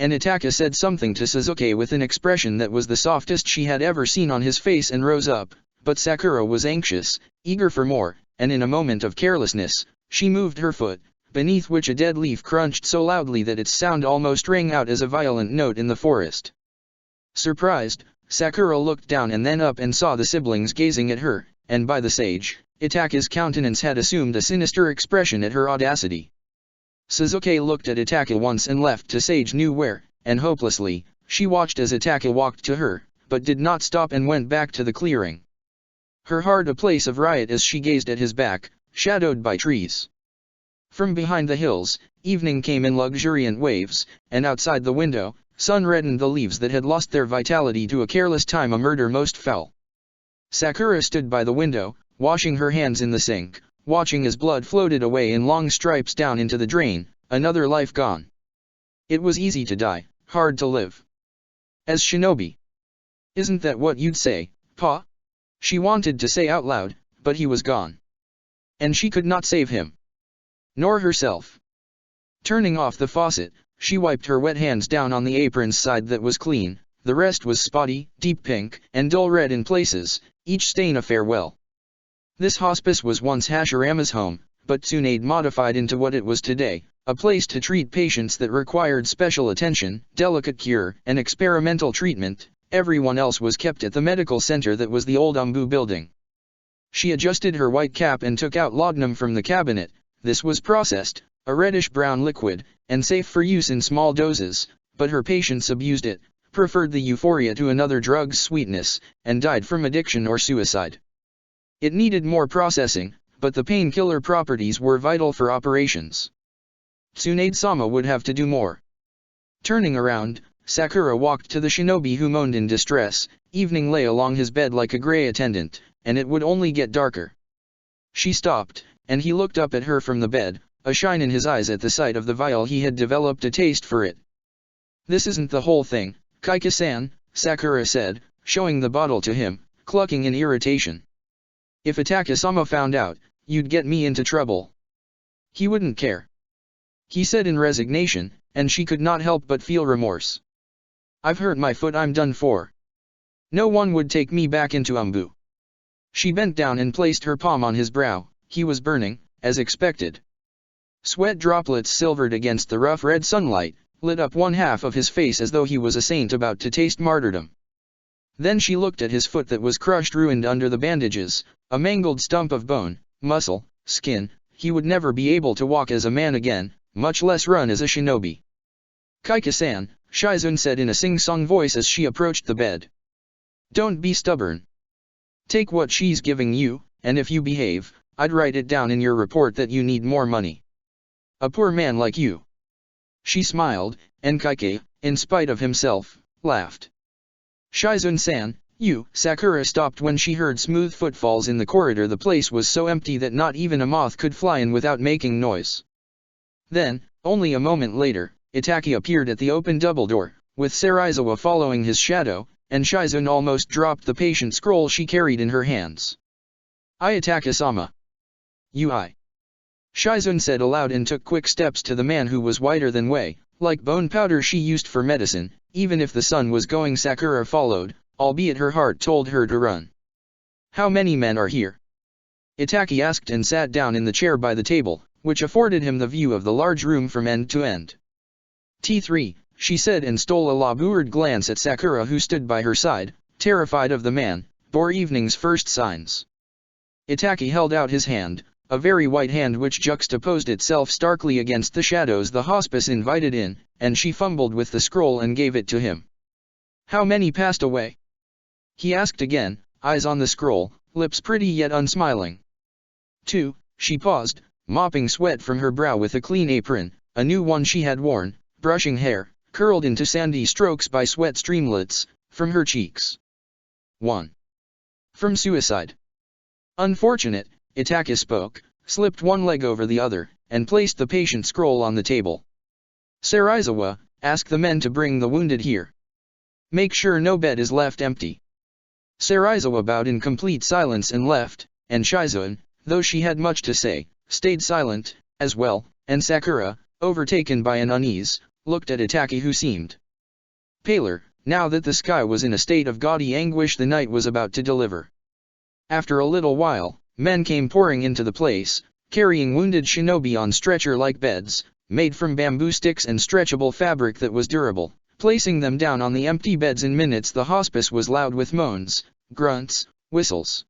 And Itaka said something to Suzuki with an expression that was the softest she had ever seen on his face and rose up, but Sakura was anxious, eager for more, and in a moment of carelessness, she moved her foot, beneath which a dead leaf crunched so loudly that its sound almost rang out as a violent note in the forest. Surprised, Sakura looked down and then up and saw the siblings gazing at her, and by the sage, Itaka's countenance had assumed a sinister expression at her audacity. Suzuki looked at Itaka once and left to sage knew where, and hopelessly, she watched as Itaka walked to her, but did not stop and went back to the clearing. Her heart a place of riot as she gazed at his back, shadowed by trees. From behind the hills, evening came in luxuriant waves, and outside the window, sun reddened the leaves that had lost their vitality to a careless time, a murder most foul. Sakura stood by the window, washing her hands in the sink, watching as blood floated away in long stripes down into the drain, another life gone. It was easy to die, hard to live. As shinobi. Isn't that what you'd say, Pa? She wanted to say out loud, but he was gone. And she could not save him. Nor herself. Turning off the faucet, she wiped her wet hands down on the apron's side that was clean, the rest was spotty, deep pink, and dull red in places, each stain a farewell. This hospice was once Hashirama's home, but Tsunade modified into what it was today, a place to treat patients that required special attention, delicate cure, and experimental treatment. Everyone else was kept at the medical center that was the old Umbu building. She adjusted her white cap and took out laudanum from the cabinet. This was processed, a reddish-brown liquid, and safe for use in small doses, but her patients abused it, preferred the euphoria to another drug's sweetness, and died from addiction or suicide. It needed more processing, but the painkiller properties were vital for operations. Tsunade-sama would have to do more. Turning around, Sakura walked to the shinobi who moaned in distress. Evening lay along his bed like a gray attendant, and it would only get darker. She stopped, and he looked up at her from the bed, a shine in his eyes at the sight of the vial. He had developed a taste for it. "This isn't the whole thing, Kaika-san," Sakura said, showing the bottle to him, clucking in irritation. "If Ataka-sama found out, you'd get me into trouble." "He wouldn't care," he said in resignation, and she could not help but feel remorse. "I've hurt my foot, I'm done for. No one would take me back into Umbu." She bent down and placed her palm on his brow. He was burning, as expected. Sweat droplets silvered against the rough red sunlight, lit up one half of his face as though he was a saint about to taste martyrdom. Then she looked at his foot that was crushed, ruined under the bandages, a mangled stump of bone, muscle, skin. He would never be able to walk as a man again, much less run as a shinobi. "Kaika-san," Shizune said in a sing-song voice as she approached the bed. "Don't be stubborn. Take what she's giving you, and if you behave, I'd write it down in your report that you need more money. A poor man like you." She smiled, and Kaike, in spite of himself, laughed. "Shizune-san, you." Sakura stopped when she heard smooth footfalls in the corridor. The place was so empty that not even a moth could fly in without making noise. Then, only a moment later, Itaki appeared at the open double door, with Serizawa following his shadow, and Shizune almost dropped the patient scroll she carried in her hands. "I Itaka-sama." "You." Shizune said aloud and took quick steps to the man who was whiter than whey, like bone powder she used for medicine. Even if the sun was going, Sakura followed, albeit her heart told her to run. "How many men are here?" Itaki asked and sat down in the chair by the table, which afforded him the view of the large room from end to end. "T3, she said and stole a labored glance at Sakura who stood by her side, terrified of the man, bore evening's first signs. Itaki held out his hand, a very white hand which juxtaposed itself starkly against the shadows the hospice invited in, and she fumbled with the scroll and gave it to him. "How many passed away?" he asked again, eyes on the scroll, lips pretty yet unsmiling. "2, she paused, mopping sweat from her brow with a clean apron, a new one she had worn, brushing hair, curled into sandy strokes by sweat streamlets, from her cheeks. 1. From suicide. Unfortunate, Itaki spoke, slipped one leg over the other, and placed the patient scroll on the table. "Serizawa, ask the men to bring the wounded here. Make sure no bed is left empty." Serizawa bowed in complete silence and left, and Shizune, though she had much to say, stayed silent, as well, and Sakura, overtaken by an unease, looked at Itaki who seemed paler, now that the sky was in a state of gaudy anguish the night was about to deliver. After a little while, men came pouring into the place, carrying wounded shinobi on stretcher-like beds, made from bamboo sticks and stretchable fabric that was durable, placing them down on the empty beds in minutes. The hospice was loud with moans, grunts, whistles.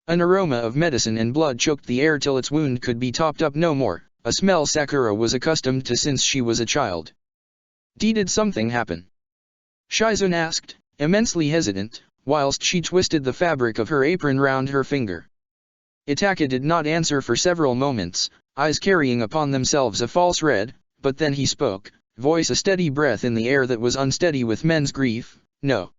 An aroma of medicine and blood choked the air till its wound could be topped up no more, a smell Sakura was accustomed to since she was a child. "Did something happen?" Shizune asked, immensely hesitant, whilst she twisted the fabric of her apron round her finger. Itaka did not answer for several moments, eyes carrying upon themselves a false red, but then he spoke, voice a steady breath in the air that was unsteady with men's grief. "No."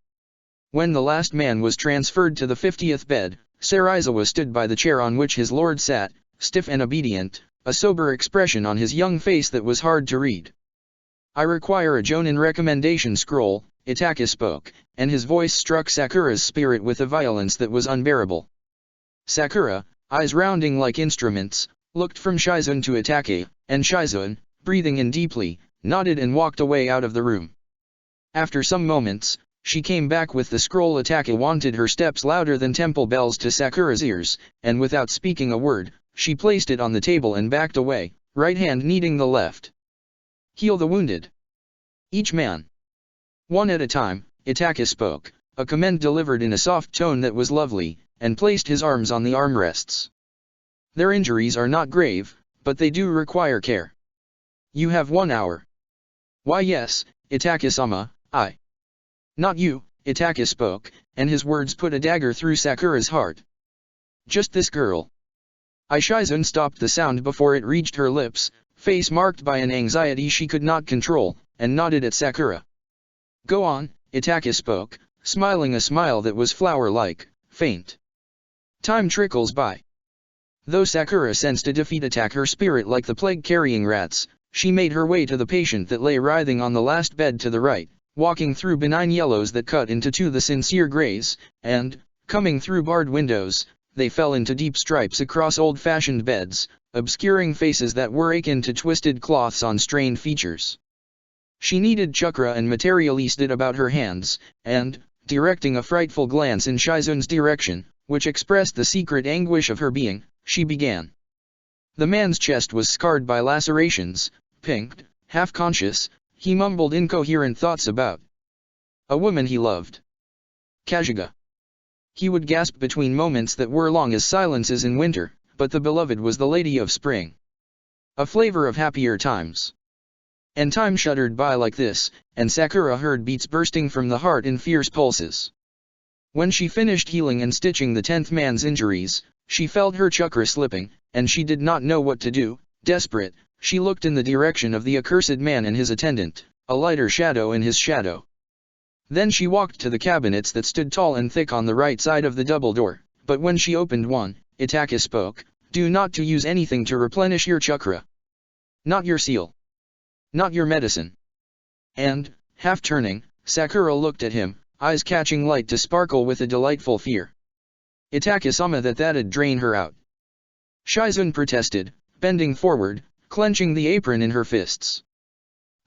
When the last man was transferred to the 50th bed, Serizawa stood by the chair on which his lord sat, stiff and obedient, a sober expression on his young face that was hard to read. "I require a Jonin recommendation scroll," Itaka spoke, and his voice struck Sakura's spirit with a violence that was unbearable. Sakura, eyes rounding like instruments, looked from Shizun to Itaka, and Shizun, breathing in deeply, nodded and walked away out of the room. After some moments, she came back with the scroll. Itaka wanted her steps louder than temple bells to Sakura's ears, and without speaking a word, she placed it on the table and backed away, right hand kneading the left. "Heal the wounded. Each man. One at a time," Itaka spoke, a command delivered in a soft tone that was lovely, and placed his arms on the armrests. "Their injuries are not grave, but they do require care. You have 1 hour." "Why yes, Itaka-sama, I." "Not you," Itaka spoke, and his words put a dagger through Sakura's heart. "Just this girl." Shizun stopped the sound before it reached her lips, face marked by an anxiety she could not control, and nodded at Sakura. "Go on," Itaka spoke, smiling a smile that was flower-like, faint. "Time trickles by." Though Sakura sensed a defeat attack her spirit like the plague-carrying rats, she made her way to the patient that lay writhing on the last bed to the right, walking through benign yellows that cut into the sincere grays, and, coming through barred windows, they fell into deep stripes across old-fashioned beds, obscuring faces that were akin to twisted cloths on strained features. She kneaded chakra and materialized it about her hands, and, directing a frightful glance in Shizun's direction, which expressed the secret anguish of her being, she began. The man's chest was scarred by lacerations, pinked, half-conscious, he mumbled incoherent thoughts about a woman he loved. Kazuga. He would gasp between moments that were long as silences in winter, but the beloved was the lady of spring. A flavor of happier times. And time shuddered by like this, and Sakura heard beats bursting from the heart in fierce pulses. When she finished healing and stitching the 10th man's injuries, she felt her chakra slipping, and she did not know what to do. Desperate, she looked in the direction of the accursed man and his attendant, a lighter shadow in his shadow. Then she walked to the cabinets that stood tall and thick on the right side of the double door, but when she opened one, Itaka spoke, "Do not to use anything to replenish your chakra. Not your seal. Not your medicine." And, half turning, Sakura looked at him, eyes catching light to sparkle with a delightful fear. Itaka-sama, that'd drain her out. Shizun protested, bending forward, clenching the apron in her fists.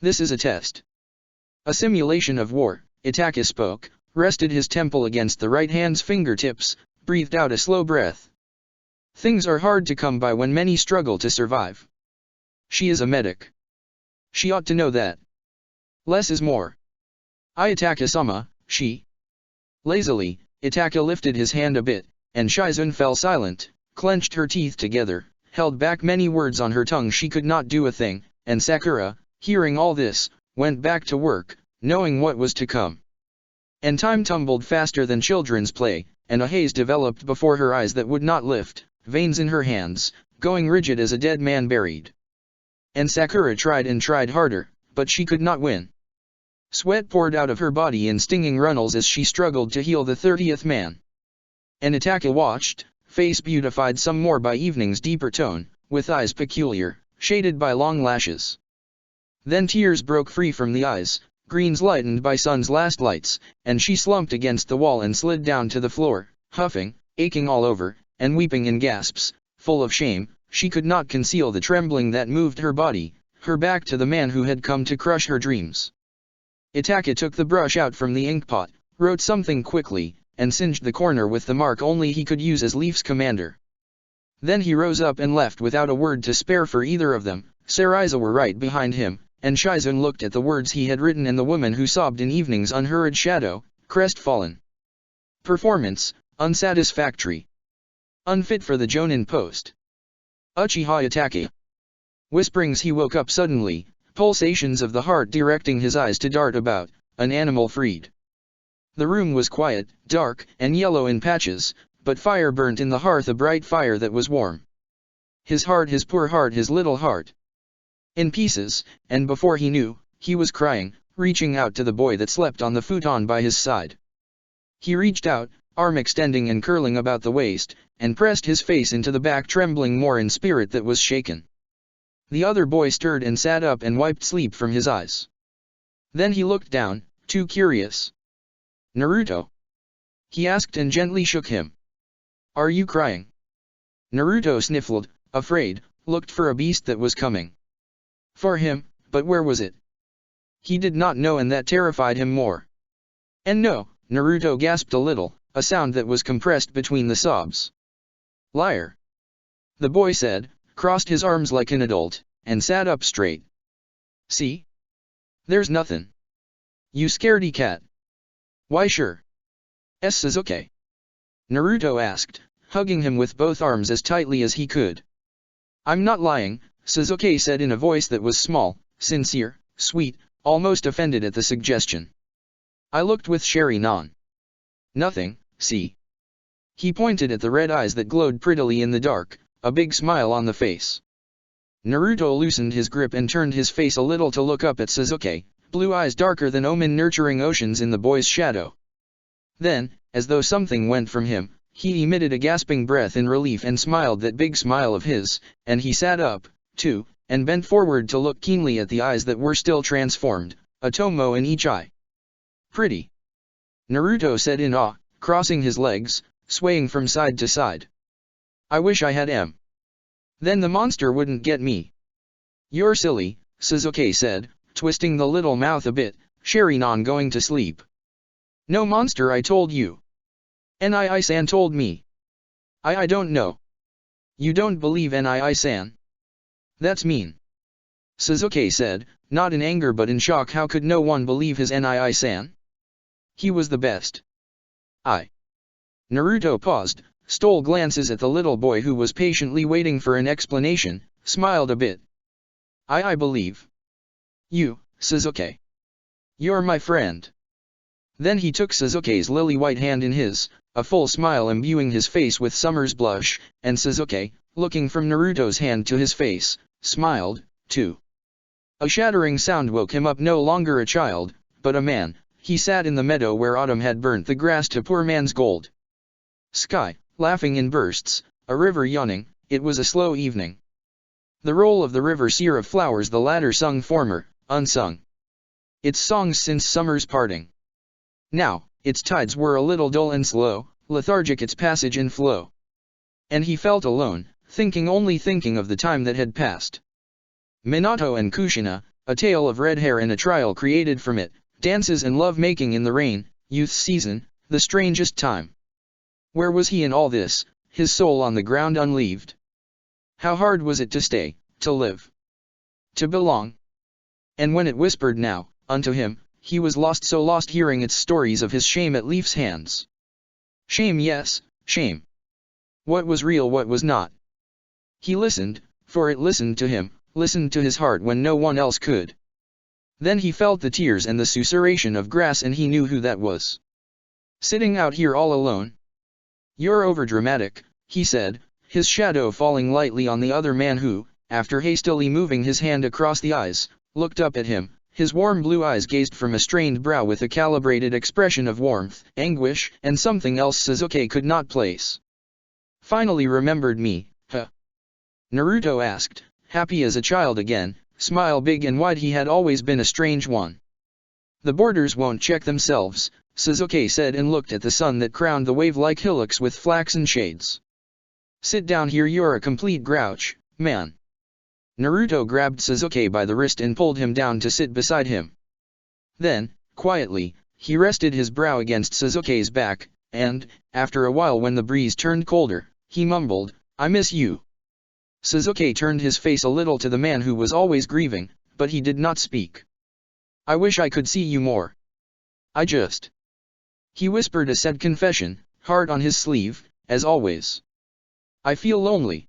"This is a test. A simulation of war," Itaka spoke, rested his temple against the right hand's fingertips, breathed out a slow breath. "Things are hard to come by when many struggle to survive. She is a medic. She ought to know that. Less is more. Itaka-sama, she." Lazily, Itaka lifted his hand a bit, and Shizun fell silent, clenched her teeth together, held back many words on her tongue. She could not do a thing, and Sakura, hearing all this, went back to work, knowing what was to come. And time tumbled faster than children's play, and a haze developed before her eyes that would not lift, veins in her hands, going rigid as a dead man buried. And Sakura tried and tried harder, but she could not win. Sweat poured out of her body in stinging runnels as she struggled to heal the 30th man. And Itaka watched, face beautified some more by evening's deeper tone, with eyes peculiar, shaded by long lashes. Then tears broke free from the eyes, greens lightened by sun's last lights, and she slumped against the wall and slid down to the floor, huffing, aching all over, and weeping in gasps, full of shame. She could not conceal the trembling that moved her body, her back to the man who had come to crush her dreams. Itaka took the brush out from the inkpot, wrote something quickly, and singed the corner with the mark only he could use as Leaf's commander. Then he rose up and left without a word to spare for either of them. Saraiza were right behind him, and Shizun looked at the words he had written and the woman who sobbed in evening's unhurried shadow, crestfallen. Performance, unsatisfactory. Unfit for the Jonin post. Uchiha Itaka. Whisperings. He woke up suddenly, pulsations of the heart directing his eyes to dart about, an animal freed. The room was quiet, dark, and yellow in patches, but fire burnt in the hearth, a bright fire that was warm. His heart, his poor heart, his little heart. In pieces, and before he knew, he was crying, reaching out to the boy that slept on the futon by his side. He reached out, arm extending and curling about the waist, and pressed his face into the back, trembling more in spirit that was shaken. The other boy stirred and sat up and wiped sleep from his eyes. Then he looked down, too curious. "Naruto?" he asked and gently shook him. "Are you crying?" Naruto sniffled, afraid, looked for a beast that was coming for him, but where was it? He did not know, and that terrified him more. "And no," Naruto gasped a little, a sound that was compressed between the sobs. "Liar," the boy said, crossed his arms like an adult, and sat up straight. "See? There's nothing. You scaredy cat." "Why sure. Sasuke?" Naruto asked, hugging him with both arms as tightly as he could. "I'm not lying," Sasuke said in a voice that was small, sincere, sweet, almost offended at the suggestion. "I looked with Sharingan. Nothing, see?" He pointed at the red eyes that glowed prettily in the dark, a big smile on the face. Naruto loosened his grip and turned his face a little to look up at Sasuke, blue eyes darker than omen nurturing oceans in the boy's shadow. Then, as though something went from him, he emitted a gasping breath in relief and smiled that big smile of his, and he sat up, too, and bent forward to look keenly at the eyes that were still transformed, a tomo in each eye. "Pretty," Naruto said in awe, crossing his legs, swaying from side to side. "I wish I had M. Then the monster wouldn't get me." "You're silly," Sasuke said, twisting the little mouth a bit, "Sharingan going to sleep." "No monster, I told you. Nii-san told me." I don't know." "You don't believe Nii-san? That's mean," Sasuke said, not in anger but in shock. How could no one believe his Nii-san? He was the best. Naruto paused, stole glances at the little boy who was patiently waiting for an explanation, smiled a bit. I believe you, Sasuke. You're my friend." Then he took Sasuke's lily-white hand in his, a full smile imbuing his face with summer's blush, and Sasuke, looking from Naruto's hand to his face, smiled, too. A shattering sound woke him up, no longer a child, but a man. He sat in the meadow where autumn had burnt the grass to poor man's gold. Sky, laughing in bursts, a river yawning, it was a slow evening. The roll of the river, seer of flowers, the latter sung former, unsung. Its songs since summer's parting. Now, its tides were a little dull and slow, lethargic its passage and flow. And he felt alone, only thinking of the time that had passed. Minato and Kushina, a tale of red hair and a trial created from it, dances and love-making in the rain, youth's season, the strangest time. Where was he in all this, his soul on the ground unleaved? How hard was it to stay, to live, to belong? And when it whispered now, unto him, he was lost, so lost, hearing its stories of his shame at Leaf's hands. Shame, yes, shame. What was real, what was not? He listened, for it listened to him, listened to his heart when no one else could. Then he felt the tears and the susurration of grass, and he knew who that was. Sitting out here all alone? You're overdramatic, he said, his shadow falling lightly on the other man who, after hastily moving his hand across the eyes, looked up at him. His warm blue eyes gazed from a strained brow with a calibrated expression of warmth, anguish, and something else Sasuke could not place. "Finally remembered me, huh?" Naruto asked, happy as a child again, smile big and wide. He had always been a strange one. "The borders won't check themselves," Sasuke said, and looked at the sun that crowned the wave-like hillocks with flaxen shades. "Sit down here, you're a complete grouch, man." Naruto grabbed Sasuke by the wrist and pulled him down to sit beside him. Then, quietly, he rested his brow against Sasuke's back, and, after a while when the breeze turned colder, he mumbled, "I miss you." Sasuke turned his face a little to the man who was always grieving, but he did not speak. "I wish I could see you more. I just..." He whispered a sad confession, heart on his sleeve, as always. "I feel lonely."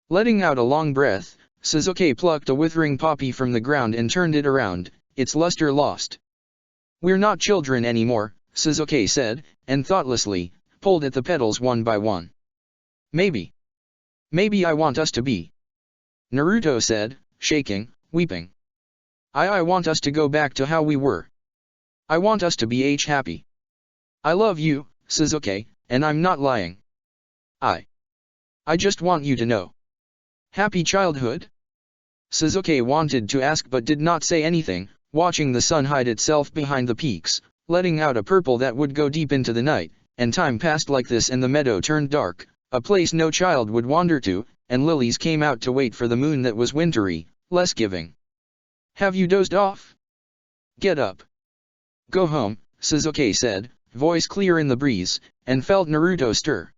Letting out a long breath, Sasuke plucked a withering poppy from the ground and turned it around, its luster lost. "We're not children anymore," Sasuke said, and thoughtlessly, pulled at the petals one by one. Maybe I want us to be," Naruto said, shaking, weeping. I want us to go back to how we were. I want us to be happy. I love you, Sasuke, and I'm not lying. I just want you to know. Happy childhood? Sasuke wanted to ask but did not say anything, watching the sun hide itself behind the peaks, letting out a purple that would go deep into the night, and time passed like this and the meadow turned dark, a place no child would wander to, and lilies came out to wait for the moon that was wintry, less giving. Have you dozed off? Get up. Go home, Sasuke said, voice clear in the breeze, and felt Naruto stir.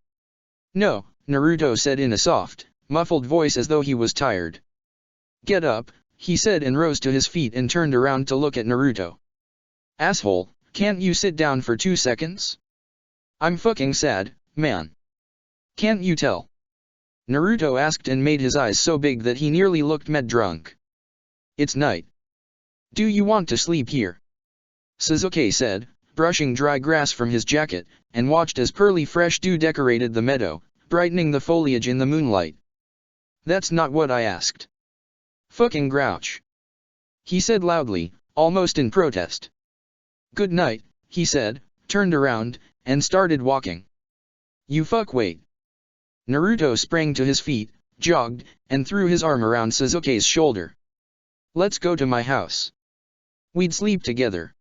No, Naruto said in a soft, muffled voice as though he was tired. Get up, he said and rose to his feet and turned around to look at Naruto. Asshole, can't you sit down for 2 seconds? I'm fucking sad, man. Can't you tell? Naruto asked and made his eyes so big that he nearly looked mad-drunk. It's night. Do you want to sleep here? Sasuke said, brushing dry grass from his jacket, and watched as pearly fresh dew decorated the meadow, brightening the foliage in the moonlight. That's not what I asked. Fucking grouch. He said loudly, almost in protest. Good night, he said, turned around, and started walking. You fuck wait. Naruto sprang to his feet, jogged, and threw his arm around Sasuke's shoulder. Let's go to my house. We'd sleep together.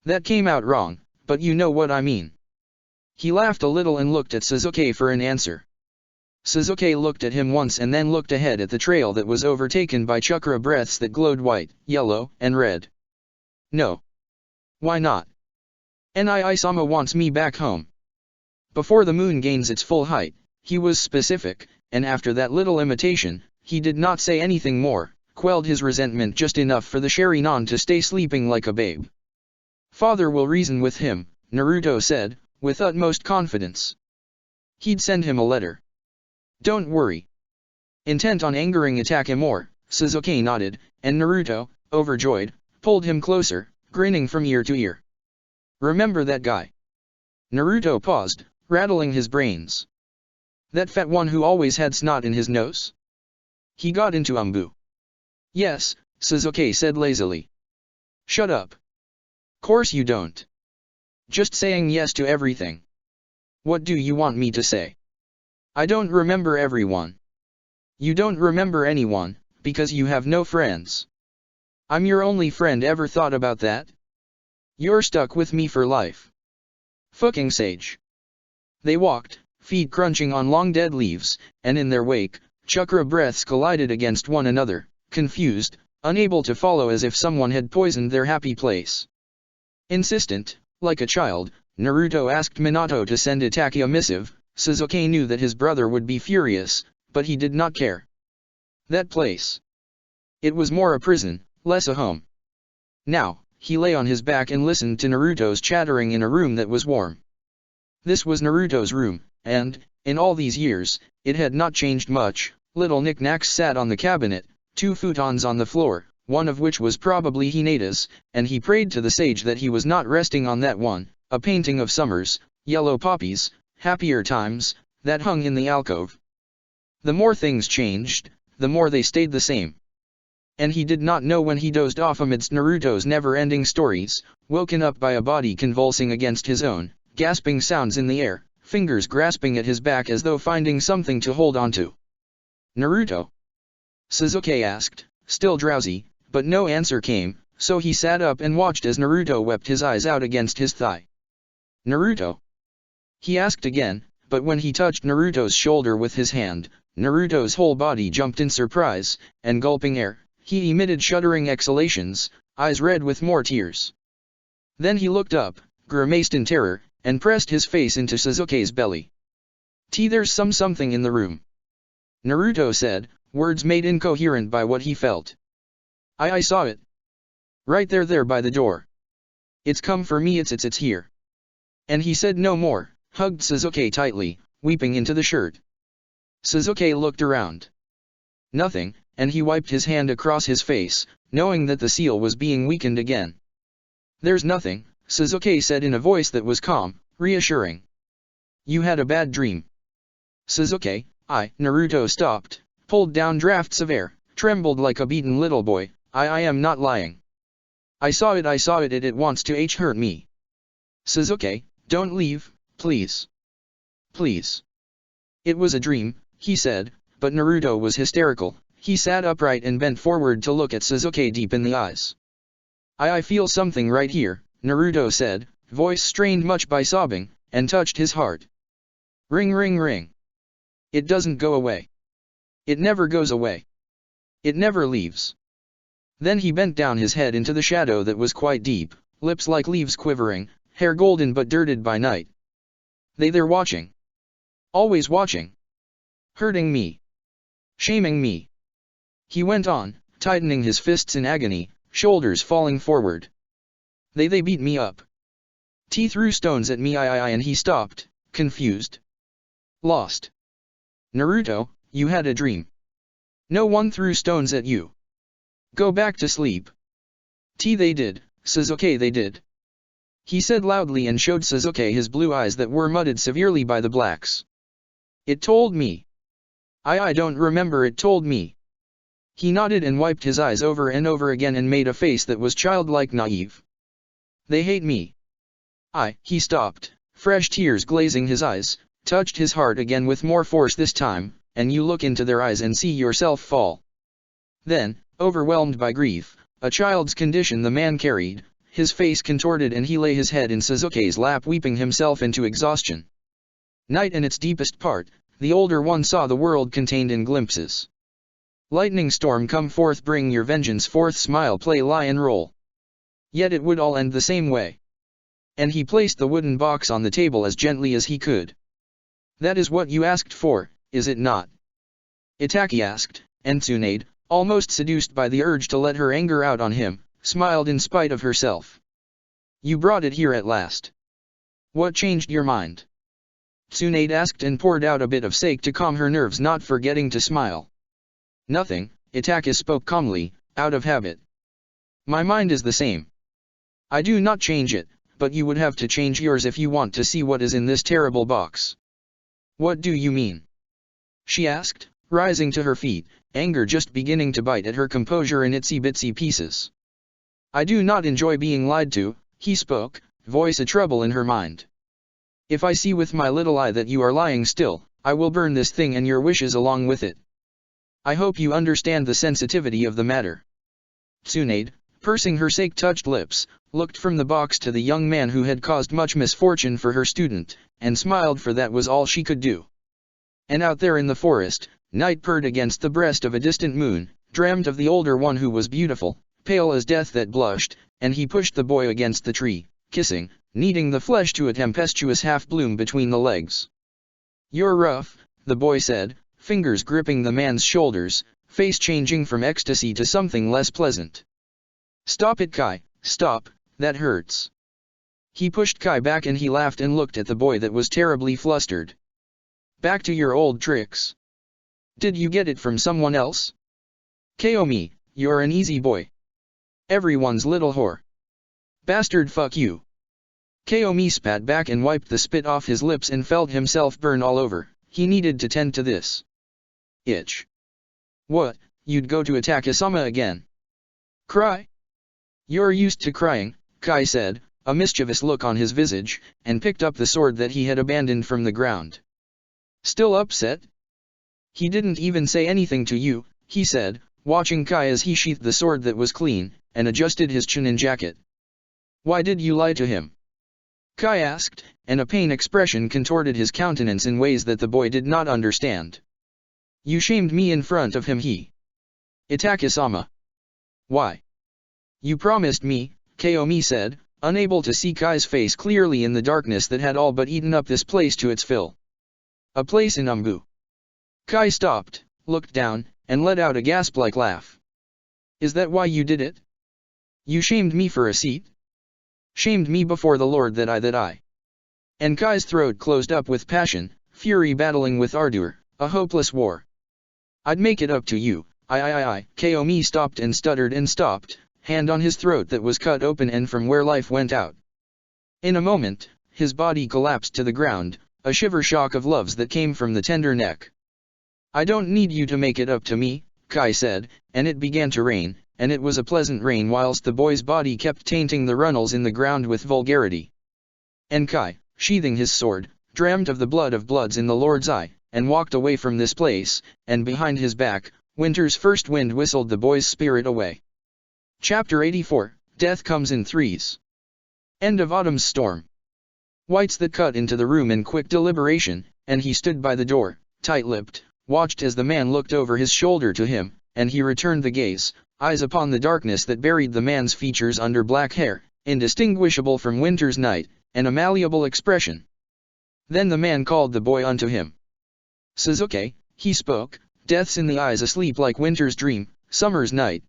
That came out wrong, but you know what I mean. He laughed a little and looked at Sasuke for an answer. Sasuke looked at him once and then looked ahead at the trail that was overtaken by chakra breaths that glowed white, yellow, and red. No. Why not? Nii-sama wants me back home. Before the moon gains its full height, he was specific, and after that little imitation, he did not say anything more, quelled his resentment just enough for the Sharingan to stay sleeping like a babe. Father will reason with him, Naruto said, with utmost confidence. He'd send him a letter. Don't worry. Intent on angering Itakamori, Sasuke nodded, and Naruto, overjoyed, pulled him closer, grinning from ear to ear. Remember that guy? Naruto paused, rattling his brains. That fat one who always had snot in his nose? He got into Umbu. Yes, Sasuke said lazily. Shut up. Course you don't. Just saying yes to everything. What do you want me to say? I don't remember everyone. You don't remember anyone, because you have no friends. I'm your only friend. Ever thought about that? You're stuck with me for life. Fucking sage. They walked, feet crunching on long dead leaves, and in their wake, chakra breaths collided against one another, confused, unable to follow as if someone had poisoned their happy place. Insistent, like a child, Naruto asked Minato to send Itachi a missive. Sasuke knew that his brother would be furious, but he did not care. That place. It was more a prison, less a home. Now, he lay on his back and listened to Naruto's chattering in a room that was warm. This was Naruto's room, and, in all these years, it had not changed much. Little knickknacks sat on the cabinet, 2 futons on the floor, one of which was probably Hinata's, and he prayed to the sage that he was not resting on that one, a painting of summers, yellow poppies, happier times, that hung in the alcove. The more things changed, the more they stayed the same. And he did not know when he dozed off amidst Naruto's never-ending stories, woken up by a body convulsing against his own, gasping sounds in the air, fingers grasping at his back as though finding something to hold onto. Naruto? Sasuke asked, still drowsy, but no answer came, so he sat up and watched as Naruto wept his eyes out against his thigh. Naruto? He asked again, but when he touched Naruto's shoulder with his hand, Naruto's whole body jumped in surprise, and gulping air, he emitted shuddering exhalations, eyes red with more tears. Then he looked up, grimaced in terror, and pressed his face into Sasuke's belly. There's something in the room. Naruto said, words made incoherent by what he felt. I saw it. Right there by the door. It's come for me, it's here. And he said no more, hugged Sasuke tightly, weeping into the shirt. Sasuke looked around. Nothing, and he wiped his hand across his face, knowing that the seal was being weakened again. There's nothing, Sasuke said in a voice that was calm, reassuring. You had a bad dream. Sasuke, Naruto stopped, pulled down drafts of air, trembled like a beaten little boy. I am not lying. I saw it, it wants to hurt me. Sasuke, don't leave, Please. Please. It was a dream, he said, but Naruto was hysterical. He sat upright and bent forward to look at Sasuke deep in the eyes. I feel something right here, Naruto said, voice strained much by sobbing, and touched his heart. Ring ring ring. It doesn't go away. It never goes away. It never leaves. Then he bent down his head into the shadow that was quite deep, lips like leaves quivering, hair golden but dirted by night. They're watching. Always watching. Hurting me. Shaming me. He went on, tightening his fists in agony, shoulders falling forward. They beat me up. T threw stones at me and he stopped, confused. Lost. Naruto, you had a dream. No one threw stones at you. Go back to sleep. T they did, Sasuke they did. He said loudly and showed Sasuke his blue eyes that were mudded severely by the blacks. It told me. I don't remember, it told me. He nodded and wiped his eyes over and over again and made a face that was childlike naive. They hate me. He stopped, fresh tears glazing his eyes, touched his heart again with more force this time, and you look into their eyes and see yourself fall. Then, overwhelmed by grief, a child's condition the man carried, his face contorted and he lay his head in Sasuke's lap weeping himself into exhaustion. Night in its deepest part, the older one saw the world contained in glimpses. Lightning storm come forth, bring your vengeance forth, smile, play, lie and roll. Yet it would all end the same way. And he placed the wooden box on the table as gently as he could. That is what you asked for, is it not? Itachi asked, and Tsunade, almost seduced by the urge to let her anger out on him, smiled in spite of herself. You brought it here at last. What changed your mind? Tsunade asked and poured out a bit of sake to calm her nerves, not forgetting to smile. Nothing, Itachi spoke calmly, out of habit. My mind is the same. I do not change it, but you would have to change yours if you want to see what is in this terrible box. What do you mean? She asked, rising to her feet, anger just beginning to bite at her composure in itsy-bitsy pieces. I do not enjoy being lied to, he spoke, voice a trouble in her mind. If I see with my little eye that you are lying still, I will burn this thing and your wishes along with it. I hope you understand the sensitivity of the matter. Tsunade, pursing her sake-touched lips, looked from the box to the young man who had caused much misfortune for her student, and smiled, for that was all she could do. And out there in the forest, night purred against the breast of a distant moon, dreamt of the older one who was beautiful, pale as death that blushed, and he pushed the boy against the tree, kissing, kneading the flesh to a tempestuous half-bloom between the legs. You're rough, the boy said, fingers gripping the man's shoulders, face changing from ecstasy to something less pleasant. Stop it, Kai, stop, that hurts. He pushed Kai back and he laughed and looked at the boy that was terribly flustered. Back to your old tricks. Did you get it from someone else? Komi, you're an easy boy. Everyone's little whore. Bastard, fuck you. Komi spat back and wiped the spit off his lips and felt himself burn all over. He needed to tend to this. Itch. What, you'd go to Itachi-sama again? Cry? You're used to crying, Kai said, a mischievous look on his visage, and picked up the sword that he had abandoned from the ground. Still upset? He didn't even say anything to you, he said, watching Kai as he sheathed the sword that was clean, and adjusted his chinin jacket. Why did you lie to him? Kai asked, and a pain expression contorted his countenance in ways that the boy did not understand. You shamed me in front of him, Itachi-sama. Why? You promised me, Komi said, unable to see Kai's face clearly in the darkness that had all but eaten up this place to its fill. A place in Umbu. Kai stopped, looked down, and let out a gasp-like laugh. Is that why you did it? You shamed me for a seat? Shamed me before the Lord that I. And Kai's throat closed up with passion, fury battling with ardor, a hopeless war. I'd make it up to you, Komi stopped and stuttered and stopped, hand on his throat that was cut open and from where life went out. In a moment, his body collapsed to the ground, a shiver shock of loves that came from the tender neck. I don't need you to make it up to me, Kai said, and it began to rain, and it was a pleasant rain whilst the boy's body kept tainting the runnels in the ground with vulgarity. And Kai, sheathing his sword, dreamt of the blood of bloods in the Lord's eye, and walked away from this place, and behind his back, winter's first wind whistled the boy's spirit away. Chapter 84, Death Comes in Threes. End of Autumn's Storm. Whites that cut into the room in quick deliberation, and he stood by the door, tight-lipped, watched as the man looked over his shoulder to him, and he returned the gaze, eyes upon the darkness that buried the man's features under black hair, indistinguishable from winter's night, and a malleable expression. Then the man called the boy unto him. Suzuki, he spoke, death's in the eyes asleep like winter's dream, summer's night.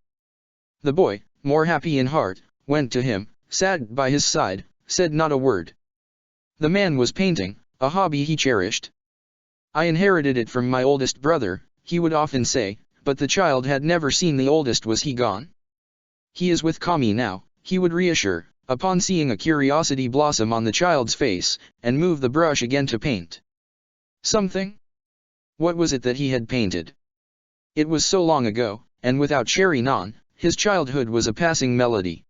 The boy, more happy in heart, went to him, sat by his side, said not a word. The man was painting, a hobby he cherished. I inherited it from my oldest brother, he would often say, but the child had never seen the oldest. Was he gone? He is with Kami now, he would reassure, upon seeing a curiosity blossom on the child's face, and move the brush again to paint. Something? What was it that he had painted? It was so long ago, and without Sherry-nan, his childhood was a passing melody.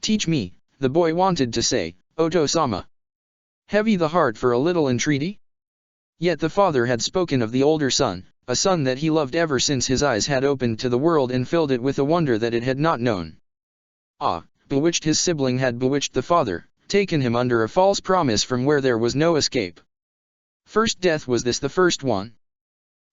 Teach me, the boy wanted to say, Oto-sama. Heavy the heart for a little entreaty? Yet the father had spoken of the older son, a son that he loved ever since his eyes had opened to the world and filled it with a wonder that it had not known. Ah, bewitched his sibling had bewitched the father, taken him under a false promise from where there was no escape. First death was this the first one?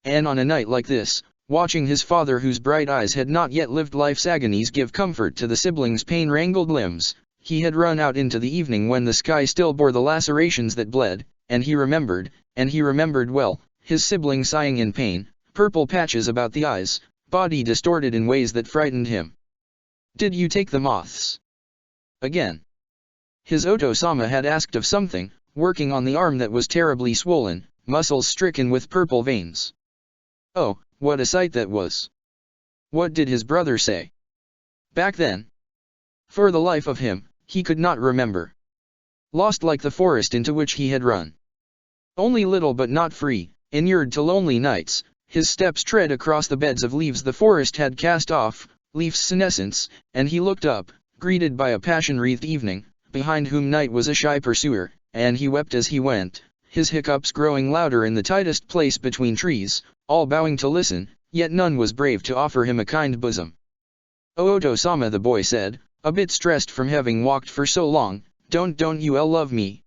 And on a night like this, watching his father whose bright eyes had not yet lived life's agonies give comfort to the sibling's pain-wrangled limbs, he had run out into the evening when the sky still bore the lacerations that bled, and he remembered well, his sibling sighing in pain, purple patches about the eyes, body distorted in ways that frightened him. Did you take the moths? Again. His Oto-sama had asked of something, working on the arm that was terribly swollen, muscles stricken with purple veins. Oh, what a sight that was! What did his brother say? Back then? For the life of him, he could not remember. Lost like the forest into which he had run. Only little but not free, inured to lonely nights, his steps tread across the beds of leaves the forest had cast off, leaves senescence, and he looked up, greeted by a passion-wreathed evening, behind whom night was a shy pursuer, and he wept as he went, his hiccups growing louder in the tightest place between trees, all bowing to listen, yet none was brave to offer him a kind bosom. "Oh Oto-sama," the boy said, a bit stressed from having walked for so long, don't you love me?"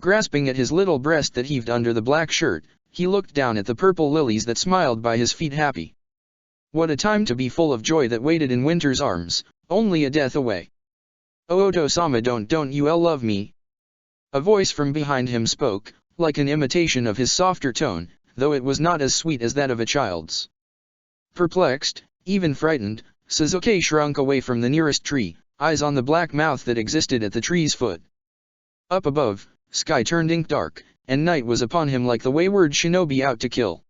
Grasping at his little breast that heaved under the black shirt, he looked down at the purple lilies that smiled by his feet happy. What a time to be full of joy that waited in winter's arms, only a death away. "Oh Oto-sama, don't you love me?" A voice from behind him spoke, like an imitation of his softer tone, though it was not as sweet as that of a child's. Perplexed, even frightened, Suzuki shrunk away from the nearest tree, eyes on the black mouth that existed at the tree's foot. Up above, sky turned ink dark, and night was upon him like the wayward shinobi out to kill.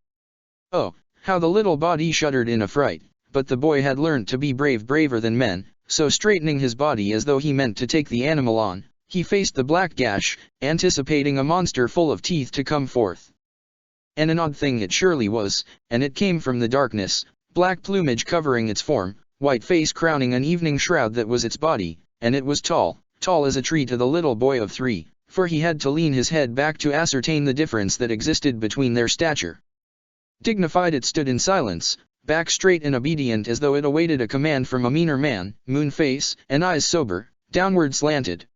Oh, how the little body shuddered in affright, but the boy had learnt to be braver than men, so straightening his body as though he meant to take the animal on, he faced the black gash, anticipating a monster full of teeth to come forth. And an odd thing it surely was, and it came from the darkness, black plumage covering its form, white face crowning an evening shroud that was its body, and it was tall as a tree to the little boy of 3, for he had to lean his head back to ascertain the difference that existed between their stature. Dignified it stood in silence, back straight and obedient as though it awaited a command from a meaner man, moon face, and eyes sober, downward slanted.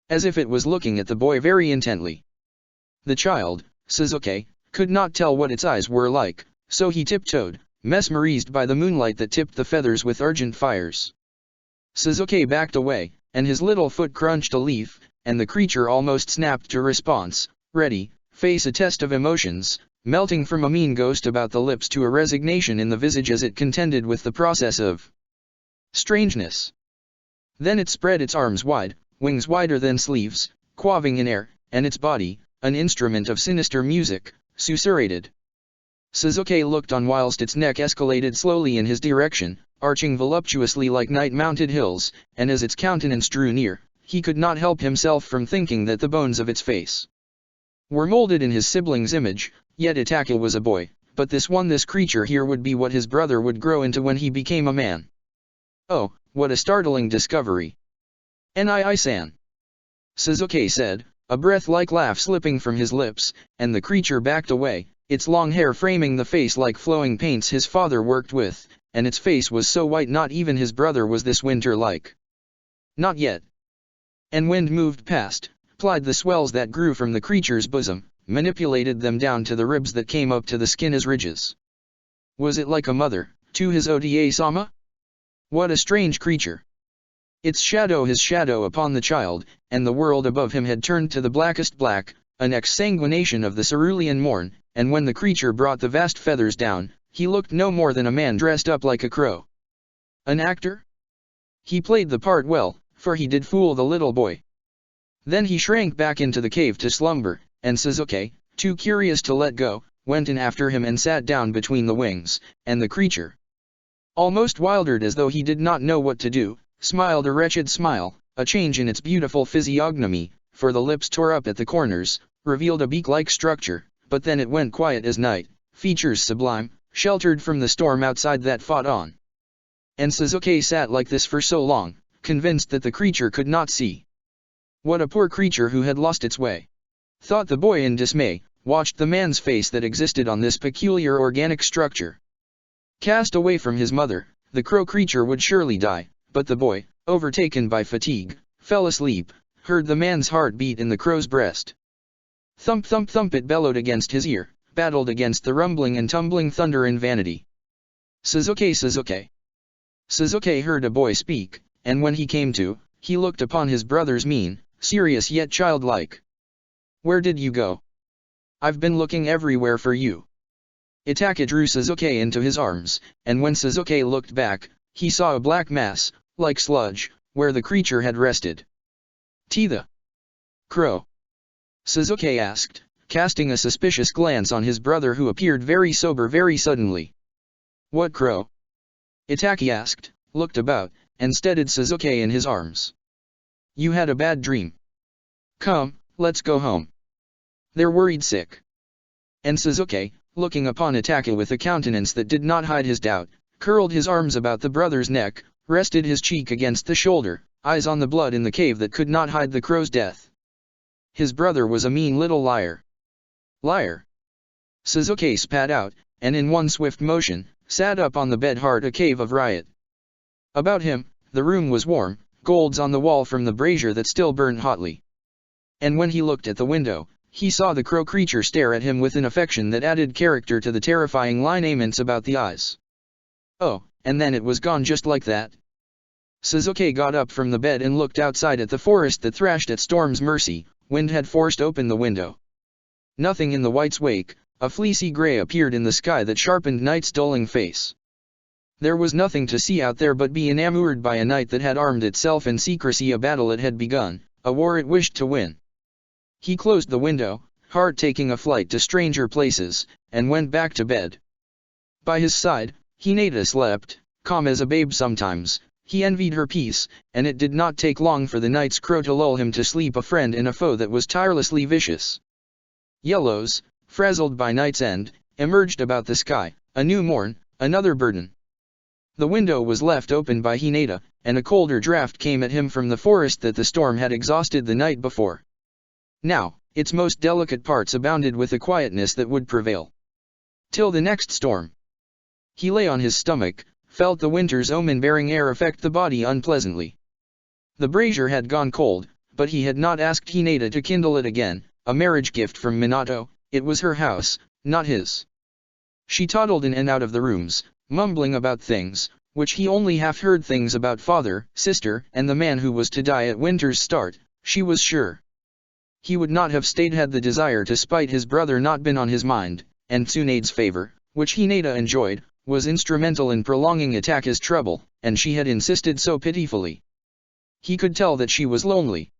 As if it was looking at the boy very intently. The child, Suzuki, could not tell what its eyes were like, so he tiptoed, mesmerized by the moonlight that tipped the feathers with urgent fires. Suzuki backed away, and his little foot crunched a leaf, and the creature almost snapped to response, ready, face a test of emotions, melting from a mean ghost about the lips to a resignation in the visage as it contended with the process of strangeness. Then it spread its arms wide, wings wider than sleeves, quaving in air, and its body, an instrument of sinister music, susurrated. Suzuki looked on whilst its neck escalated slowly in his direction, arching voluptuously like night-mounted hills, and as its countenance drew near, he could not help himself from thinking that the bones of its face were molded in his sibling's image, yet Itaka was a boy, but this creature here would be what his brother would grow into when he became a man. Oh, what a startling discovery! "Nii-san," Suzuki said, a breath-like laugh slipping from his lips, and the creature backed away, its long hair framing the face like flowing paints his father worked with, and its face was so white not even his brother was this winter-like. Not yet. And wind moved past, plied the swells that grew from the creature's bosom, manipulated them down to the ribs that came up to the skin as ridges. Was it like a mother, to his Oda-sama? What a strange creature. Its shadow his shadow upon the child, and the world above him had turned to the blackest black, an exsanguination of the cerulean morn, and when the creature brought the vast feathers down, he looked no more than a man dressed up like a crow. An actor? He played the part well, for he did fool the little boy. Then he shrank back into the cave to slumber, and Suzuki, too curious to let go, went in after him and sat down between the wings, and the creature, almost wildered as though he did not know what to do, smiled a wretched smile, a change in its beautiful physiognomy, for the lips tore up at the corners, revealed a beak-like structure, but then it went quiet as night, features sublime, sheltered from the storm outside that fought on. And Suzuki sat like this for so long, convinced that the creature could not see. What a poor creature who had lost its way, thought the boy in dismay, watched the man's face that existed on this peculiar organic structure. Cast away from his mother, the crow creature would surely die, but the boy, overtaken by fatigue, fell asleep, heard the man's heart beat in the crow's breast. Thump thump thump it bellowed against his ear, battled against the rumbling and tumbling thunder in vanity. Suzuki Suzuki. Suzuki heard a boy speak, and when he came to, he looked upon his brother's mien, serious yet childlike. Where did you go? I've been looking everywhere for you. Itaka drew Suzuki into his arms, and when Suzuki looked back, he saw a black mass, like sludge, where the creature had rested. The crow? Suzuki asked, casting a suspicious glance on his brother who appeared very sober very suddenly. What crow? Itaki asked, looked about, and steadied Suzuki in his arms. You had a bad dream. Come, let's go home. They're worried sick. And Suzuki, looking upon Itaka with a countenance that did not hide his doubt, curled his arms about the brother's neck, rested his cheek against the shoulder, eyes on the blood in the cave that could not hide the crow's death. His brother was a mean little liar. Liar. Suzuki spat out, and in one swift motion, sat up on the bed heart a cave of riot. About him, the room was warm, golds on the wall from the brazier that still burned hotly. And when he looked at the window, he saw the crow creature stare at him with an affection that added character to the terrifying lineaments about the eyes. Oh, and then it was gone just like that. Suzuki got up from the bed and looked outside at the forest that thrashed at storm's mercy. Wind had forced open the window. Nothing in the white's wake, a fleecy gray appeared in the sky that sharpened night's dulling face. There was nothing to see out there but be enamored by a night that had armed itself in secrecy, a battle it had begun, a war it wished to win. He closed the window, heart taking a flight to stranger places, and went back to bed. By his side, Hinata slept, calm as a babe sometimes. He envied her peace, and it did not take long for the night's crow to lull him to sleep, a friend in a foe that was tirelessly vicious. Yellows, frazzled by night's end, emerged about the sky, a new morn, another burden. The window was left open by Hinata, and a colder draught came at him from the forest that the storm had exhausted the night before. Now, its most delicate parts abounded with a quietness that would prevail till the next storm. He lay on his stomach, felt the winter's omen-bearing air affect the body unpleasantly. The brazier had gone cold, but he had not asked Hinata to kindle it again, a marriage gift from Minato. It was her house, not his. She toddled in and out of the rooms, mumbling about things, which he only half heard, things about father, sister, and the man who was to die at winter's start. She was sure he would not have stayed had the desire to spite his brother not been on his mind, and Tsunade's favor, which Hinata enjoyed, was instrumental in prolonging Itaka's trouble, and she had insisted so pitifully. He could tell that she was lonely.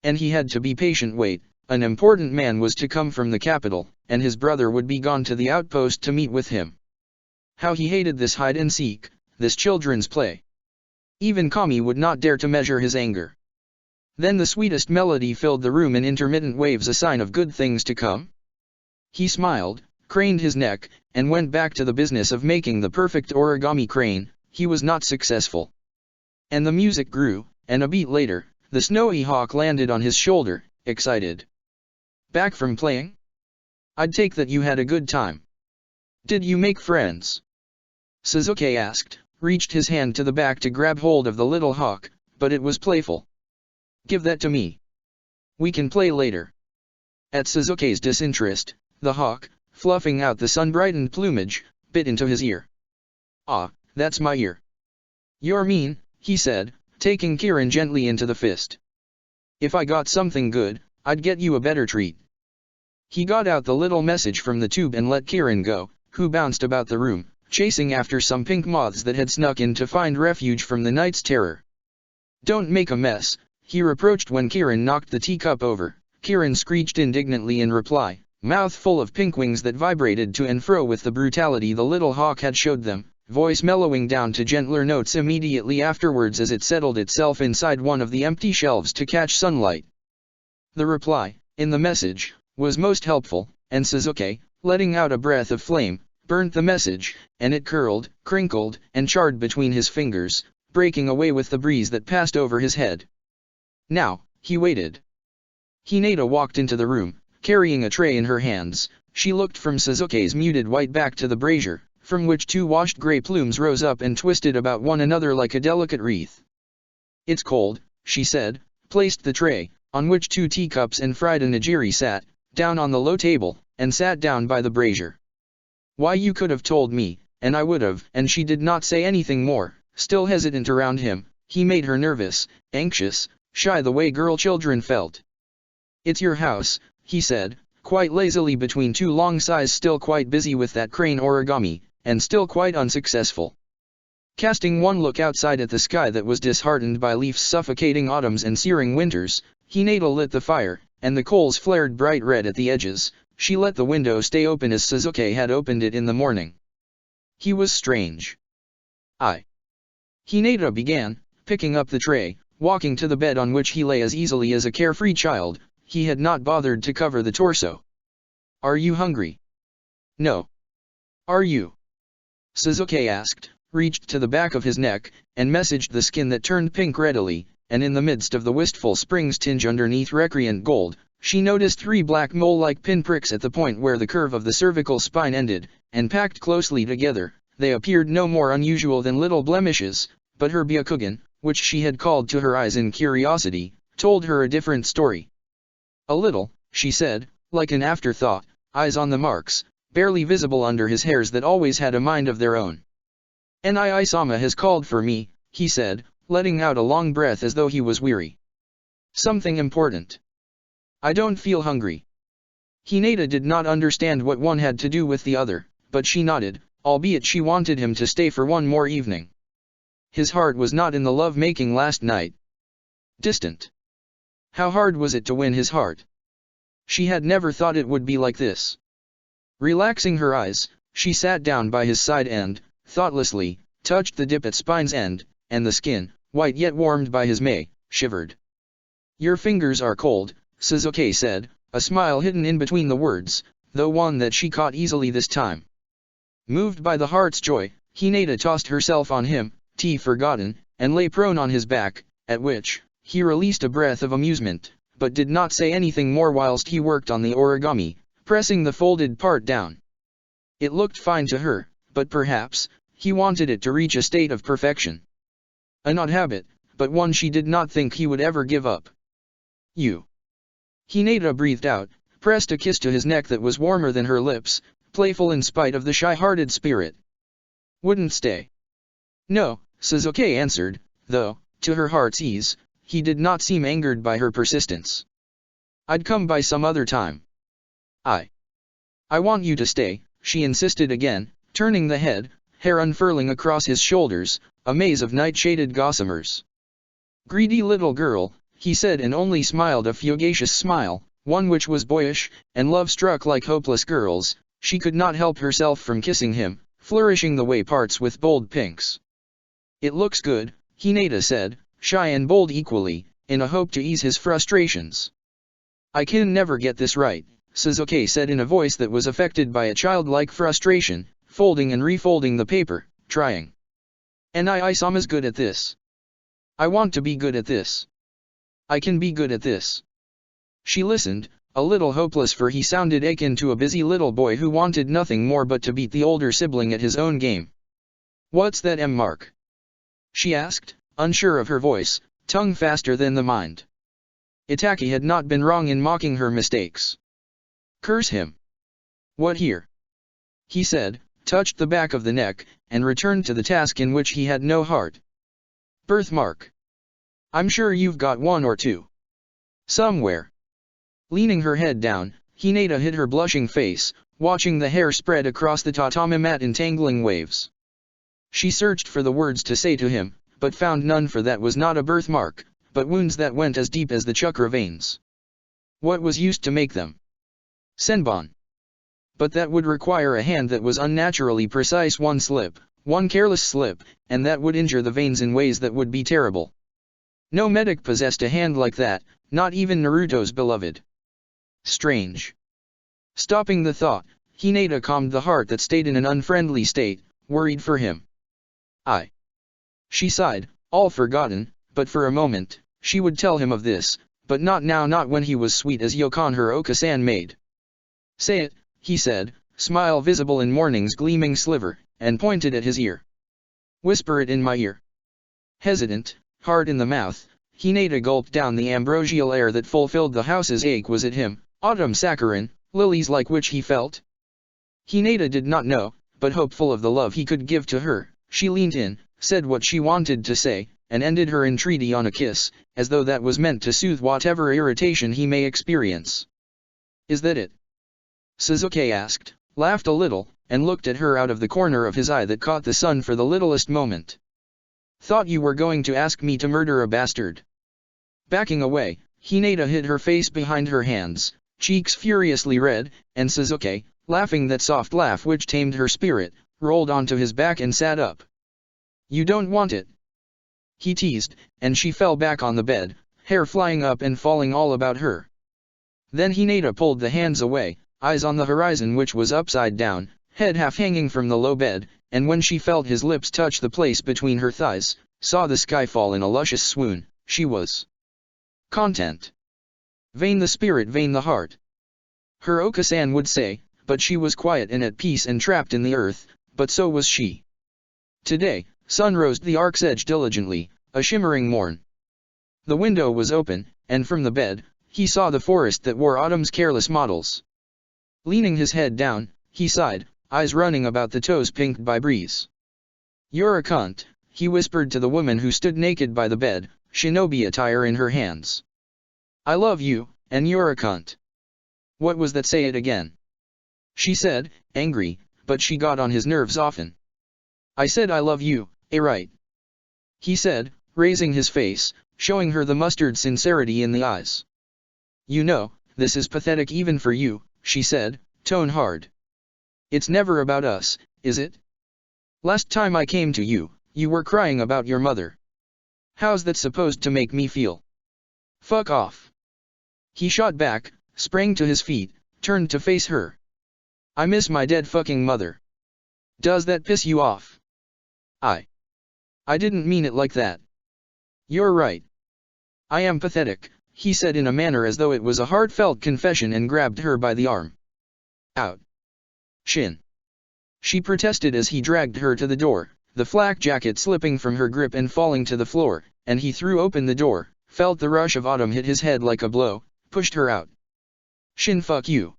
And he had to be patient. Wait, an important man was to come from the capital, and his brother would be gone to the outpost to meet with him. How he hated this hide and seek, this children's play. Even Kami would not dare to measure his anger. Then the sweetest melody filled the room in intermittent waves, a sign of good things to come. He smiled, craned his neck, and went back to the business of making the perfect origami crane. He was not successful. And the music grew, and a beat later, the snowy hawk landed on his shoulder, excited. Back from playing? I'd take that you had a good time. Did you make friends? Suzuki asked, reached his hand to the back to grab hold of the little hawk, but it was playful. Give that to me. We can play later. At Suzuki's disinterest, the hawk, fluffing out the sun-brightened plumage, bit into his ear. Ah, that's my ear. You're mean, he said, taking Kirin gently into the fist. If I got something good, I'd get you a better treat. He got out the little message from the tube and let Kirin go, who bounced about the room, chasing after some pink moths that had snuck in to find refuge from the night's terror. Don't make a mess, he reproached when Kirin knocked the teacup over. Kirin screeched indignantly in reply, mouth full of pink wings that vibrated to and fro with the brutality the little hawk had showed them, voice mellowing down to gentler notes immediately afterwards as it settled itself inside one of the empty shelves to catch sunlight. The reply, in the message, was most helpful, and Suzuki, letting out a breath of flame, burnt the message, and it curled, crinkled, and charred between his fingers, breaking away with the breeze that passed over his head. Now, he waited. Hinata walked into the room, carrying a tray in her hands. She looked from Suzuki's muted white back to the brazier, from which two washed grey plumes rose up and twisted about one another like a delicate wreath. It's cold, she said, placed the tray, on which 2 teacups and fried nigiri sat, down on the low table, and sat down by the brazier. Why, you could have told me, and I would have. And she did not say anything more, still hesitant around him. He made her nervous, anxious, shy the way girl children felt. It's your house, he said, quite lazily between 2 long sighs, still quite busy with that crane origami, and still quite unsuccessful. Casting one look outside at the sky that was disheartened by leafs suffocating autumns and searing winters, Hinata lit the fire, and the coals flared bright red at the edges. She let the window stay open as Suzuki had opened it in the morning. He was strange. Hinata began, picking up the tray, walking to the bed on which he lay as easily as a carefree child. He had not bothered to cover the torso. Are you hungry? No. Are you? Suzuki asked, reached to the back of his neck, and messaged the skin that turned pink readily, and in the midst of the wistful spring's tinge underneath recreant gold, she noticed 3 black mole-like pinpricks at the point where the curve of the cervical spine ended, and packed closely together. They appeared no more unusual than little blemishes, but her byakugan, which she had called to her eyes in curiosity, told her a different story. A little, she said, like an afterthought, eyes on the marks, barely visible under his hairs that always had a mind of their own. Nii-sama has called for me, he said, letting out a long breath as though he was weary. Something important. I don't feel hungry. Hinata did not understand what one had to do with the other, but she nodded, albeit she wanted him to stay for one more evening. His heart was not in the love-making last night. Distant. How hard was it to win his heart? She had never thought it would be like this. Relaxing her eyes, she sat down by his side and, thoughtlessly, touched the dip at spine's end, and the skin, white yet warmed by his shivered. Your fingers are cold, Suzuki said, a smile hidden in between the words, though one that she caught easily this time. Moved by the heart's joy, Hinata tossed herself on him, tea forgotten, and lay prone on his back, at which he released a breath of amusement, but did not say anything more whilst he worked on the origami, pressing the folded part down. It looked fine to her, but perhaps he wanted it to reach a state of perfection. An odd habit, but one she did not think he would ever give up. You. Hinata breathed out, pressed a kiss to his neck that was warmer than her lips, playful in spite of the shy-hearted spirit. Wouldn't stay. No, Suzuki answered, though, to her heart's ease, he did not seem angered by her persistence. I'd come by some other time. I want you to stay, she insisted again, turning the head, hair unfurling across his shoulders, a maze of night-shaded gossamers. Greedy little girl, he said, and only smiled a fugacious smile, one which was boyish, and love-struck like hopeless girls. She could not help herself from kissing him, flourishing the way parts with bold pinks. It looks good, Hinata said, shy and bold equally, in a hope to ease his frustrations. I can never get this right, Suzuki said in a voice that was affected by a childlike frustration, folding and refolding the paper, trying. Nii-sama's good at this. I want to be good at this. I can be good at this. She listened, a little hopeless, for he sounded akin to a busy little boy who wanted nothing more but to beat the older sibling at his own game. "What's that mark?" she asked, unsure of her voice, tongue faster than the mind. Itaki had not been wrong in mocking her mistakes. "Curse him." "What here?" he said, touched the back of the neck, and returned to the task in which he had no heart. "Birthmark. I'm sure you've got one or two. Somewhere." Leaning her head down, Hinata hid her blushing face, watching the hair spread across the tatami mat in tangling waves. She searched for the words to say to him, but found none, for that was not a birthmark, but wounds that went as deep as the chakra veins. What was used to make them? Senbon. But that would require a hand that was unnaturally precise, one slip, one careless slip, and that would injure the veins in ways that would be terrible. No medic possessed a hand like that, not even Naruto's beloved. Strange. Stopping the thought, Hinata calmed the heart that stayed in an unfriendly state, worried for him. She sighed, all forgotten, but for a moment, she would tell him of this, but not now, not when he was sweet as Yokon her Oka-san made. "Say it," he said, smile visible in morning's gleaming sliver, and pointed at his ear. "Whisper it in my ear." Hesitant, hard in the mouth, Hinata gulped down the ambrosial air that fulfilled the house's ache. Was it him, autumn saccharine, lilies like which he felt? Hinata did not know, but hopeful of the love he could give to her, she leaned in, said what she wanted to say, and ended her entreaty on a kiss, as though that was meant to soothe whatever irritation he may experience. "Is that it?" Suzuki asked, laughed a little, and looked at her out of the corner of his eye that caught the sun for the littlest moment. "Thought you were going to ask me to murder a bastard." Backing away, Hinata hid her face behind her hands, cheeks furiously red, and Suzuki, laughing that soft laugh which tamed her spirit, rolled onto his back and sat up. "You don't want it?" he teased, and she fell back on the bed, hair flying up and falling all about her. Then Hinata pulled the hands away, eyes on the horizon which was upside down, head half hanging from the low bed, and when she felt his lips touch the place between her thighs, saw the sky fall in a luscious swoon, she was content. Vain the spirit, vain the heart. Her Oka-san would say, but she was quiet and at peace and trapped in the earth, but so was she. Today, sun rose the ark's edge diligently, a shimmering morn. The window was open, and from the bed, he saw the forest that wore autumn's careless models. Leaning his head down, he sighed, eyes running about the toes pinked by breeze. "You're a cunt," he whispered to the woman who stood naked by the bed, shinobi attire in her hands. "I love you, and you're a cunt." "What was that? Say it again," she said, angry, but she got on his nerves often. "I said I love you, right?" he said, raising his face, showing her the mustard sincerity in the eyes. "You know, this is pathetic even for you," she said, tone hard. "It's never about us, is it? Last time I came to you, you were crying about your mother. How's that supposed to make me feel? Fuck off." He shot back, sprang to his feet, turned to face her. "I miss my dead fucking mother. Does that piss you off?" I didn't mean it like that." "You're right. I am pathetic," he said in a manner as though it was a heartfelt confession, and grabbed her by the arm. "Out. Shin." She protested as he dragged her to the door, the flak jacket slipping from her grip and falling to the floor, and he threw open the door, felt the rush of autumn hit his head like a blow, pushed her out. "Shin, fuck you,"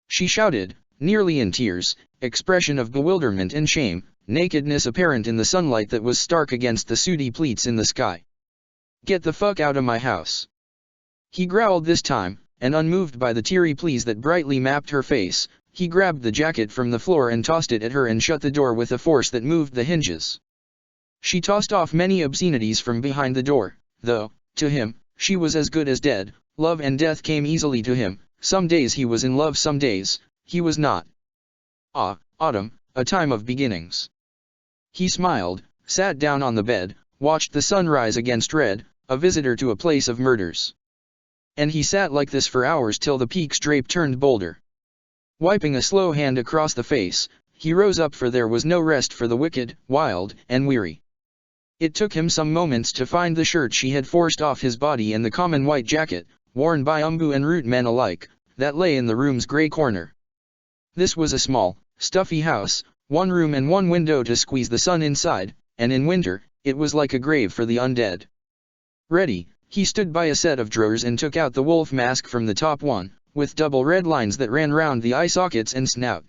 she shouted, nearly in tears, expression of bewilderment and shame, nakedness apparent in the sunlight that was stark against the sooty pleats in the sky. "Get the fuck out of my house," he growled this time, and unmoved by the teary pleas that brightly mapped her face, he grabbed the jacket from the floor and tossed it at her and shut the door with a force that moved the hinges. She tossed off many obscenities from behind the door, though, to him, she was as good as dead. Love and death came easily to him. Some days he was in love, some days he was not. Autumn, a time of beginnings. He smiled, sat down on the bed, watched the sun rise against red, a visitor to a place of murders. And he sat like this for hours till the peak's drape turned bolder. Wiping a slow hand across the face, he rose up, for there was no rest for the wicked, wild, and weary. It took him some moments to find the shirt she had forced off his body and the common white jacket, worn by umbu and root men alike, that lay in the room's grey corner. This was a small, stuffy house, one room and one window to squeeze the sun inside, and in winter, it was like a grave for the undead. Ready, he stood by a set of drawers and took out the wolf mask from the top one, with double red lines that ran round the eye sockets and snout.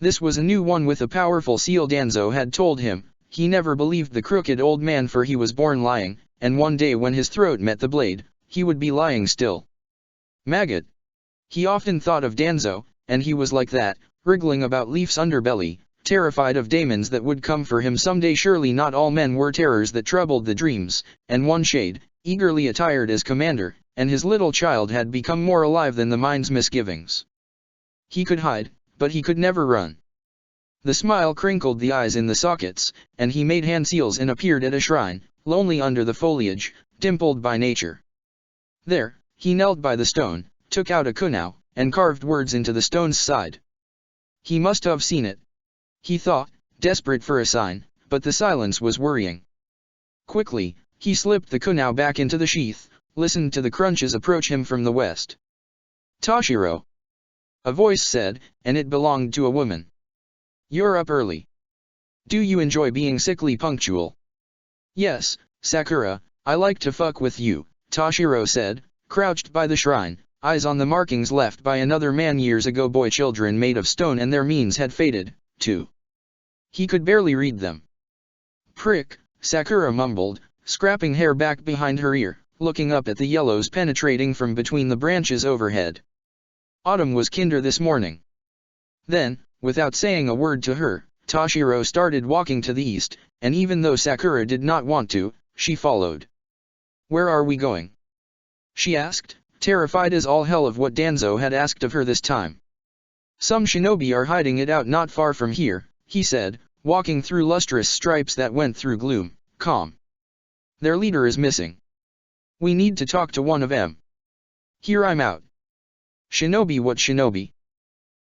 This was a new one with a powerful seal. Danzo had told him. He never believed the crooked old man, for he was born lying, and one day when his throat met the blade, he would be lying still. Maggot. He often thought of Danzo, and he was like that, wriggling about Leaf's underbelly, terrified of demons that would come for him someday. Surely not all men were terrors that troubled the dreams, and one shade, eagerly attired as commander, and his little child had become more alive than the mind's misgivings. He could hide, but he could never run. The smile crinkled the eyes in the sockets, and he made hand seals and appeared at a shrine, lonely under the foliage, dimpled by nature. There, he knelt by the stone, took out a kunau, and carved words into the stone's side. He must have seen it. He thought, desperate for a sign, but the silence was worrying. Quickly, he slipped the kunau back into the sheath, listened to the crunches approach him from the west. Toshiro. A voice said, and it belonged to a woman. You're up early. Do you enjoy being sickly punctual? Yes, Sakura, I like to fuck with you, Toshiro said, crouched by the shrine, eyes on the markings left by another man years ago. Boy children made of stone, and their means had faded, too. He could barely read them. Prick, Sakura mumbled, scrapping hair back behind her ear, looking up at the yellows penetrating from between the branches overhead. Autumn was kinder this morning. Then, without saying a word to her, Toshiro started walking to the east, and even though Sakura did not want to, she followed. Where are we going? She asked, terrified as all hell of what Danzo had asked of her this time. Some shinobi are hiding it out not far from here, he said, walking through lustrous stripes that went through gloom, calm. Their leader is missing. We need to talk to one of them. Here I'm out. Shinobi? What shinobi?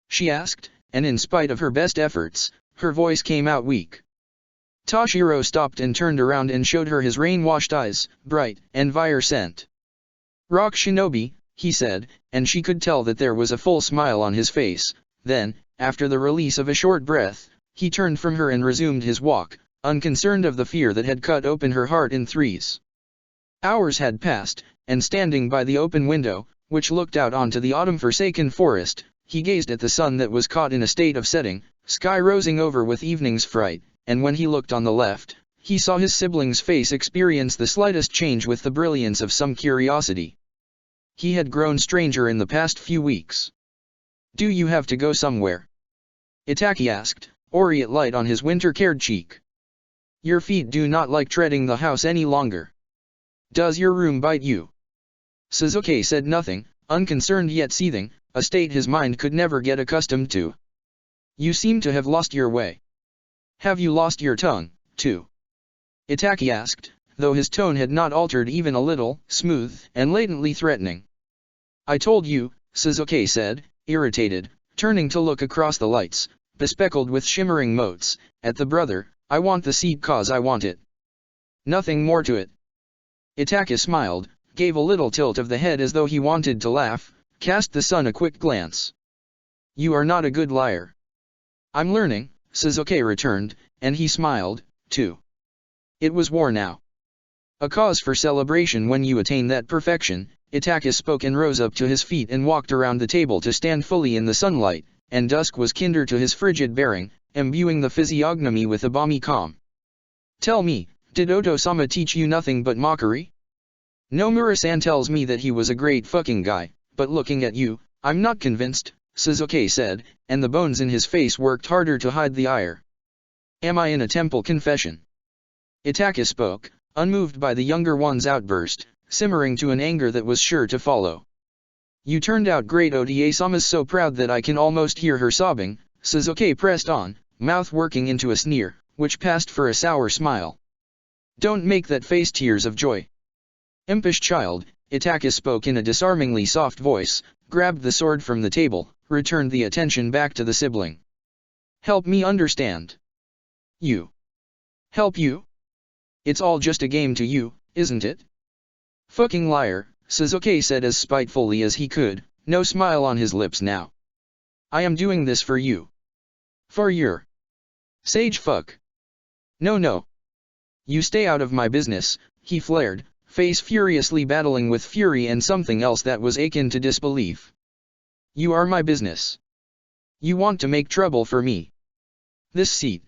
She asked, and in spite of her best efforts, her voice came out weak. Toshiro stopped and turned around and showed her his rain-washed eyes, bright and fire-scent. Rock shinobi, he said, and she could tell that there was a full smile on his face. Then, after the release of a short breath, he turned from her and resumed his walk, unconcerned of the fear that had cut open her heart in threes. Hours had passed, and standing by the open window, which looked out onto the autumn-forsaken forest, he gazed at the sun that was caught in a state of setting, sky rosing over with evening's fright, and when he looked on the left, he saw his sibling's face experience the slightest change with the brilliance of some curiosity. He had grown stranger in the past few weeks. Do you have to go somewhere? Itaki asked, aureate light on his winter-cared cheek. Your feet do not like treading the house any longer. Does your room bite you? Suzuki said nothing, unconcerned yet seething, a state his mind could never get accustomed to. You seem to have lost your way. Have you lost your tongue, too? Itaki asked, though his tone had not altered even a little, smooth and latently threatening. I told you, Suzuki said, irritated, turning to look across the lights, bespeckled with shimmering motes, at the brother. I want the seat cause I want it. Nothing more to it. Itaki smiled, gave a little tilt of the head as though he wanted to laugh, cast the sun a quick glance. You are not a good liar. I'm learning, Suzuki returned, and he smiled, too. It was war now. A cause for celebration when you attain that perfection. Itaki spoke and rose up to his feet and walked around the table to stand fully in the sunlight, and dusk was kinder to his frigid bearing, imbuing the physiognomy with a balmy calm. Tell me, did Oto-sama teach you nothing but mockery? Nomura-san tells me that he was a great fucking guy, but looking at you, I'm not convinced, Suzuki said, and the bones in his face worked harder to hide the ire. Am I in a temple confession? Itaki spoke, unmoved by the younger one's outburst, simmering to an anger that was sure to follow. You turned out great. Oda-sama's so proud that I can almost hear her sobbing, Suzuki pressed on, mouth working into a sneer, which passed for a sour smile. Don't make that face. Tears of joy. Impish child, Itaki spoke in a disarmingly soft voice, grabbed the sword from the table, returned the attention back to the sibling. Help me understand. You. Help you? It's all just a game to you, isn't it? Fucking liar, Suzuki said as spitefully as he could, no smile on his lips now. I am doing this for you. For your sage fuck. No no. You stay out of my business, he flared, face furiously battling with fury and something else that was akin to disbelief. You are my business. You want to make trouble for me. This seat.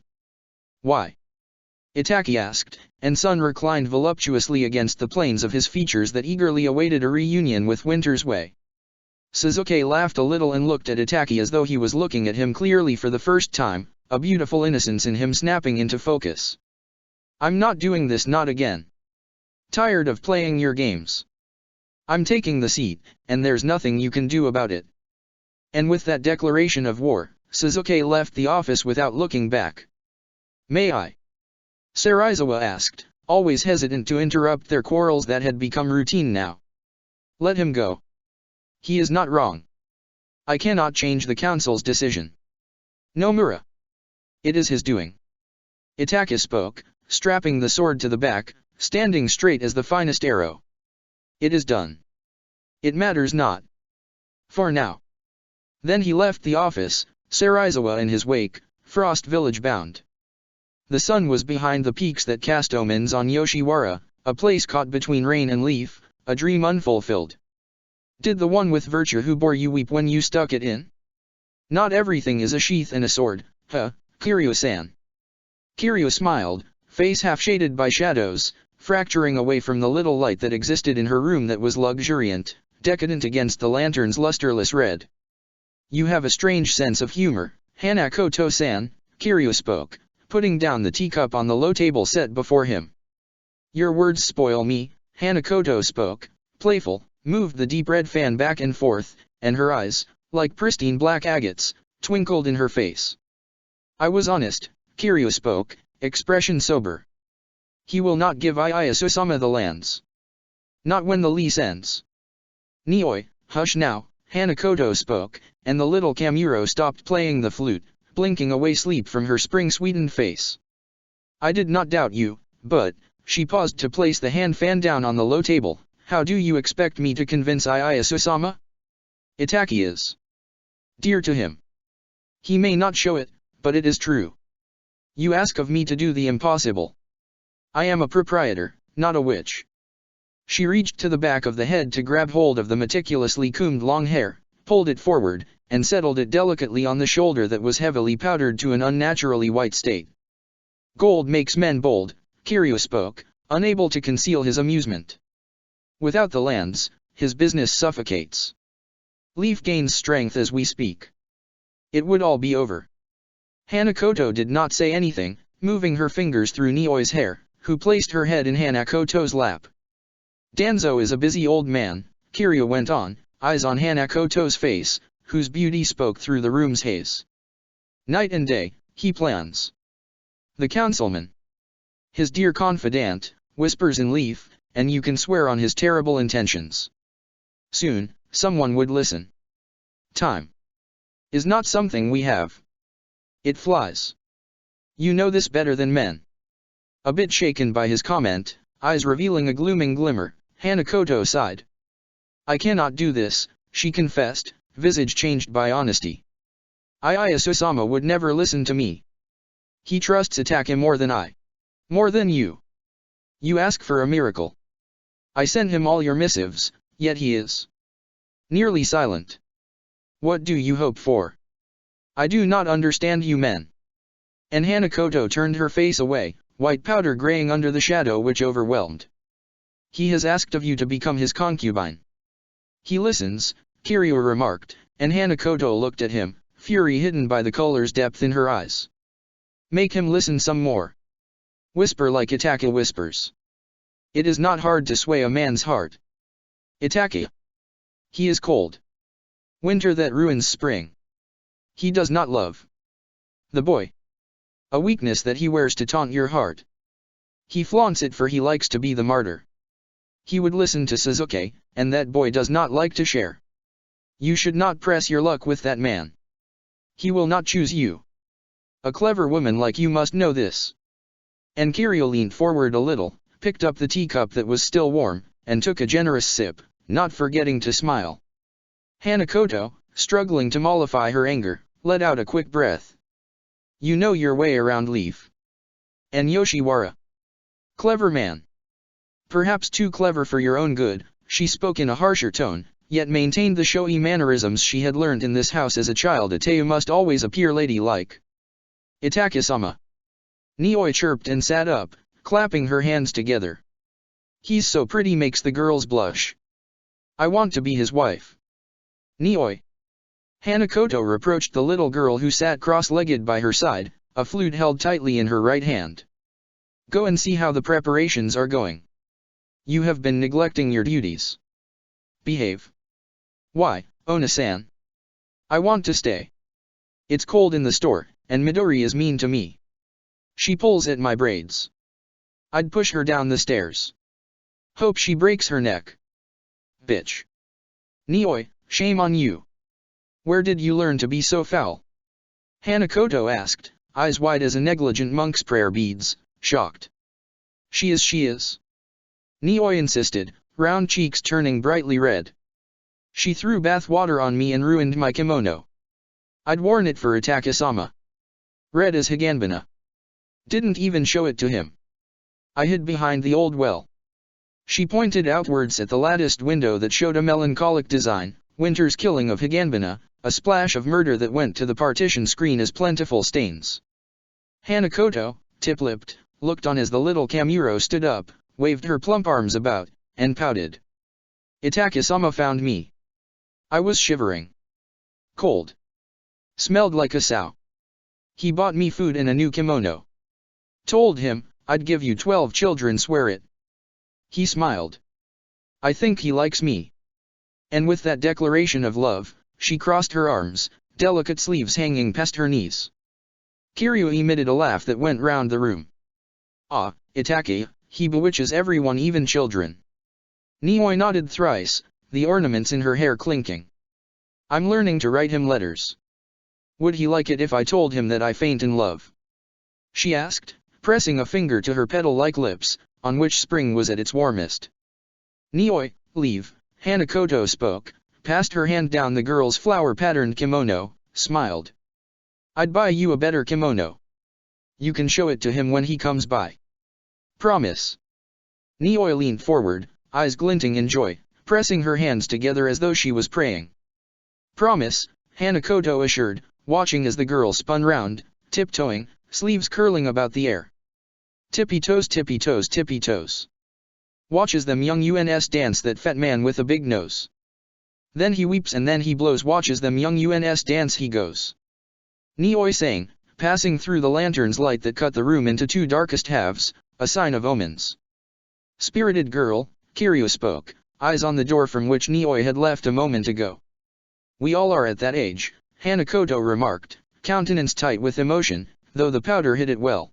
Why? Itaki asked, and Sun reclined voluptuously against the planes of his features that eagerly awaited a reunion with Winter's Way. Suzuki laughed a little and looked at Itaki as though he was looking at him clearly for the first time, a beautiful innocence in him snapping into focus. I'm not doing this, not again. Tired of playing your games. I'm taking the seat, and there's nothing you can do about it. And with that declaration of war, Suzuki left the office without looking back. May I? Serizawa asked, always hesitant to interrupt their quarrels that had become routine now. Let him go. He is not wrong. I cannot change the council's decision. Nomura. It is his doing. Itaki spoke, strapping the sword to the back, standing straight as the finest arrow. It is done. It matters not. For now. Then he left the office, Serizawa in his wake, Frost Village bound. The sun was behind the peaks that cast omens on Yoshiwara, a place caught between rain and leaf, a dream unfulfilled. Did the one with virtue who bore you weep when you stuck it in? Not everything is a sheath and a sword, huh, Kiryu-san. Kiryu smiled, face half shaded by shadows, fracturing away from the little light that existed in her room that was luxuriant, decadent against the lantern's lusterless red. You have a strange sense of humor, Hanakoto-san, Kiryu spoke, putting down the teacup on the low table set before him. Your words spoil me, Hanakoto spoke, playful, moved the deep red fan back and forth, and her eyes, like pristine black agates, twinkled in her face. I was honest, Kiryu spoke, expression sober. He will not give Ieyasu-sama the lands. Not when the lease ends. Nioi, hush now, Hanakoto spoke, and the little Kamuro stopped playing the flute, blinking away sleep from her spring-sweetened face. I did not doubt you, but, she paused to place the hand fan down on the low table, how do you expect me to convince Ieyasu-sama? Itaki is dear to him. He may not show it, but it is true. You ask of me to do the impossible. I am a proprietor, not a witch. She reached to the back of the head to grab hold of the meticulously combed long hair, pulled it forward, and settled it delicately on the shoulder that was heavily powdered to an unnaturally white state. Gold makes men bold, Kiryu spoke, unable to conceal his amusement. Without the lands, his business suffocates. Leaf gains strength as we speak. It would all be over. Hanakoto did not say anything, moving her fingers through Nioi's hair, who placed her head in Hanakoto's lap. Danzo is a busy old man, Kiryu went on, eyes on Hanakoto's face, whose beauty spoke through the room's haze. Night and day, he plans. The councilman. His dear confidant, whispers in Leaf, and you can swear on his terrible intentions. Soon, someone would listen. Time is not something we have. It flies. You know this better than men. A bit shaken by his comment, eyes revealing a glooming glimmer, Hanakoto sighed. I cannot do this, she confessed, visage changed by honesty. Ieyasu-sama would never listen to me. He trusts Itaki more than I. More than you. You ask for a miracle. I send him all your missives, yet he is nearly silent. What do you hope for? I do not understand you men. And Hanakoto turned her face away, white powder graying under the shadow which overwhelmed. He has asked of you to become his concubine. He listens, Kiryu remarked, and Hanakoto looked at him, fury hidden by the color's depth in her eyes. Make him listen some more. Whisper like Itaki whispers. It is not hard to sway a man's heart. Itaki. He is cold. Winter that ruins spring. He does not love. The boy. A weakness that he wears to taunt your heart. He flaunts it for he likes to be the martyr. He would listen to Suzuki, and that boy does not like to share. You should not press your luck with that man. He will not choose you. A clever woman like you must know this. And Kiryu leaned forward a little, picked up the teacup that was still warm, and took a generous sip, not forgetting to smile. Hanakoto, struggling to mollify her anger, let out a quick breath. You know your way around Leaf. And Yoshiwara. Clever man. Perhaps too clever for your own good, she spoke in a harsher tone, yet maintained the showy mannerisms she had learned in this house as a child. Ateu must always appear ladylike. Itake-sama. Nioi chirped and sat up, clapping her hands together. He's so pretty, makes the girls blush. I want to be his wife. Nioi. Hanakoto reproached the little girl who sat cross-legged by her side, a flute held tightly in her right hand. Go and see how the preparations are going. You have been neglecting your duties. Behave. Why, Ona-san? I want to stay. It's cold in the store, and Midori is mean to me. She pulls at my braids. I'd push her down the stairs. Hope she breaks her neck. Bitch. Nioi, shame on you. Where did you learn to be so foul? Hanakoto asked, eyes wide as a negligent monk's prayer beads, shocked. She is. Nioi insisted, round cheeks turning brightly red. She threw bath water on me and ruined my kimono. I'd worn it for Itake-sama. Red as Higanbana. Didn't even show it to him. I hid behind the old well. She pointed outwards at the latticed window that showed a melancholic design, Winter's killing of Higanbana, a splash of murder that went to the partition screen as plentiful stains. Hanakoto, tip-lipped, looked on as the little Kamuro stood up, waved her plump arms about, and pouted. Itake-sama found me. I was shivering. Cold. Smelled like a sow. He bought me food and a new kimono. Told him, I'd give you 12 children, swear it. He smiled. I think he likes me. And with that declaration of love, she crossed her arms, delicate sleeves hanging past her knees. Kiryu emitted a laugh that went round the room. Ah, Itake, he bewitches everyone, even children. Nioi nodded thrice, the ornaments in her hair clinking. I'm learning to write him letters. Would he like it if I told him that I faint in love? She asked, pressing a finger to her petal-like lips, on which spring was at its warmest. Nioi, leave, Hanakoto spoke, passed her hand down the girl's flower-patterned kimono, smiled. I'd buy you a better kimono. You can show it to him when he comes by. Promise. Nioi leaned forward, eyes glinting in joy, pressing her hands together as though she was praying. Promise, Hanakoto assured, watching as the girl spun round, tiptoeing, sleeves curling about the air. Tippy toes, tippy toes, tippy toes. Watches them young uns dance, that fat man with a big nose. Then he weeps and then he blows, watches them young uns dance, he goes. Nioi sang, passing through the lantern's light that cut the room into two darkest halves, a sign of omens. Spirited girl, Kiryu spoke, eyes on the door from which Nioi had left a moment ago. We all are at that age, Hanakoto remarked, countenance tight with emotion, though the powder hid it well.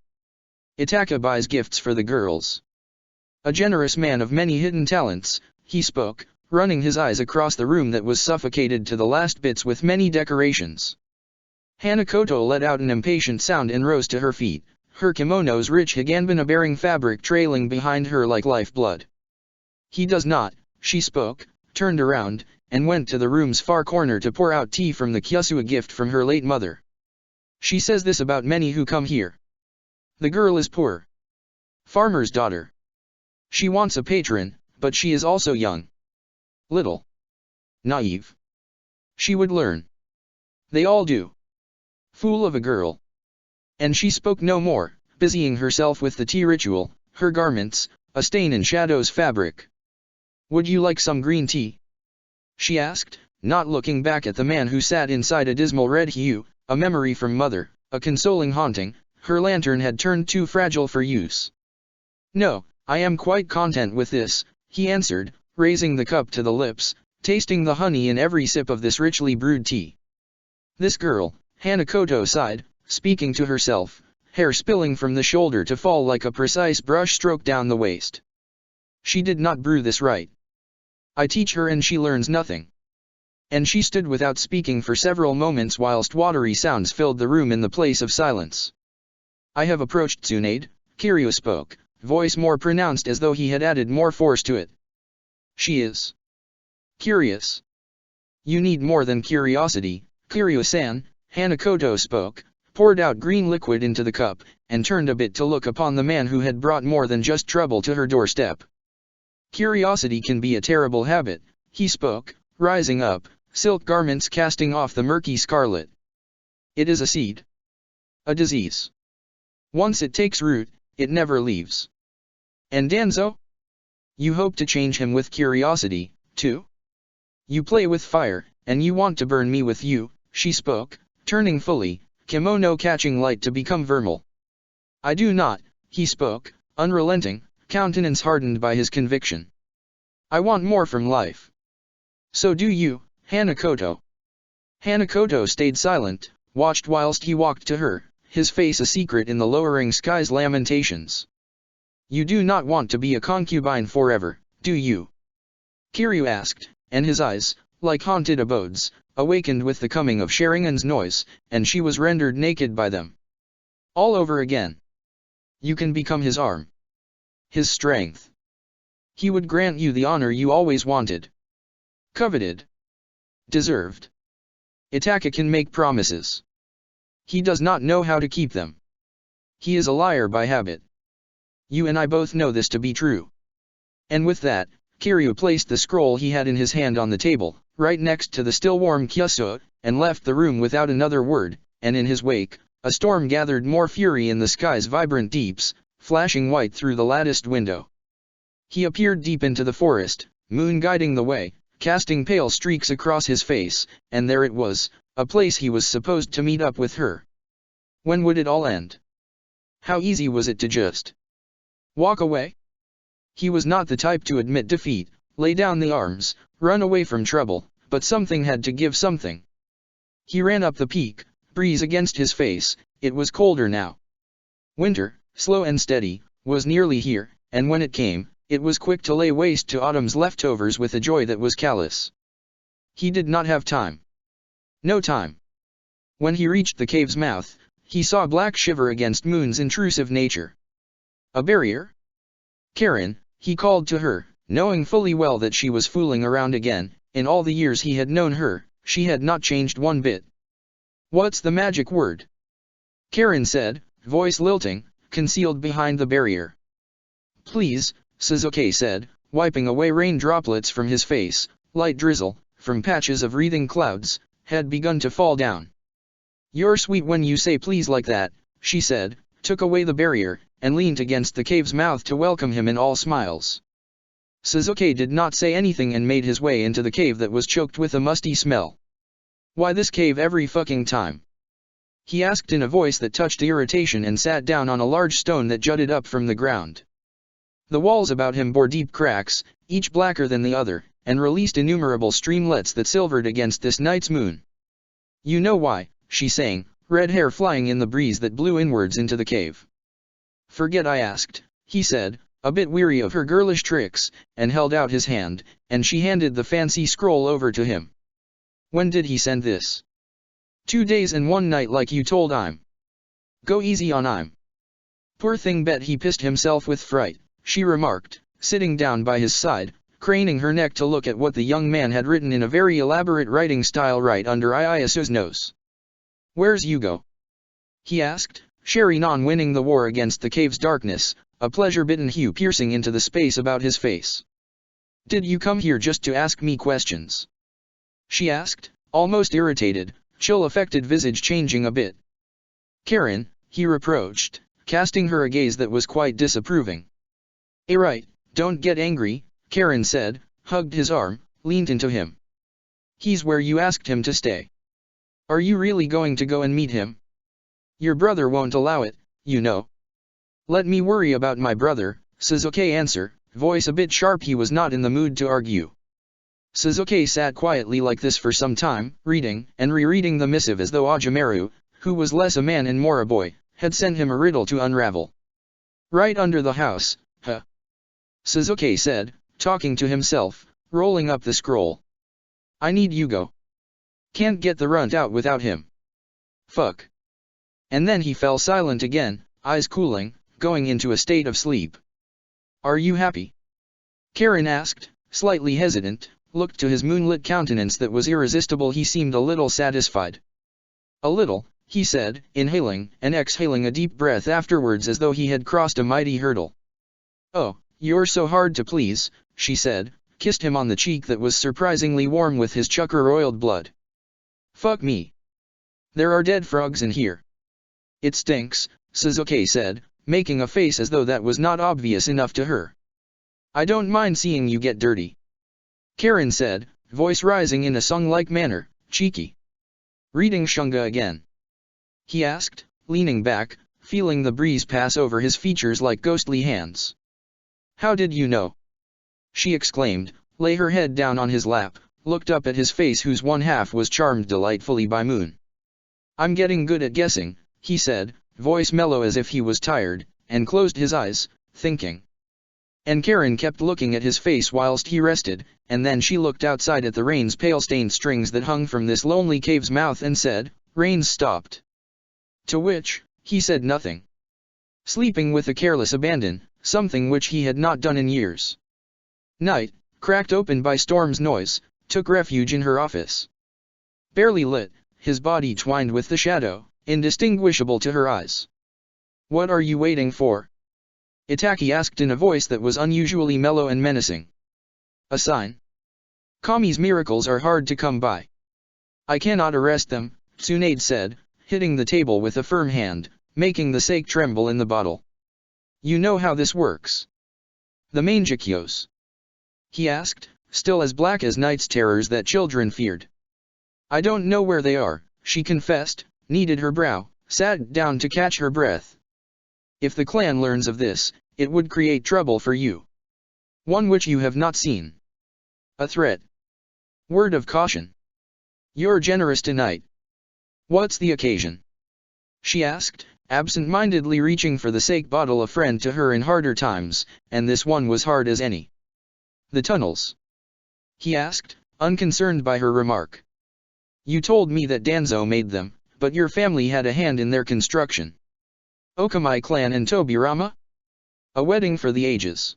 Itake buys gifts for the girls. A generous man of many hidden talents, he spoke, running his eyes across the room that was suffocated to the last bits with many decorations. Hanakoto let out an impatient sound and rose to her feet, her kimono's rich Higanbana-bearing fabric trailing behind her like lifeblood. He does not, she spoke, turned around, and went to the room's far corner to pour out tea from the kyusu, a gift from her late mother. She says this about many who come here. The girl is poor. Farmer's daughter. She wants a patron, but she is also young. Little. Naive. She would learn. They all do. Fool of a girl. And she spoke no more, busying herself with the tea ritual, her garments, a stain in Shadow's fabric. Would you like some green tea? She asked, not looking back at the man who sat inside a dismal red hue, a memory from mother, a consoling haunting. Her lantern had turned too fragile for use. No, I am quite content with this, he answered, raising the cup to the lips, tasting the honey in every sip of this richly brewed tea. This girl, Hanakoto sighed, speaking to herself, hair spilling from the shoulder to fall like a precise brush stroke down the waist. She did not brew this right. I teach her and she learns nothing. And she stood without speaking for several moments whilst watery sounds filled the room in the place of silence. I have approached Tsunade, Kiryu spoke, voice more pronounced as though he had added more force to it. She is Curious. You need more than curiosity, Kiryu-san, Hanakoto spoke, poured out green liquid into the cup, and turned a bit to look upon the man who had brought more than just trouble to her doorstep. Curiosity can be a terrible habit, he spoke, rising up, silk garments casting off the murky scarlet. It is a seed. A disease. Once it takes root, it never leaves. And Danzo? You hope to change him with curiosity, too? You play with fire, and you want to burn me with you, she spoke, turning fully, kimono catching light to become vermeil. I do not, he spoke, unrelenting, countenance hardened by his conviction. I want more from life. So do you, Hanakoto. Hanakoto stayed silent, watched whilst he walked to her, his face a secret in the lowering sky's lamentations. You do not want to be a concubine forever, do you? Kiryu asked, and his eyes, like haunted abodes, awakened with the coming of Sharingan's noise, and she was rendered naked by them. All over again. You can become his arm. His strength. He would grant you the honor you always wanted. Coveted. Deserved. Itaka can make promises. He does not know how to keep them. He is a liar by habit. You and I both know this to be true. And with that, Kiryu placed the scroll he had in his hand on the table, right next to the still warm Kyuso, and left the room without another word, and in his wake, a storm gathered more fury in the sky's vibrant deeps, flashing white through the latticed window. He appeared deep into the forest, moon guiding the way, casting pale streaks across his face, and there it was, a place he was supposed to meet up with her. When would it all end? How easy was it to just walk away? He was not the type to admit defeat, lay down the arms, run away from trouble, but something had to give something. He ran up the peak, breeze against his face, it was colder now. Winter, slow and steady, was nearly here, and when it came, it was quick to lay waste to autumn's leftovers with a joy that was callous. He did not have time. No time. When he reached the cave's mouth, he saw black shiver against Moon's intrusive nature. A barrier? Karen, he called to her, knowing fully well that she was fooling around again. In all the years he had known her, she had not changed one bit. What's the magic word? Karen said, voice lilting, concealed behind the barrier. Please, Suzuki said, wiping away rain droplets from his face. Light drizzle, from patches of wreathing clouds, had begun to fall down. You're sweet when you say please like that, she said, took away the barrier, and leaned against the cave's mouth to welcome him in all smiles. Suzuki did not say anything and made his way into the cave that was choked with a musty smell. Why this cave every fucking time? He asked in a voice that touched irritation and sat down on a large stone that jutted up from the ground. The walls about him bore deep cracks, each blacker than the other, and released innumerable streamlets that silvered against this night's moon. You know why, she sang, red hair flying in the breeze that blew inwards into the cave. Forget I asked, he said, a bit weary of her girlish tricks, and held out his hand, and she handed the fancy scroll over to him. When did he send this? 2 days and 1 night like you told I'm. Go easy on I'm. Poor thing bet he pissed himself with fright, she remarked, sitting down by his side, craning her neck to look at what the young man had written in a very elaborate writing style right under Iyasu's nose. Where's Yugo? He asked, Sharinon winning the war against the cave's darkness, a pleasure-bitten hue piercing into the space about his face. Did you come here just to ask me questions? She asked, almost irritated, chill-affected visage changing a bit. Karen, he reproached, casting her a gaze that was quite disapproving. Right, don't get angry, Karen said, hugged his arm, leaned into him. He's where you asked him to stay. Are you really going to go and meet him? Your brother won't allow it, you know. Let me worry about my brother, Suzuki answered, voice a bit sharp. He was not in the mood to argue. Suzuki sat quietly like this for some time, reading and rereading the missive as though Ajimaru, who was less a man and more a boy, had sent him a riddle to unravel. Right under the house, huh? Suzuki said, talking to himself, rolling up the scroll. I need Yugo. Can't get the runt out without him. Fuck. And then he fell silent again, eyes cooling, going into a state of sleep. Are you happy? Karen asked, slightly hesitant, looked to his moonlit countenance that was irresistible. He seemed a little satisfied. A little, he said, inhaling and exhaling a deep breath afterwards as though he had crossed a mighty hurdle. Oh, you're so hard to please, she said, kissed him on the cheek that was surprisingly warm with his chukar-oiled blood. Fuck me. There are dead frogs in here. It stinks, Suzuki said, making a face as though that was not obvious enough to her. I don't mind seeing you get dirty. Karen said, voice rising in a song-like manner, cheeky. Reading shunga again? He asked, leaning back, feeling the breeze pass over his features like ghostly hands. How did you know? She exclaimed, lay her head down on his lap, looked up at his face whose one half was charmed delightfully by moon. I'm getting good at guessing, he said, voice mellow as if he was tired, and closed his eyes, thinking. And Karen kept looking at his face whilst he rested, and then she looked outside at the rain's pale-stained strings that hung from this lonely cave's mouth and said, rain's stopped. To which, he said nothing. Sleeping with a careless abandon, something which he had not done in years. Night, cracked open by Storm's noise, took refuge in her office. Barely lit, his body twined with the shadow, indistinguishable to her eyes. What are you waiting for? Itaki asked in a voice that was unusually mellow and menacing. A sign. Kami's miracles are hard to come by. I cannot arrest them, Tsunade said, hitting the table with a firm hand, making the sake tremble in the bottle. You know how this works. The Mangekyos? He asked, still as black as night's terrors that children feared. I don't know where they are, she confessed, kneaded her brow, sat down to catch her breath. If the clan learns of this, it would create trouble for you. One which you have not seen. A threat. Word of caution. You're generous tonight. What's the occasion? She asked, absent-mindedly reaching for the sake bottle, a friend to her in harder times, and this one was hard as any. The tunnels? He asked, unconcerned by her remark. You told me that Danzo made them, but your family had a hand in their construction. Okamai clan and Tobirama? A wedding for the ages.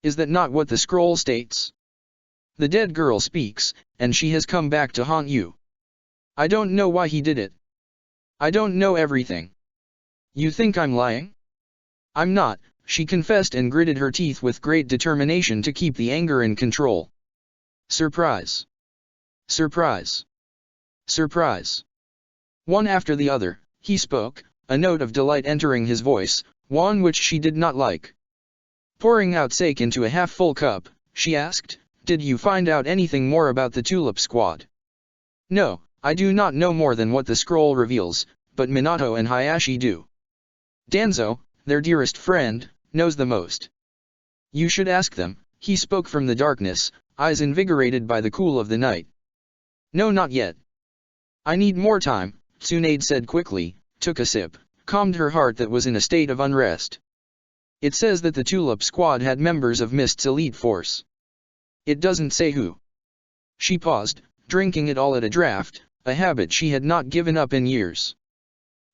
Is that not what the scroll states? The dead girl speaks, and she has come back to haunt you. I don't know why he did it. I don't know everything. You think I'm lying? I'm not, she confessed and gritted her teeth with great determination to keep the anger in control. Surprise. Surprise. Surprise. One after the other, he spoke, a note of delight entering his voice, one which she did not like. Pouring out sake into a half-full cup, she asked, did you find out anything more about the Tulip Squad? No, I do not know more than what the scroll reveals, but Minato and Hayashi do. Danzo, their dearest friend, knows the most. You should ask them, he spoke from the darkness, eyes invigorated by the cool of the night. No, not yet. I need more time, Tsunade said quickly, took a sip, calmed her heart that was in a state of unrest. It says that the Tulip Squad had members of Mist's elite force. It doesn't say who. She paused, drinking it all at a draught, a habit she had not given up in years.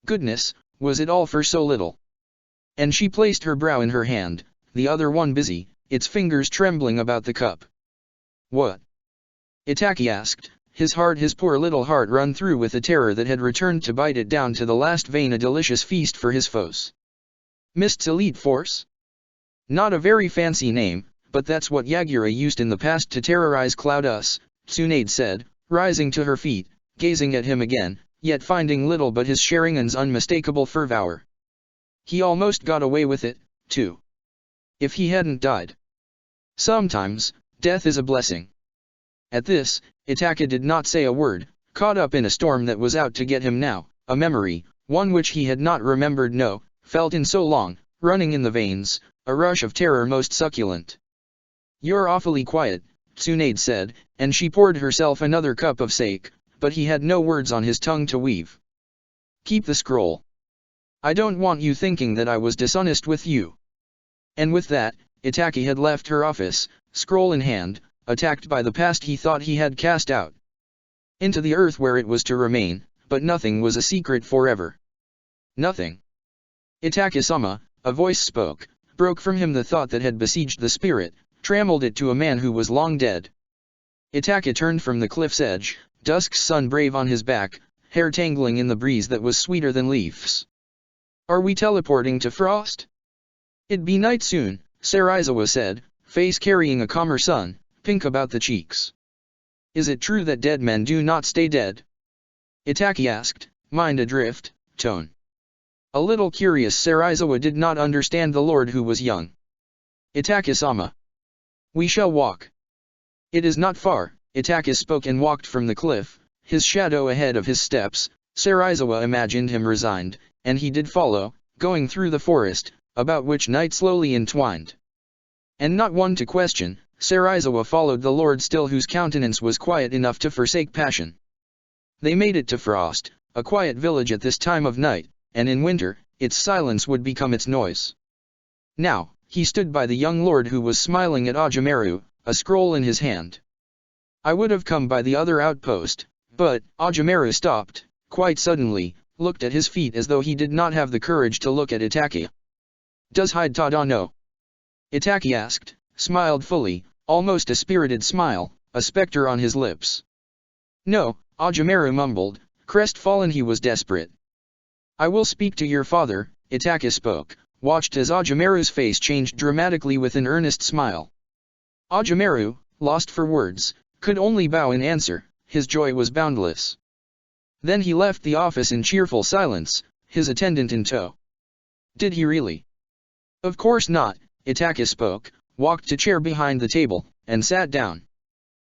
Goodness, was it all for so little? And she placed her brow in her hand, the other one busy, its fingers trembling about the cup. What? Itaki asked, his poor little heart run through with a terror that had returned to bite it down to the last vein, a delicious feast for his foes. Mist's elite force? Not a very fancy name, but that's what Yagura used in the past to terrorize Cloud Us, Tsunade said, rising to her feet, gazing at him again, yet finding little but his Sharingan's unmistakable fervor. He almost got away with it, too. If he hadn't died. Sometimes, death is a blessing. At this, Itaka did not say a word, caught up in a storm that was out to get him now, a memory, one which he had not remembered, no, felt in so long, running in the veins, a rush of terror most succulent. You're awfully quiet, Tsunade said, and she poured herself another cup of sake, but he had no words on his tongue to weave. Keep the scroll. I don't want you thinking that I was dishonest with you. And with that, Itaki had left her office, scroll in hand, attacked by the past he thought he had cast out into the earth where it was to remain, but nothing was a secret forever. Nothing. Itaki-sama, a voice spoke, broke from him the thought that had besieged the spirit, trammeled it to a man who was long dead. Itaka turned from the cliff's edge, dusk's sun brave on his back, hair tangling in the breeze that was sweeter than leaves. Are we teleporting to Frost? It'd be night soon, Sarizawa said, face carrying a calmer sun, pink about the cheeks. Is it true that dead men do not stay dead? Itaki asked, mind adrift, tone. A little curious, Sarizawa did not understand the lord who was young. Itaki-sama. We shall walk. It is not far, Itaki spoke and walked from the cliff, his shadow ahead of his steps. Sarizawa imagined him resigned, and he did follow, going through the forest, about which night slowly entwined. And not one to question, Sarizawa followed the lord still, whose countenance was quiet enough to forsake passion. They made it to Frost, a quiet village at this time of night, and in winter, its silence would become its noise. Now, he stood by the young lord who was smiling at Ojamaru, a scroll in his hand. I would have come by the other outpost, but, Ojamaru stopped, quite suddenly, looked at his feet as though he did not have the courage to look at Itaki. Does Hidetada know? Itaki asked, smiled fully, almost a spirited smile, a specter on his lips. No, Ojamaru mumbled, crestfallen he was desperate. I will speak to your father, Itaki spoke, watched as Ojamaru's face changed dramatically with an earnest smile. Ojamaru, lost for words, could only bow in answer, his joy was boundless. Then he left the office in cheerful silence, his attendant in tow. Did he really? Of course not, Itaki spoke, walked to a chair behind the table, and sat down.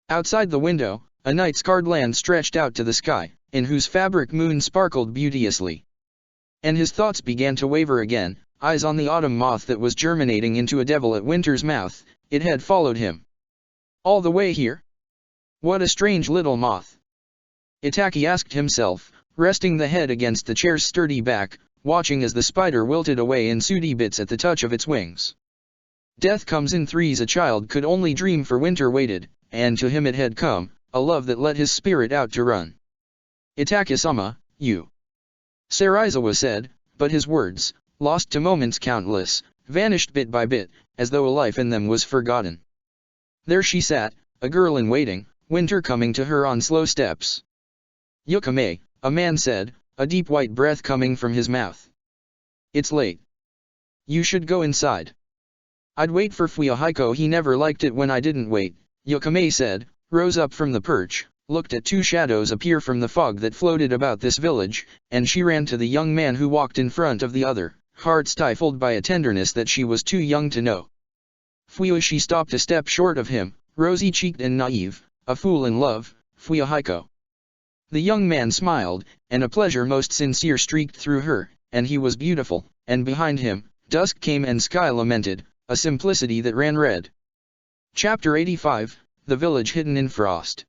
Outside the window, a night-scarred land stretched out to the sky, in whose fabric moon sparkled beauteously. And his thoughts began to waver again, eyes on the autumn moth that was germinating into a devil at winter's mouth. It had followed him. All the way here? What a strange little moth. Itaki asked himself, resting the head against the chair's sturdy back, watching as the spider wilted away in sooty bits at the touch of its wings. Death comes in threes. A child could only dream, for winter waited, and to him it had come, a love that let his spirit out to run. Itaki-sama, you. Sarizawa said, but his words, lost to moments countless, vanished bit by bit, as though a life in them was forgotten. There she sat, a girl in waiting, winter coming to her on slow steps. Yukame, a man said, a deep white breath coming from his mouth. It's late. You should go inside. I'd wait for Fuyahiko. He never liked it when I didn't wait, Yukame said, rose up from the perch, looked at two shadows appear from the fog that floated about this village, and she ran to the young man who walked in front of the other, heart stifled by a tenderness that she was too young to know. She stopped a step short of him, rosy-cheeked and naive, a fool in love, Fuyahiko. The young man smiled, and a pleasure most sincere streaked through her, and he was beautiful, and behind him, dusk came and sky lamented, a simplicity that ran red. Chapter 85, The Village Hidden in Frost.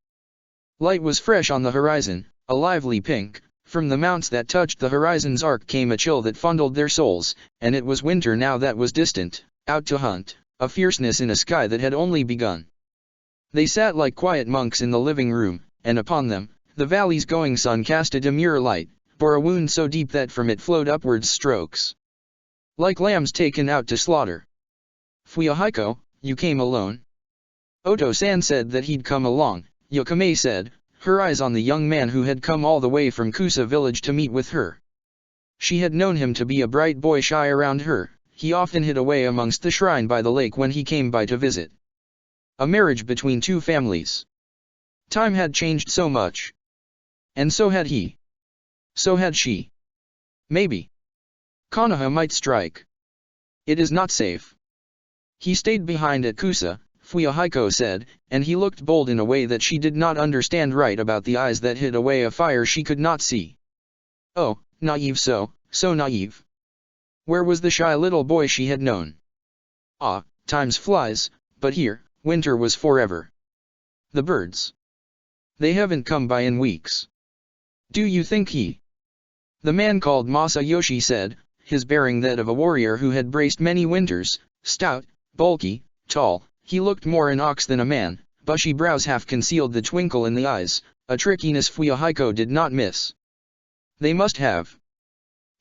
Light was fresh on the horizon, a lively pink. From the mounts that touched the horizon's arc came a chill that fondled their souls, and it was winter now that was distant, out to hunt, a fierceness in a sky that had only begun. They sat like quiet monks in the living room, and upon them, the valley's going sun cast a demure light, bore a wound so deep that from it flowed upwards strokes. Like lambs taken out to slaughter. Fuyahiko, you came alone? Oto-san said that he'd come along, Yukame said, her eyes on the young man who had come all the way from Kusa village to meet with her. She had known him to be a bright boy shy around her, he often hid away amongst the shrine by the lake when he came by to visit. A marriage between two families. Time had changed so much. And so had he. So had she. Maybe. Konoha might strike. It is not safe. He stayed behind at Kusa, Fuyahiko said, and he looked bold in a way that she did not understand, right about the eyes that hid away a fire she could not see. Oh, naive, so naive. Where was the shy little boy she had known? Ah, time flies, but here, winter was forever. The birds. They haven't come by in weeks. Do you think he? The man called Masayoshi said, his bearing that of a warrior who had braced many winters, stout, bulky, tall. He looked more an ox than a man, bushy brows half concealed the twinkle in the eyes, a trickiness Fuyahiko did not miss. They must have.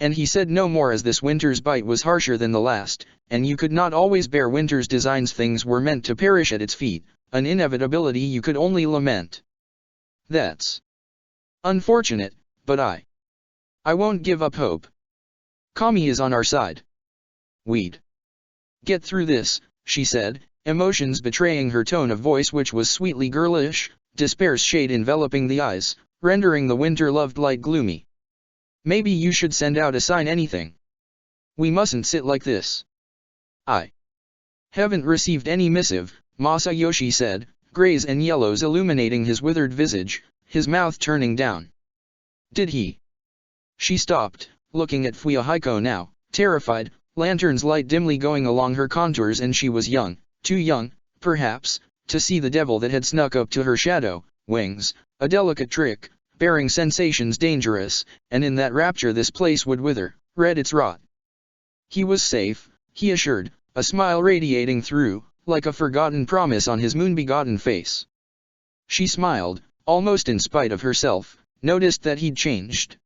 And he said no more, as this winter's bite was harsher than the last, and you could not always bear winter's designs. Things were meant to perish at its feet, an inevitability you could only lament. That's unfortunate, but I won't give up hope. Kami is on our side. We'd get through this, she said, emotions betraying her tone of voice, which was sweetly girlish, despair's shade enveloping the eyes, rendering the winter-loved light gloomy. Maybe you should send out a sign, anything. We mustn't sit like this. I haven't received any missive, Masayoshi said, grays and yellows illuminating his withered visage, his mouth turning down. Did he? She stopped, looking at Fuyahiko now, terrified, lantern's light dimly going along her contours, and she was young, too young, perhaps, to see the devil that had snuck up to her shadow, wings, a delicate trick, bearing sensations dangerous, and in that rapture this place would wither, red its rot. He was safe, he assured, a smile radiating through, like a forgotten promise on his moon-begotten face. She smiled, almost in spite of herself, noticed that he'd changed.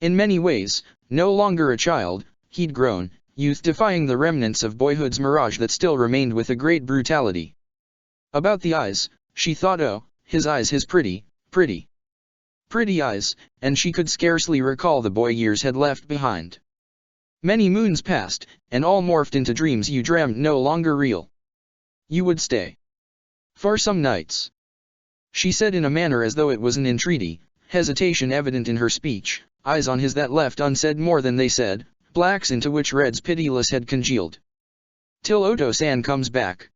In many ways, no longer a child, he'd grown, youth defying the remnants of boyhood's mirage that still remained with a great brutality. About the eyes, she thought, oh, his eyes, his pretty eyes, and she could scarcely recall the boy years had left behind. Many moons passed, and all morphed into dreams you dreamt no longer real. You would stay for some nights, she said in a manner as though it was an entreaty, hesitation evident in her speech, eyes on his that left unsaid more than they said, blacks into which reds pitiless had congealed. Till Oto-san comes back.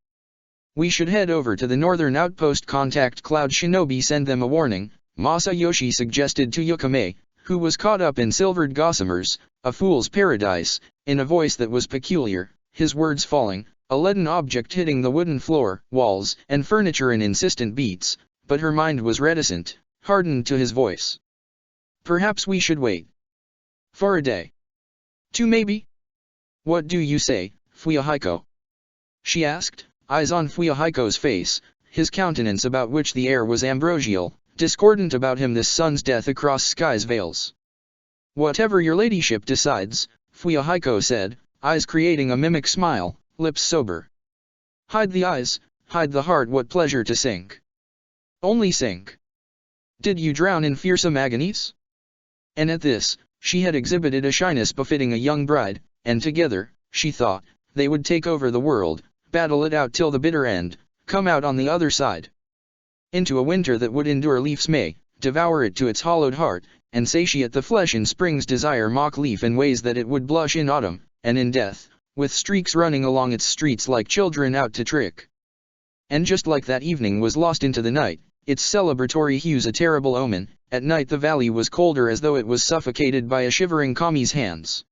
We should head over to the northern outpost, contact Cloud Shinobi, send them a warning, Masayoshi suggested to Yukame, who was caught up in silvered gossamers, a fool's paradise, in a voice that was peculiar, his words falling, a leaden object hitting the wooden floor, walls, and furniture in insistent beats, but her mind was reticent, hardened to his voice. Perhaps we should wait for a day. 2 maybe? What do you say, Fuyahiko? She asked, eyes on Fuyahiko's face, his countenance about which the air was ambrosial, discordant about him this sun's death across sky's veils. Whatever your ladyship decides, Fuyahiko said, eyes creating a mimic smile, lips sober. Hide the eyes, hide the heart, what pleasure to sink. Only sink. Did you drown in fearsome agonies? And at this, she had exhibited a shyness befitting a young bride, and together, she thought, they would take over the world, battle it out till the bitter end, come out on the other side. Into a winter that would endure leaf's May, devour it to its hollowed heart, and satiate the flesh in spring's desire, mock leaf in ways that it would blush in autumn, and in death, with streaks running along its streets like children out to trick. And just like that evening was lost into the night, its celebratory hues a terrible omen, at night the valley was colder as though it was suffocated by a shivering Kami's hands.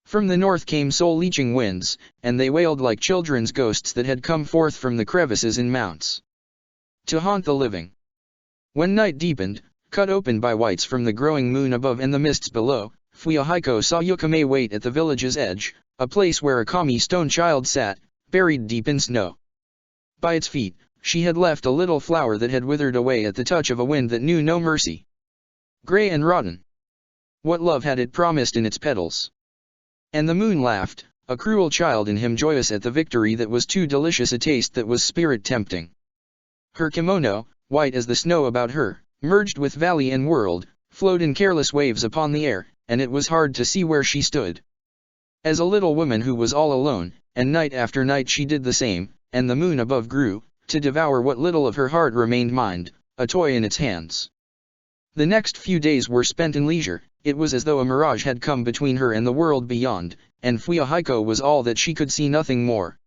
From the north came soul-leeching winds, and they wailed like children's ghosts that had come forth from the crevices in mounts to haunt the living. When night deepened, cut open by whites from the growing moon above and the mists below, Fuyahiko saw Yukame wait at the village's edge, a place where a Kami stone child sat, buried deep in snow. By its feet, she had left a little flower that had withered away at the touch of a wind that knew no mercy. Grey and rotten. What love had it promised in its petals? And the moon laughed, a cruel child in him, joyous at the victory that was too delicious a taste that was spirit-tempting. Her kimono, white as the snow about her, merged with valley and world, flowed in careless waves upon the air, and it was hard to see where she stood. As a little woman who was all alone, and night after night she did the same, and the moon above grew, to devour what little of her heart remained mind, a toy in its hands. The next few days were spent in leisure. It was as though a mirage had come between her and the world beyond, and Fuyahiko was all that she could see, nothing more.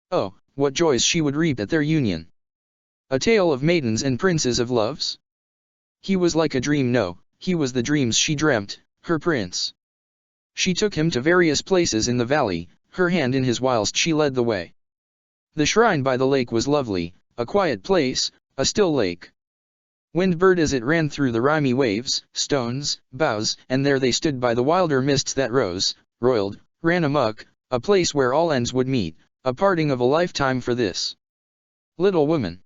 Oh, what joys she would reap at their union! A tale of maidens and princes of loves? He was like a dream, no, he was the dreams she dreamt, her prince. She took him to various places in the valley, her hand in his whilst she led the way. The shrine by the lake was lovely, a quiet place, a still lake. Wind-bird as it ran through the rimy waves, stones, boughs, and there they stood by the wilder mists that rose, roiled, ran amok, a place where all ends would meet, a parting of a lifetime for this little woman.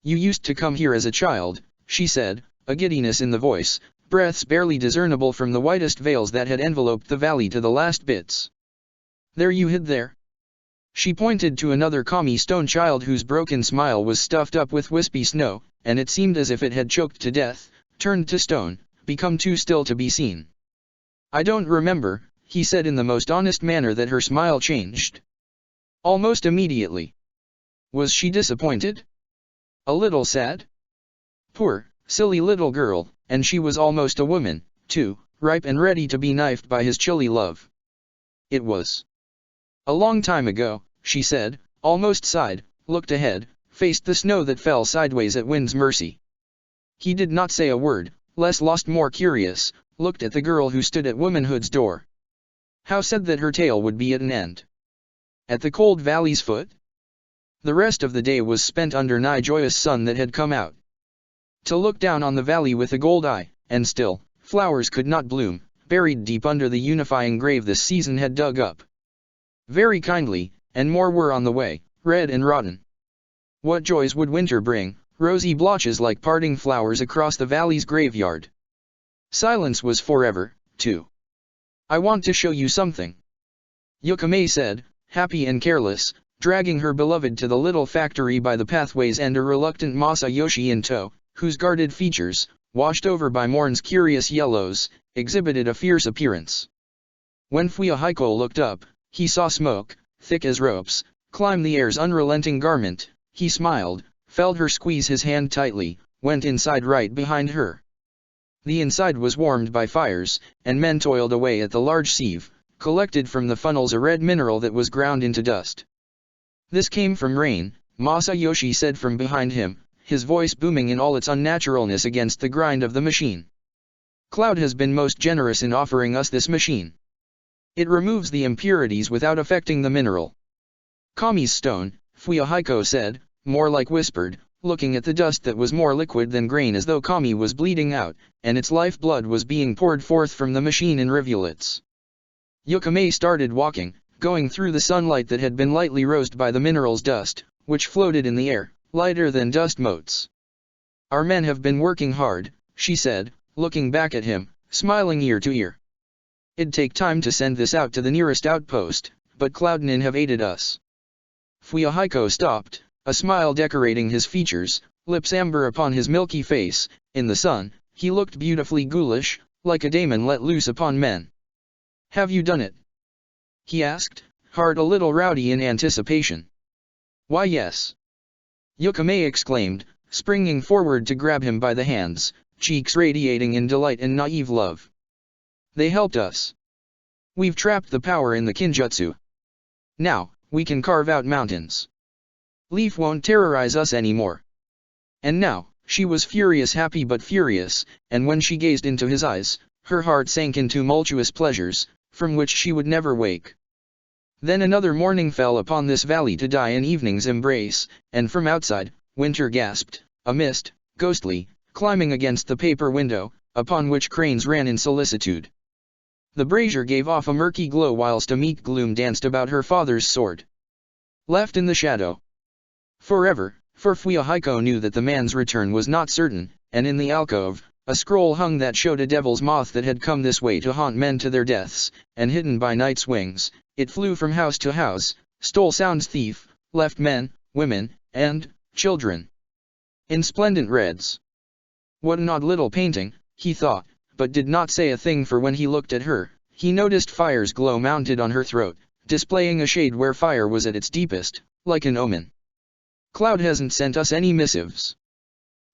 You used to come here as a child, she said, a giddiness in the voice, breaths barely discernible from the whitest veils that had enveloped the valley to the last bits. There you hid there? She pointed to another Kami stone child whose broken smile was stuffed up with wispy snow, and it seemed as if it had choked to death, turned to stone, become too still to be seen. I don't remember, he said in the most honest manner that her smile changed. Almost immediately. Was she disappointed? A little sad? Poor, silly little girl, and she was almost a woman, too, ripe and ready to be knifed by his chilly love. It was a long time ago, she said, almost sighed, looked ahead, faced the snow that fell sideways at wind's mercy. He did not say a word, less lost more curious, looked at the girl who stood at womanhood's door. How said that her tale would be at an end? At the cold valley's foot? The rest of the day was spent under nigh joyous sun that had come out to look down on the valley with a gold eye, and still, flowers could not bloom, buried deep under the unifying grave this season had dug up. Very kindly, and more were on the way, red and rotten. What joys would winter bring, rosy blotches like parting flowers across the valley's graveyard. Silence was forever, too. I want to show you something, Yukame said, happy and careless, dragging her beloved to the little factory by the pathways and a reluctant Masayoshi in tow, whose guarded features, washed over by morn's curious yellows, exhibited a fierce appearance. When Fuyahiko looked up, he saw smoke, thick as ropes, climb the air's unrelenting garment. He smiled, felt her squeeze his hand tightly, went inside right behind her. The inside was warmed by fires, and men toiled away at the large sieve, collected from the funnels a red mineral that was ground into dust. This came from rain, Masayoshi said from behind him, his voice booming in all its unnaturalness against the grind of the machine. Cloud has been most generous in offering us this machine. It removes the impurities without affecting the mineral. Kami's stone, Fuyahiko said, more like whispered, looking at the dust that was more liquid than grain as though Kami was bleeding out, and its life blood was being poured forth from the machine in rivulets. Yukame started walking, going through the sunlight that had been lightly roasted by the mineral's dust, which floated in the air, lighter than dust motes. Our men have been working hard, she said, looking back at him, smiling ear to ear. It'd take time to send this out to the nearest outpost, but Cloudnin have aided us. Fuyahiko stopped, a smile decorating his features, lips amber upon his milky face. In the sun, he looked beautifully ghoulish, like a daemon let loose upon men. Have you done it? He asked, heart a little rowdy in anticipation. Why yes. Yukame exclaimed, springing forward to grab him by the hands, cheeks radiating in delight and naive love. They helped us. We've trapped the power in the Kinjutsu. Now, we can carve out mountains. Leaf won't terrorize us anymore. And now, she was furious, happy but furious, and when she gazed into his eyes, her heart sank in tumultuous pleasures, from which she would never wake. Then another morning fell upon this valley to die in evening's embrace, and from outside, winter gasped, a mist, ghostly, climbing against the paper window, upon which cranes ran in solicitude. The brazier gave off a murky glow whilst a meek gloom danced about her father's sword. Left in the shadow forever, for Fuyahiko knew that the man's return was not certain, and in the alcove, a scroll hung that showed a devil's moth that had come this way to haunt men to their deaths, and hidden by night's wings, it flew from house to house, stole sounds thief, left men, women, and children in splendent reds. What an odd little painting, he thought, but did not say a thing, for when he looked at her, he noticed fire's glow mounted on her throat, displaying a shade where fire was at its deepest, like an omen. Cloud hasn't sent us any missives.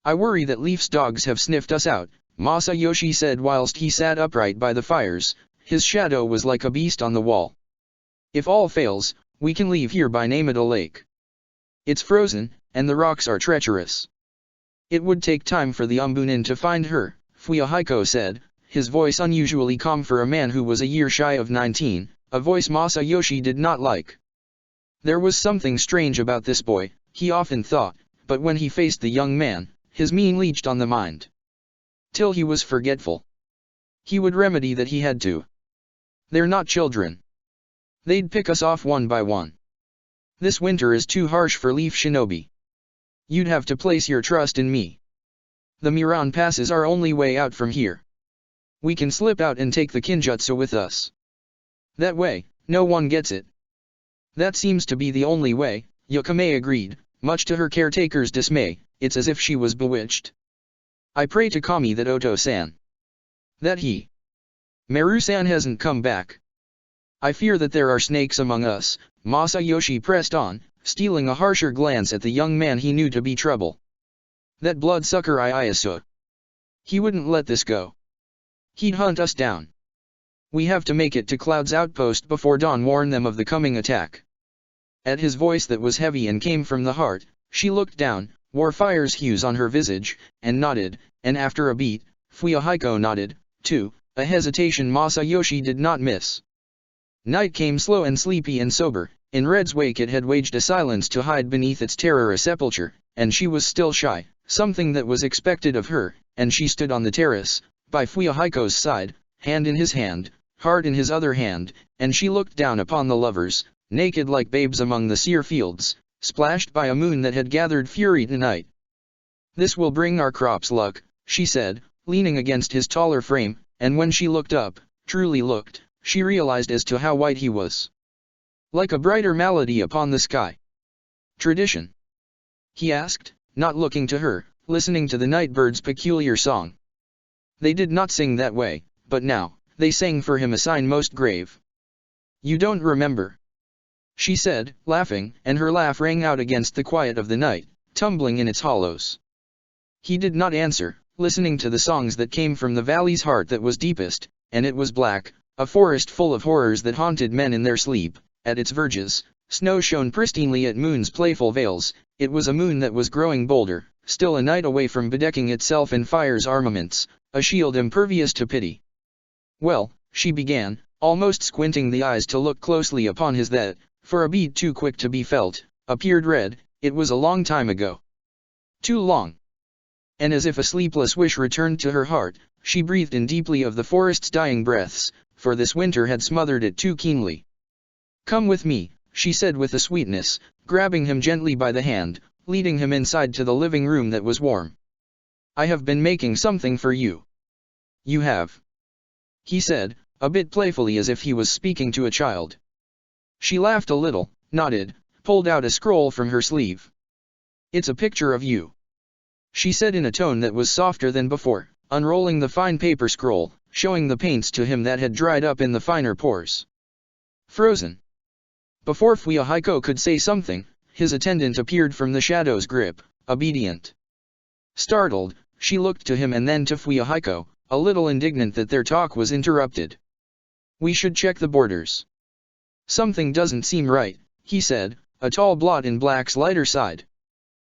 I worry that Leaf's dogs have sniffed us out, Masayoshi said whilst he sat upright by the fires. His shadow was like a beast on the wall. If all fails, we can leave here by Namada Lake. It's frozen, and the rocks are treacherous. It would take time for the Umbunin to find her, Fuyahiko said, his voice unusually calm for a man who was a year shy of 19, a voice Masayoshi did not like. There was something strange about this boy, he often thought, but when he faced the young man, his mien leached on the mind. Till he was forgetful. He would remedy that he had to. They're not children. They'd pick us off one by one. This winter is too harsh for Leaf Shinobi. You'd have to place your trust in me. The Miran Pass is our only way out from here. We can slip out and take the Kinjutsu with us. That way, no one gets it. That seems to be the only way, Yukame agreed, much to her caretaker's dismay. It's as if she was bewitched. I pray to Kami that Oto-san. That he. Maru-san hasn't come back. I fear that there are snakes among us, Masayoshi pressed on, stealing a harsher glance at the young man he knew to be trouble. That bloodsucker Ieyasu. He wouldn't let this go. He'd hunt us down. We have to make it to Cloud's outpost before dawn, warn them of the coming attack. At his voice that was heavy and came from the heart, she looked down, wore fire's hues on her visage, and nodded, and after a beat, Fuyahiko nodded, too, a hesitation Masayoshi did not miss. Night came slow and sleepy and sober. In Red's wake it had waged a silence to hide beneath its terror a sepulture, and she was still shy, something that was expected of her, and she stood on the terrace, by Fuyahiko's side, hand in his hand, heart in his other hand, and she looked down upon the lovers, naked like babes among the sere fields, splashed by a moon that had gathered fury tonight. This will bring our crops luck, she said, leaning against his taller frame, and when she looked up, truly looked, she realized as to how white he was. Like a brighter malady upon the sky. Tradition? He asked, not looking to her, listening to the night bird's peculiar song. They did not sing that way, but now, they sang for him a sign most grave. You don't remember? She said, laughing, and her laugh rang out against the quiet of the night, tumbling in its hollows. He did not answer, listening to the songs that came from the valley's heart that was deepest, and it was black, a forest full of horrors that haunted men in their sleep. At its verges, snow shone pristinely at moon's playful veils. It was a moon that was growing bolder, still a night away from bedecking itself in fire's armaments, a shield impervious to pity. Well, she began, almost squinting the eyes to look closely upon his that, for a beat too quick to be felt, appeared red. It was a long time ago. Too long. And as if a sleepless wish returned to her heart, she breathed in deeply of the forest's dying breaths, for this winter had smothered it too keenly. Come with me, she said with a sweetness, grabbing him gently by the hand, leading him inside to the living room that was warm. I have been making something for you. You have? He said, a bit playfully as if he was speaking to a child. She laughed a little, nodded, pulled out a scroll from her sleeve. It's a picture of you. She said in a tone that was softer than before, unrolling the fine paper scroll, showing the paints to him that had dried up in the finer pores. Frozen. Before Fuyahiko could say something, his attendant appeared from the shadow's grip, obedient. Startled, she looked to him and then to Fuyahiko, a little indignant that their talk was interrupted. We should check the borders. Something doesn't seem right, he said, a tall blot in black's lighter side.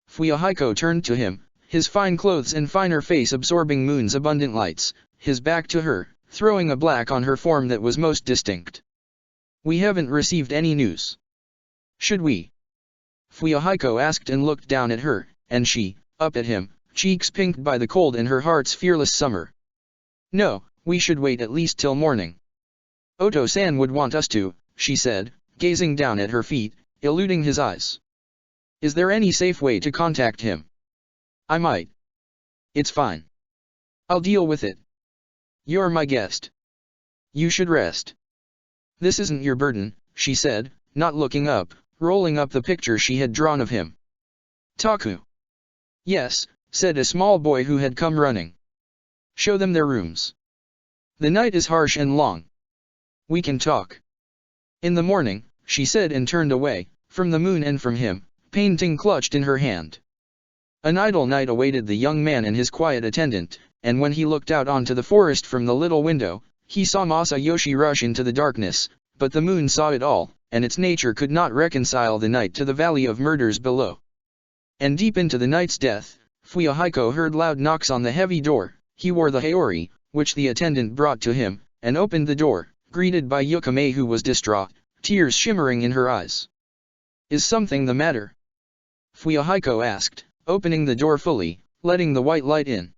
Fuyahiko turned to him, his fine clothes and finer face absorbing moon's abundant lights, his back to her, throwing a black on her form that was most distinct. We haven't received any news. Should we? Fuyahiko asked and looked down at her, and she, up at him, cheeks pinked by the cold in her heart's fearless summer. No, we should wait at least till morning. Oto-san would want us to, she said, gazing down at her feet, eluding his eyes. Is there any safe way to contact him? I might. It's fine. I'll deal with it. You're my guest. You should rest. This isn't your burden, she said, not looking up, rolling up the picture she had drawn of him. Taku. Yes, said a small boy who had come running. Show them their rooms. The night is harsh and long. We can talk. In the morning, she said and turned away, from the moon and from him, painting clutched in her hand. An idle night awaited the young man and his quiet attendant, and when he looked out onto the forest from the little window, he saw Masayoshi rush into the darkness, but the moon saw it all, and its nature could not reconcile the night to the valley of murders below. And deep into the night's death, Fuyahiko heard loud knocks on the heavy door. He wore the haori, which the attendant brought to him, and opened the door, greeted by Yukame who was distraught, tears shimmering in her eyes. Is something the matter? Fuyahiko asked, opening the door fully, letting the white light in.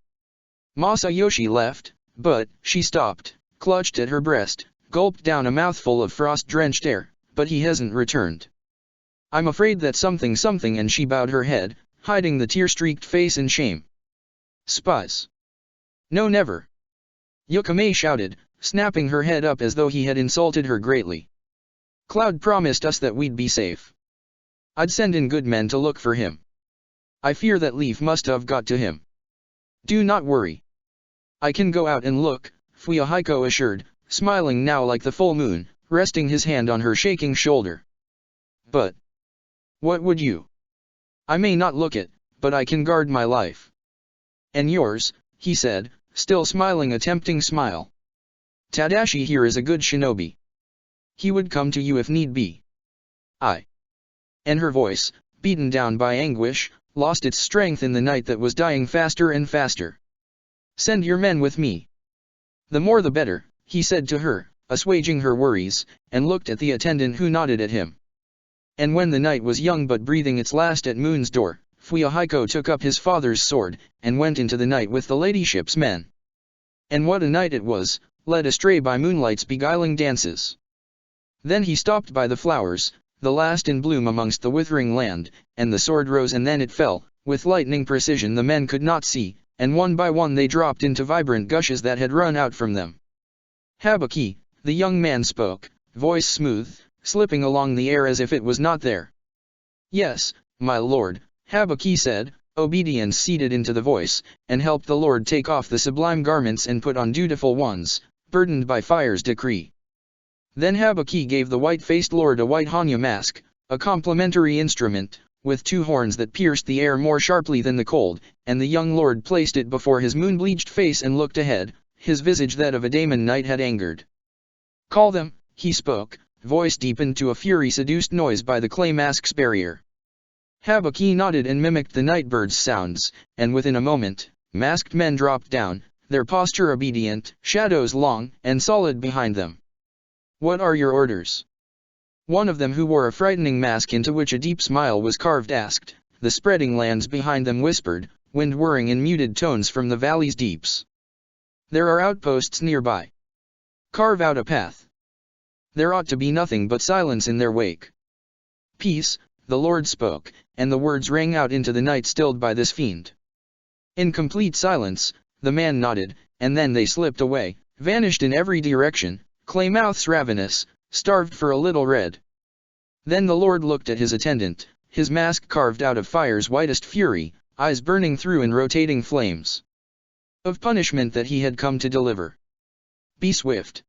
Masayoshi left, but, she stopped, clutched at her breast, gulped down a mouthful of frost-drenched air, but he hasn't returned. I'm afraid that something and she bowed her head, hiding the tear-streaked face in shame. Spies. No, never. Yukame shouted, snapping her head up as though he had insulted her greatly. Cloud promised us that we'd be safe. I'd send in good men to look for him. I fear that Leaf must have got to him. Do not worry. I can go out and look, Fuyahiko assured, smiling now like the full moon, resting his hand on her shaking shoulder. But what would you? I may not look it, but I can guard my life. And yours, he said, still smiling a tempting smile. Tadashi here is a good shinobi. He would come to you if need be. And her voice, beaten down by anguish, lost its strength in the night that was dying faster and faster. Send your men with me. The more the better, he said to her, assuaging her worries, and looked at the attendant who nodded at him. And when the night was young but breathing its last at Moon's door, Fuyahiko took up his father's sword, and went into the night with the ladyship's men. And what a night it was, led astray by moonlight's beguiling dances. Then he stopped by the flowers, the last in bloom amongst the withering land, and the sword rose and then it fell, with lightning precision the men could not see, and one by one they dropped into vibrant gushes that had run out from them. Habuki, the young man spoke, voice smooth, slipping along the air as if it was not there. Yes, my lord, Habuki said, obedience seeded into the voice, and helped the lord take off the sublime garments and put on dutiful ones, burdened by fire's decree. Then Habuki gave the white-faced lord a white Hanya mask, a complementary instrument, with two horns that pierced the air more sharply than the cold, and the young lord placed it before his moon-bleached face and looked ahead, his visage that of a daemon knight had angered. Call them, he spoke, voice deepened to a fury-seduced noise by the clay mask's barrier. Habuki nodded and mimicked the nightbird's sounds, and within a moment, masked men dropped down, their posture obedient, shadows long and solid behind them. What are your orders? One of them who wore a frightening mask into which a deep smile was carved asked. The spreading lands behind them whispered, wind whirring in muted tones from the valley's deeps. There are outposts nearby. Carve out a path. There ought to be nothing but silence in their wake. Peace, the Lord spoke, and the words rang out into the night stilled by this fiend. In complete silence, the man nodded, and then they slipped away, vanished in every direction, clay mouths ravenous, starved for a little red. Then the Lord looked at his attendant, his mask carved out of fire's whitest fury, eyes burning through in rotating flames. Of punishment that he had come to deliver. Be swift.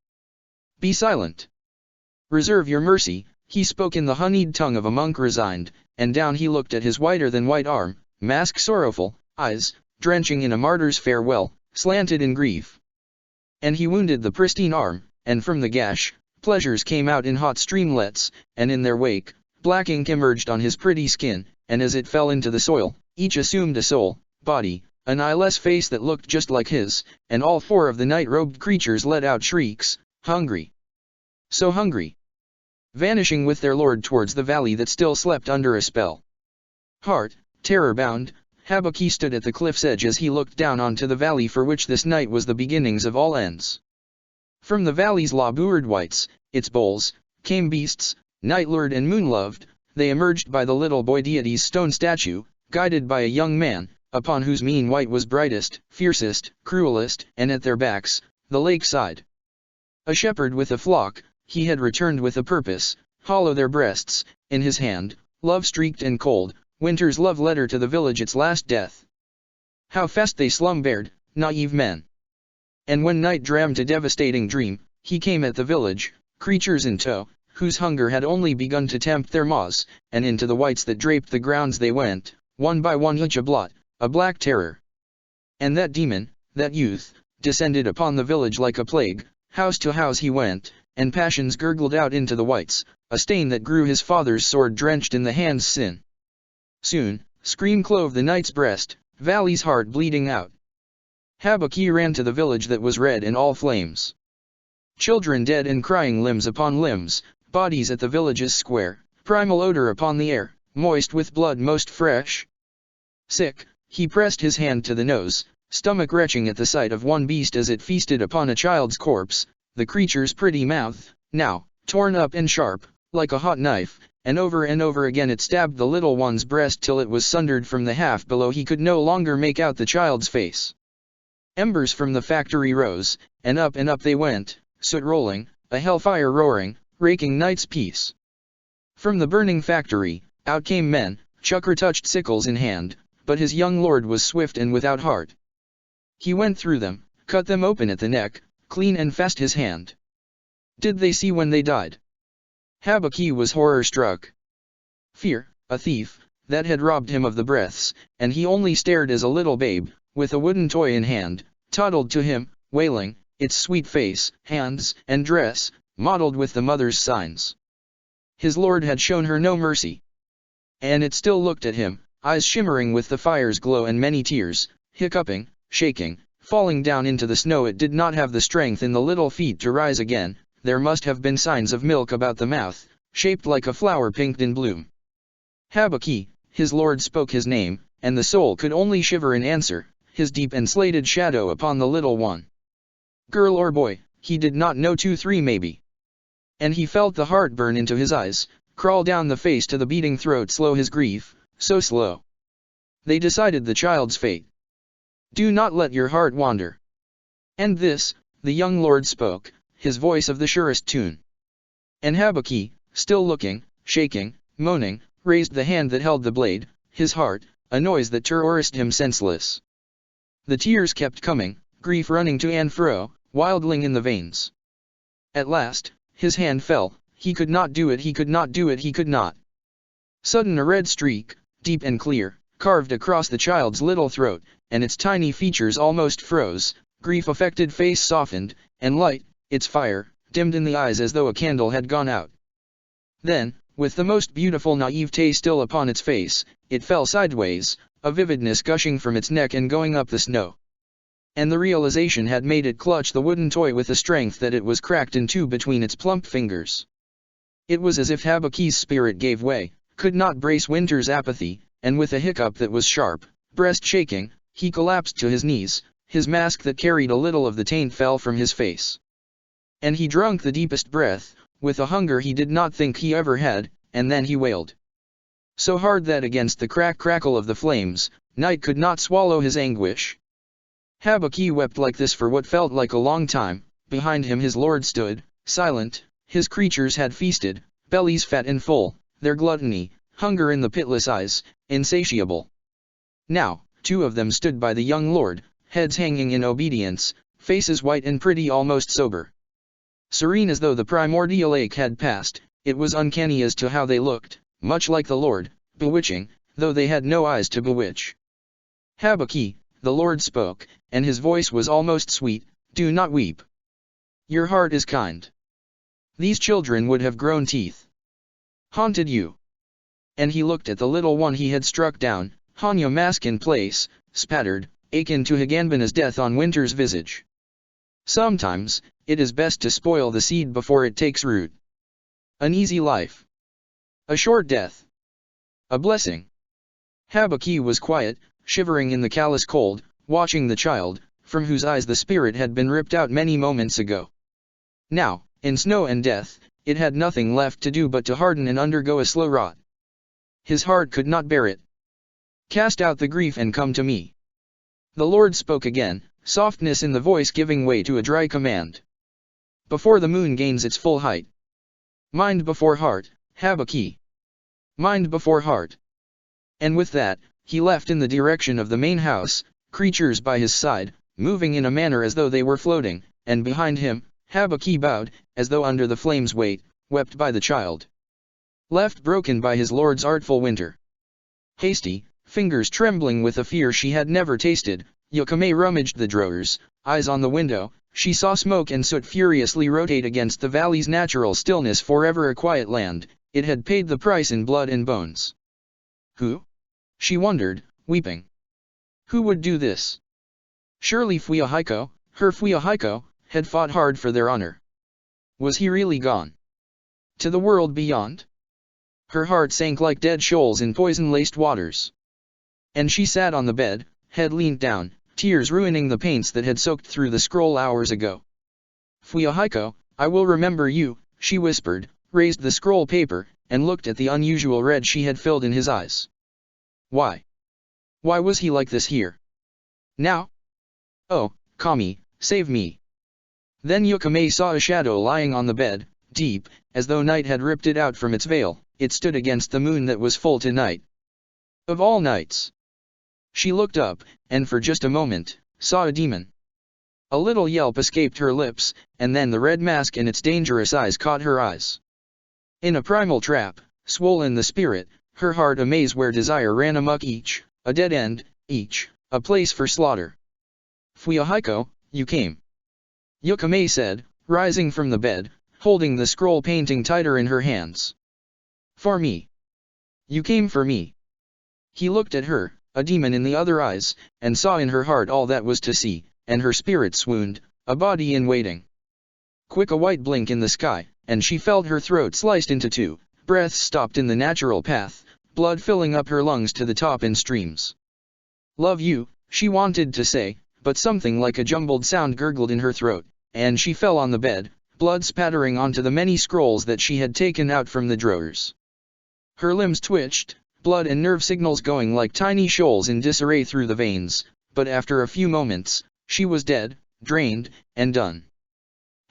Be silent. Reserve your mercy, he spoke in the honeyed tongue of a monk resigned, and down he looked at his whiter-than-white arm, mask sorrowful, eyes, drenching in a martyr's farewell, slanted in grief. And he wounded the pristine arm, and from the gash, pleasures came out in hot streamlets, and in their wake, black ink emerged on his pretty skin, and as it fell into the soil, each assumed a soul, body, an eyeless face that looked just like his, and all four of the night-robed creatures let out shrieks, hungry. So hungry. Vanishing with their lord towards the valley that still slept under a spell. Heart, terror-bound, Habuki stood at the cliff's edge as he looked down onto the valley for which this night was the beginnings of all ends. From the valley's law-buored whites, its bowls, came beasts, night-lured and moon-loved. They emerged by the little boy deity's stone statue, guided by a young man, upon whose mien white was brightest, fiercest, cruelest, and at their backs, the lakeside. A shepherd with a flock, he had returned with a purpose, hollow their breasts, in his hand, love-streaked and cold, winter's love letter to the village its last death. How fast they slumbered, naive men. And when night dreamed a devastating dream, he came at the village, creatures in tow, whose hunger had only begun to tempt their maws, and into the whites that draped the grounds they went, one by one each a blot, a black terror. And that demon, that youth, descended upon the village like a plague, house to house he went, and passions gurgled out into the whites, a stain that grew his father's sword drenched in the hand's sin. Soon, scream clove the knight's breast, valley's heart bleeding out. Habuki ran to the village that was red in all flames. Children dead and crying limbs upon limbs, bodies at the village's square, primal odor upon the air, moist with blood most fresh. Sick, he pressed his hand to the nose, stomach retching at the sight of one beast as it feasted upon a child's corpse, the creature's pretty mouth, now, torn up and sharp, like a hot knife, and over again it stabbed the little one's breast till it was sundered from the half below he could no longer make out the child's face. Embers from the factory rose, and up they went, soot rolling, a hellfire roaring, raking night's peace. From the burning factory, out came men, chucker-touched sickles in hand, but his young lord was swift and without heart. He went through them, cut them open at the neck, clean and fast his hand. Did they see when they died? Habuki was horror-struck. Fear, a thief, that had robbed him of the breaths, and he only stared as a little babe, with a wooden toy in hand, toddled to him, wailing, its sweet face, hands, and dress, mottled with the mother's signs. His lord had shown her no mercy. And it still looked at him, eyes shimmering with the fire's glow and many tears, hiccuping, shaking, falling down into the snow. It did not have the strength in the little feet to rise again. There must have been signs of milk about the mouth, shaped like a flower pinked in bloom. Habuki, his lord spoke his name, and the soul could only shiver in answer, his deep and slated shadow upon the little one. Girl or boy, he did not know, 2-3 maybe. And he felt the heart burn into his eyes, crawl down the face to the beating throat, slow his grief, so slow. They decided the child's fate. Do not let your heart wander. And this, the young lord spoke, his voice of the surest tune. And Habuki, still looking, shaking, moaning, raised the hand that held the blade, his heart, a noise that terrorized him senseless. The tears kept coming, grief running to and fro, wildling in the veins. At last, his hand fell. He could not do it, he could not do it, he could not. Sudden a red streak, deep and clear, carved across the child's little throat, and its tiny features almost froze, grief-affected face softened, and light, its fire, dimmed in the eyes as though a candle had gone out. Then, with the most beautiful naivete still upon its face, it fell sideways, a vividness gushing from its neck and going up the snow. And the realization had made it clutch the wooden toy with a strength that it was cracked in two between its plump fingers. It was as if Habuki's spirit gave way, could not brace winter's apathy, and with a hiccup that was sharp, breast shaking, he collapsed to his knees, his mask that carried a little of the taint fell from his face. And he drank the deepest breath, with a hunger he did not think he ever had, and then he wailed. So hard that against the crackle of the flames, night could not swallow his anguish. Habuki wept like this for what felt like a long time. Behind him his lord stood, silent. His creatures had feasted, bellies fat and full, their gluttony, hunger in the pitiless eyes, insatiable. Now, two of them stood by the young lord, heads hanging in obedience, faces white and pretty, almost sober. Serene as though the primordial ache had passed, it was uncanny as to how they looked, much like the lord, bewitching, though they had no eyes to bewitch. Habuki, the lord spoke, and his voice was almost sweet, do not weep. Your heart is kind. These children would have grown teeth. Haunted you. And he looked at the little one he had struck down, Hanya mask in place, spattered, akin to Higanbana's death on Winter's visage. Sometimes, it is best to spoil the seed before it takes root. An easy life. A short death. A blessing. Habuki was quiet, shivering in the callous cold, watching the child, from whose eyes the spirit had been ripped out many moments ago. Now, in snow and death, it had nothing left to do but to harden and undergo a slow rot. His heart could not bear it. Cast out the grief and come to me. The Lord spoke again, softness in the voice giving way to a dry command. Before the moon gains its full height. Mind before heart, Habuki. Mind before heart. And with that, he left in the direction of the main house, creatures by his side, moving in a manner as though they were floating, and behind him, Habuki bowed, as though under the flame's weight, wept by the child. Left broken by his lord's artful winter. Hasty, fingers trembling with a fear she had never tasted, Yokame rummaged the drawers, eyes on the window. She saw smoke and soot furiously rotate against the valley's natural stillness, forever a quiet land. It had paid the price in blood and bones. Who? She wondered, weeping. Who would do this? Surely Fuyahiko, her Fuyahiko, had fought hard for their honor. Was he really gone? To the world beyond? Her heart sank like dead shoals in poison-laced waters. And she sat on the bed, head leaned down, tears ruining the paints that had soaked through the scroll hours ago. Fuyahiko, I will remember you, she whispered, raised the scroll paper, and looked at the unusual red she had filled in his eyes. Why? Why was he like this here? Now? Oh, Kami, save me. Then Yokame saw a shadow lying on the bed, deep, as though night had ripped it out from its veil. It stood against the moon that was full tonight. Of all nights. She looked up, and for just a moment, saw a demon. A little yelp escaped her lips, and then the red mask and its dangerous eyes caught her eyes. In a primal trap, swollen the spirit, her heart a maze where desire ran amok, each a dead end, each a place for slaughter. Fuyahiko, you came. Yukame said, rising from the bed, holding the scroll painting tighter in her hands. For me. You came for me. He looked at her, a demon in the other eyes, and saw in her heart all that was to see, and her spirit swooned, a body in waiting. Quick a white blink in the sky, and she felt her throat sliced into two, breath stopped in the natural path, blood filling up her lungs to the top in streams. Love you, she wanted to say, but something like a jumbled sound gurgled in her throat, and she fell on the bed, blood spattering onto the many scrolls that she had taken out from the drawers. Her limbs twitched, blood and nerve signals going like tiny shoals in disarray through the veins, but after a few moments, she was dead, drained, and done.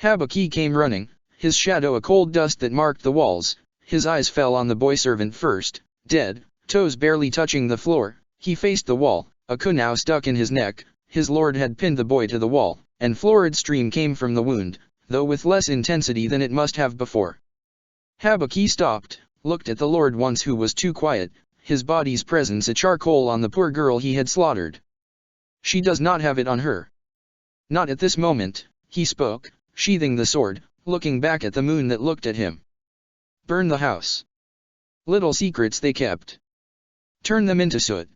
Habuki came running, his shadow a cold dust that marked the walls. His eyes fell on the boy servant first, dead, toes barely touching the floor. He faced the wall, a kunai stuck in his neck. His lord had pinned the boy to the wall, and florid stream came from the wound, though with less intensity than it must have before. Habuki stopped, looked at the lord once, who was too quiet, his body's presence a charcoal on the poor girl he had slaughtered. She does not have it on her. Not at this moment, he spoke, sheathing the sword, looking back at the moon that looked at him. Burn the house. Little secrets they kept. Turn them into soot.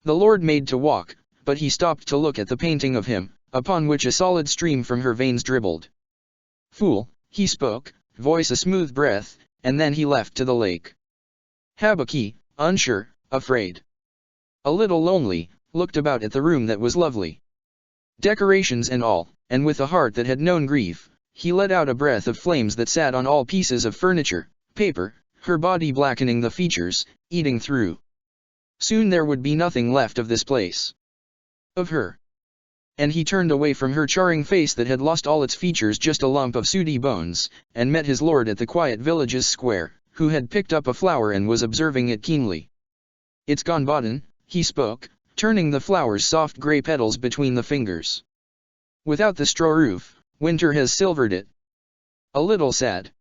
The lord made to walk, but he stopped to look at the painting of him, upon which a solid stream from her veins dribbled. Fool, he spoke, voice a smooth breath, and then he left to the lake. Habuki, unsure, afraid, a little lonely, looked about at the room that was lovely. Decorations and all, and with a heart that had known grief, he let out a breath of flames that sat on all pieces of furniture, paper, her body blackening the features, eating through. Soon there would be nothing left of this place. Of her. And he turned away from her charring face that had lost all its features, just a lump of sooty bones, and met his lord at the quiet village's square, who had picked up a flower and was observing it keenly. It's gone bottom, he spoke, turning the flower's soft grey petals between the fingers. Without the straw roof, winter has silvered it. A little sad.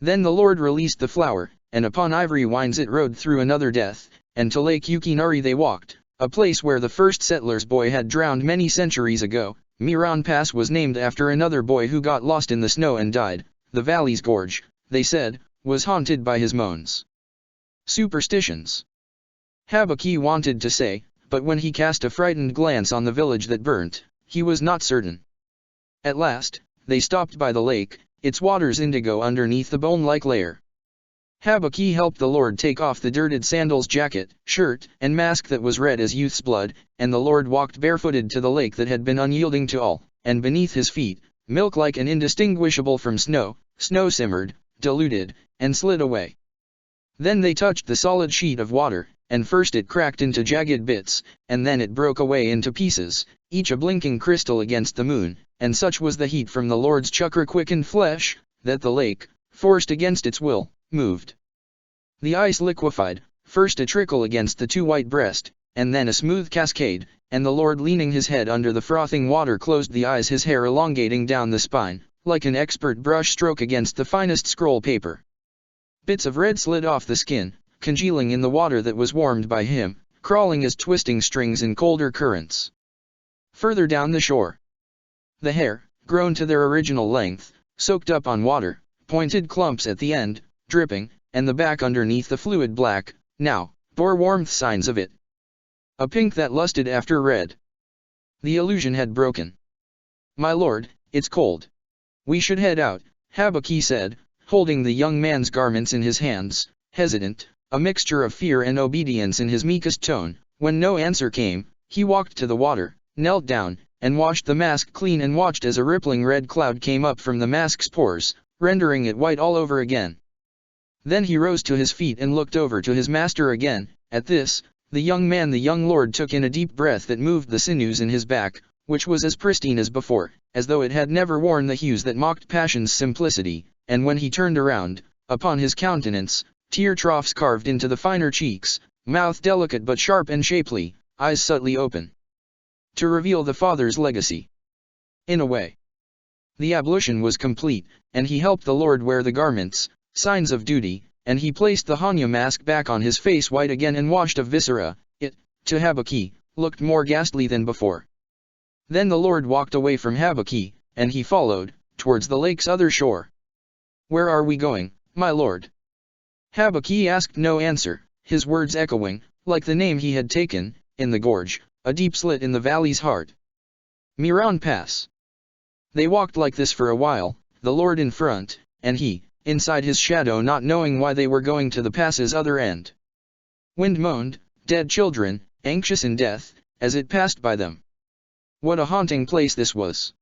Then the lord released the flower, and upon ivory wines it rode through another death, and to Lake Yukinari they walked, a place where the first settler's boy had drowned many centuries ago. Miran Pass was named after another boy who got lost in the snow and died. The valley's gorge, they said, was haunted by his moans. Superstitions. Habuki wanted to say, but when he cast a frightened glance on the village that burnt, he was not certain. At last, they stopped by the lake, its waters indigo underneath the bone-like layer. Habuki helped the lord take off the dirted sandals, jacket, shirt, and mask that was red as youth's blood, and the lord walked barefooted to the lake that had been unyielding to all, and beneath his feet, milk-like and indistinguishable from snow, snow simmered, diluted, and slid away. Then they touched the solid sheet of water, and first it cracked into jagged bits, and then it broke away into pieces, each a blinking crystal against the moon, and such was the heat from the lord's chakra-quickened flesh, that the lake, forced against its will, moved. The ice liquefied, first a trickle against the two white breast, and then a smooth cascade, and the lord leaning his head under the frothing water closed the eyes, his hair elongating down the spine, like an expert brush stroke against the finest scroll paper. Bits of red slid off the skin, congealing in the water that was warmed by him, crawling as twisting strings in colder currents. Further down the shore, the hair, grown to their original length, soaked up on water, pointed clumps at the end, dripping, and the back underneath the fluid black, now, bore warmth signs of it. A pink that lusted after red. The illusion had broken. My lord, it's cold. We should head out, Habuki said, holding the young man's garments in his hands, hesitant, a mixture of fear and obedience in his meekest tone. When no answer came, he walked to the water, knelt down, and washed the mask clean and watched as a rippling red cloud came up from the mask's pores, rendering it white all over again. Then he rose to his feet and looked over to his master again. At this, the young lord took in a deep breath that moved the sinews in his back, which was as pristine as before, as though it had never worn the hues that mocked passion's simplicity, and when he turned around, upon his countenance, tear troughs carved into the finer cheeks, mouth delicate but sharp and shapely, eyes subtly open, to reveal the father's legacy. In a way, the ablution was complete, and he helped the Lord wear the garments, signs of duty, and he placed the Hanya mask back on his face white again and washed of viscera. It, to Habakkuk, looked more ghastly than before. Then the Lord walked away from Habakkuk, and he followed, towards the lake's other shore. "Where are we going, my lord?" Habakkuk asked no answer, his words echoing, like the name he had taken, in the gorge, a deep slit in the valley's heart. Miran Pass. They walked like this for a while, the Lord in front, and he, inside his shadow, not knowing why they were going to the pass's other end. Wind moaned, dead children, anxious in death, as it passed by them. What a haunting place this was.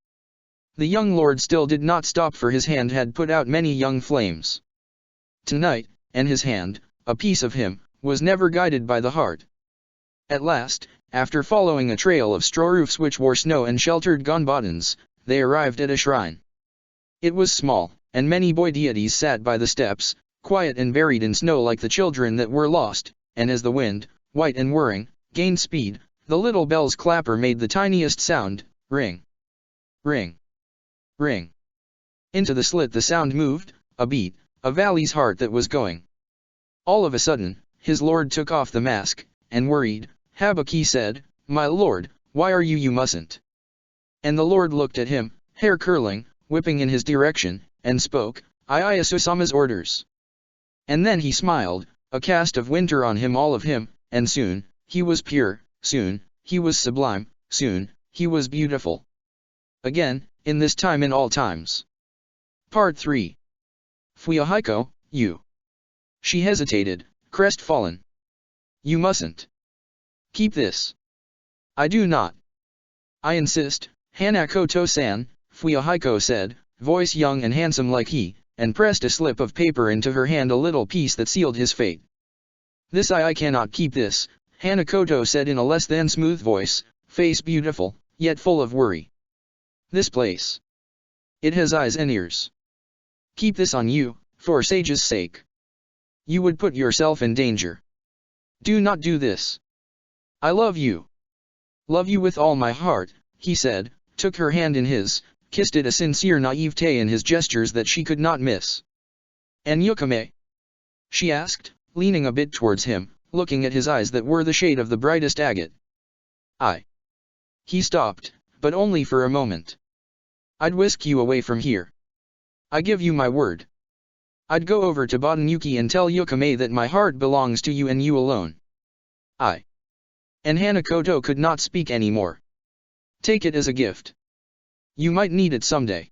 The young lord still did not stop, for his hand had put out many young flames. Tonight, and his hand, a piece of him, was never guided by the heart. At last, after following a trail of straw roofs which wore snow and sheltered gonbotans, they arrived at a shrine. It was small, and many boy deities sat by the steps, quiet and buried in snow like the children that were lost, and as the wind, white and whirring, gained speed, the little bell's clapper made the tiniest sound, ring, ring, ring. Into the slit the sound moved, a beat, a valley's heart that was going. All of a sudden, his lord took off the mask, and worried, Habakkuk said, "My lord, why are you mustn't?" And the Lord looked at him, hair curling, whipping in his direction, and spoke, I Susama's orders. And then he smiled, a cast of winter on him, all of him, and soon, he was pure, soon, he was sublime, soon, he was beautiful. Again, in this time in all times. Part 3. Fuyahiko, you. She hesitated, crestfallen. You mustn't. Keep this. I do not. I insist, Hanakoto-san, Fuyahiko said, voice young and handsome like he, and pressed a slip of paper into her hand, a little piece that sealed his fate. This I cannot keep this, Hanakoto said in a less than smooth voice, face beautiful, yet full of worry. This place. It has eyes and ears. Keep this on you, for Sage's sake. You would put yourself in danger. Do not do this. I love you. Love you with all my heart, he said, took her hand in his, kissed it, a sincere naivete in his gestures that she could not miss. And Yukame? She asked, leaning a bit towards him, looking at his eyes that were the shade of the brightest agate. He stopped, but only for a moment. I'd whisk you away from here. I give you my word. I'd go over to Botanuki and tell Yukame that my heart belongs to you and you alone. And Hanakoto could not speak anymore. Take it as a gift. You might need it someday.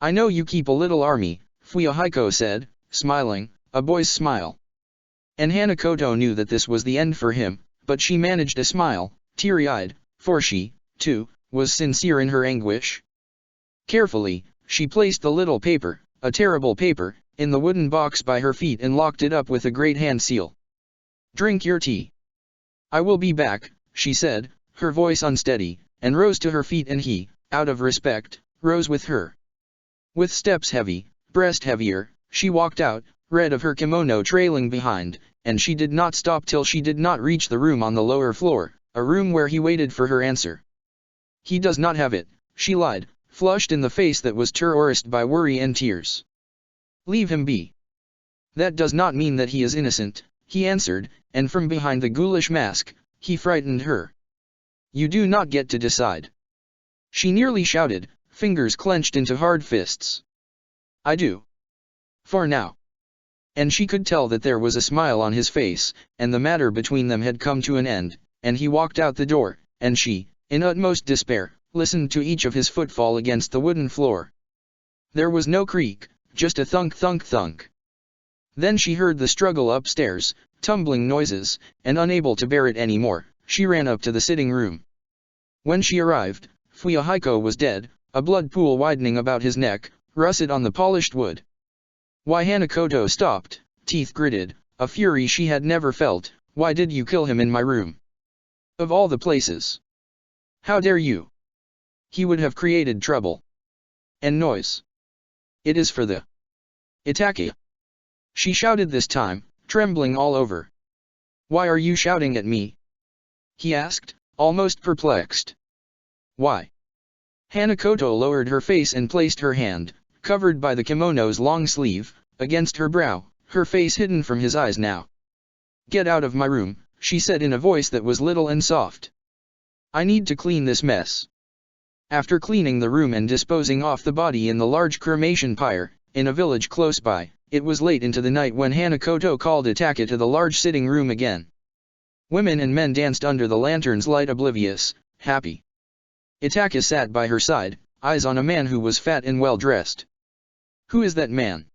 I know you keep a little army, Fuyahiko said, smiling, a boy's smile. And Hanakoto knew that this was the end for him, but she managed a smile, teary-eyed, for she, too, was sincere in her anguish. Carefully, she placed the little paper, a terrible paper, in the wooden box by her feet and locked it up with a great hand seal. Drink your tea. I will be back, she said, her voice unsteady, and rose to her feet, and he, out of respect, rose with her. With steps heavy, breast heavier, she walked out, red of her kimono trailing behind, and she did not stop till she did not reach the room on the lower floor, a room where he waited for her answer. He does not have it, she lied, flushed in the face that was terrorized by worry and tears. Leave him be. That does not mean that he is innocent, he answered, and from behind the ghoulish mask, he frightened her. You do not get to decide. She nearly shouted, fingers clenched into hard fists. I do. For now. And she could tell that there was a smile on his face, and the matter between them had come to an end, and he walked out the door, and she, in utmost despair, listened to each of his footfall against the wooden floor. There was no creak, just a thunk thunk thunk. Then she heard the struggle upstairs, tumbling noises, and unable to bear it any more, she ran up to the sitting room. When she arrived, Fuyahiko was dead, a blood pool widening about his neck, russet on the polished wood. Why? Hanakoto stopped, teeth gritted, a fury she had never felt. Why did you kill him in my room? Of all the places. How dare you? He would have created trouble. And noise. It is for the Itake! She shouted this time, trembling all over. Why are you shouting at me? He asked, almost perplexed. Why? Hanakoto lowered her face and placed her hand, covered by the kimono's long sleeve, against her brow, her face hidden from his eyes now. Get out of my room, she said in a voice that was little and soft. I need to clean this mess. After cleaning the room and disposing off the body in the large cremation pyre, in a village close by, it was late into the night when Hanakoto called Itake to the large sitting room again. Women and men danced under the lantern's light oblivious, happy. Itake sat by her side, eyes on a man who was fat and well dressed. Who is that man?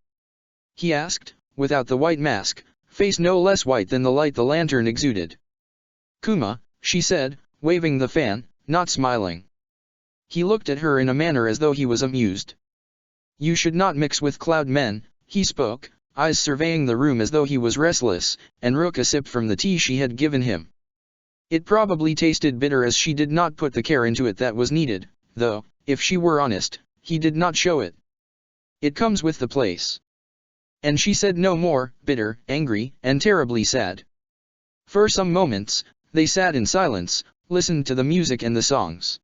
He asked, without the white mask, face no less white than the light the lantern exuded. Kuma, she said, waving the fan, not smiling. He looked at her in a manner as though he was amused. You should not mix with cloud men, he spoke, eyes surveying the room as though he was restless, and rook a sip from the tea she had given him. It probably tasted bitter as she did not put the care into it that was needed, though, if she were honest, he did not show it. It comes with the place. And she said no more, bitter, angry, and terribly sad. For some moments, they sat in silence, listened to the music and the songs.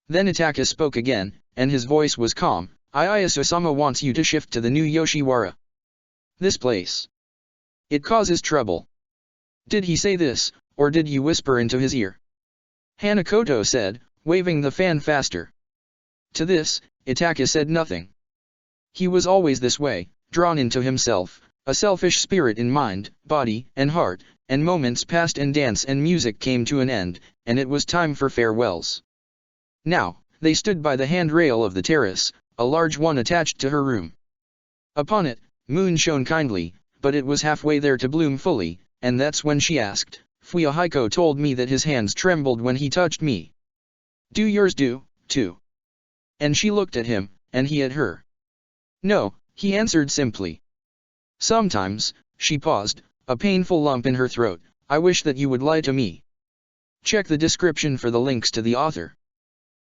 Then Itake spoke again, and his voice was calm. Ayasu-sama wants you to shift to the new Yoshiwara. This place. It causes trouble. Did he say this, or did you whisper into his ear? Hanakoto said, waving the fan faster. To this, Itake said nothing. He was always this way, drawn into himself, a selfish spirit in mind, body, and heart, and moments passed and dance and music came to an end, and it was time for farewells. Now, they stood by the handrail of the terrace, a large one attached to her room. Upon it, moon shone kindly, but it was halfway there to bloom fully, and that's when she asked, Fuyahiko told me that his hands trembled when he touched me. Do yours do, too? And she looked at him, and he at her. No, he answered simply. Sometimes, she paused, a painful lump in her throat, I wish that you would lie to me. Check the description for the links to the author.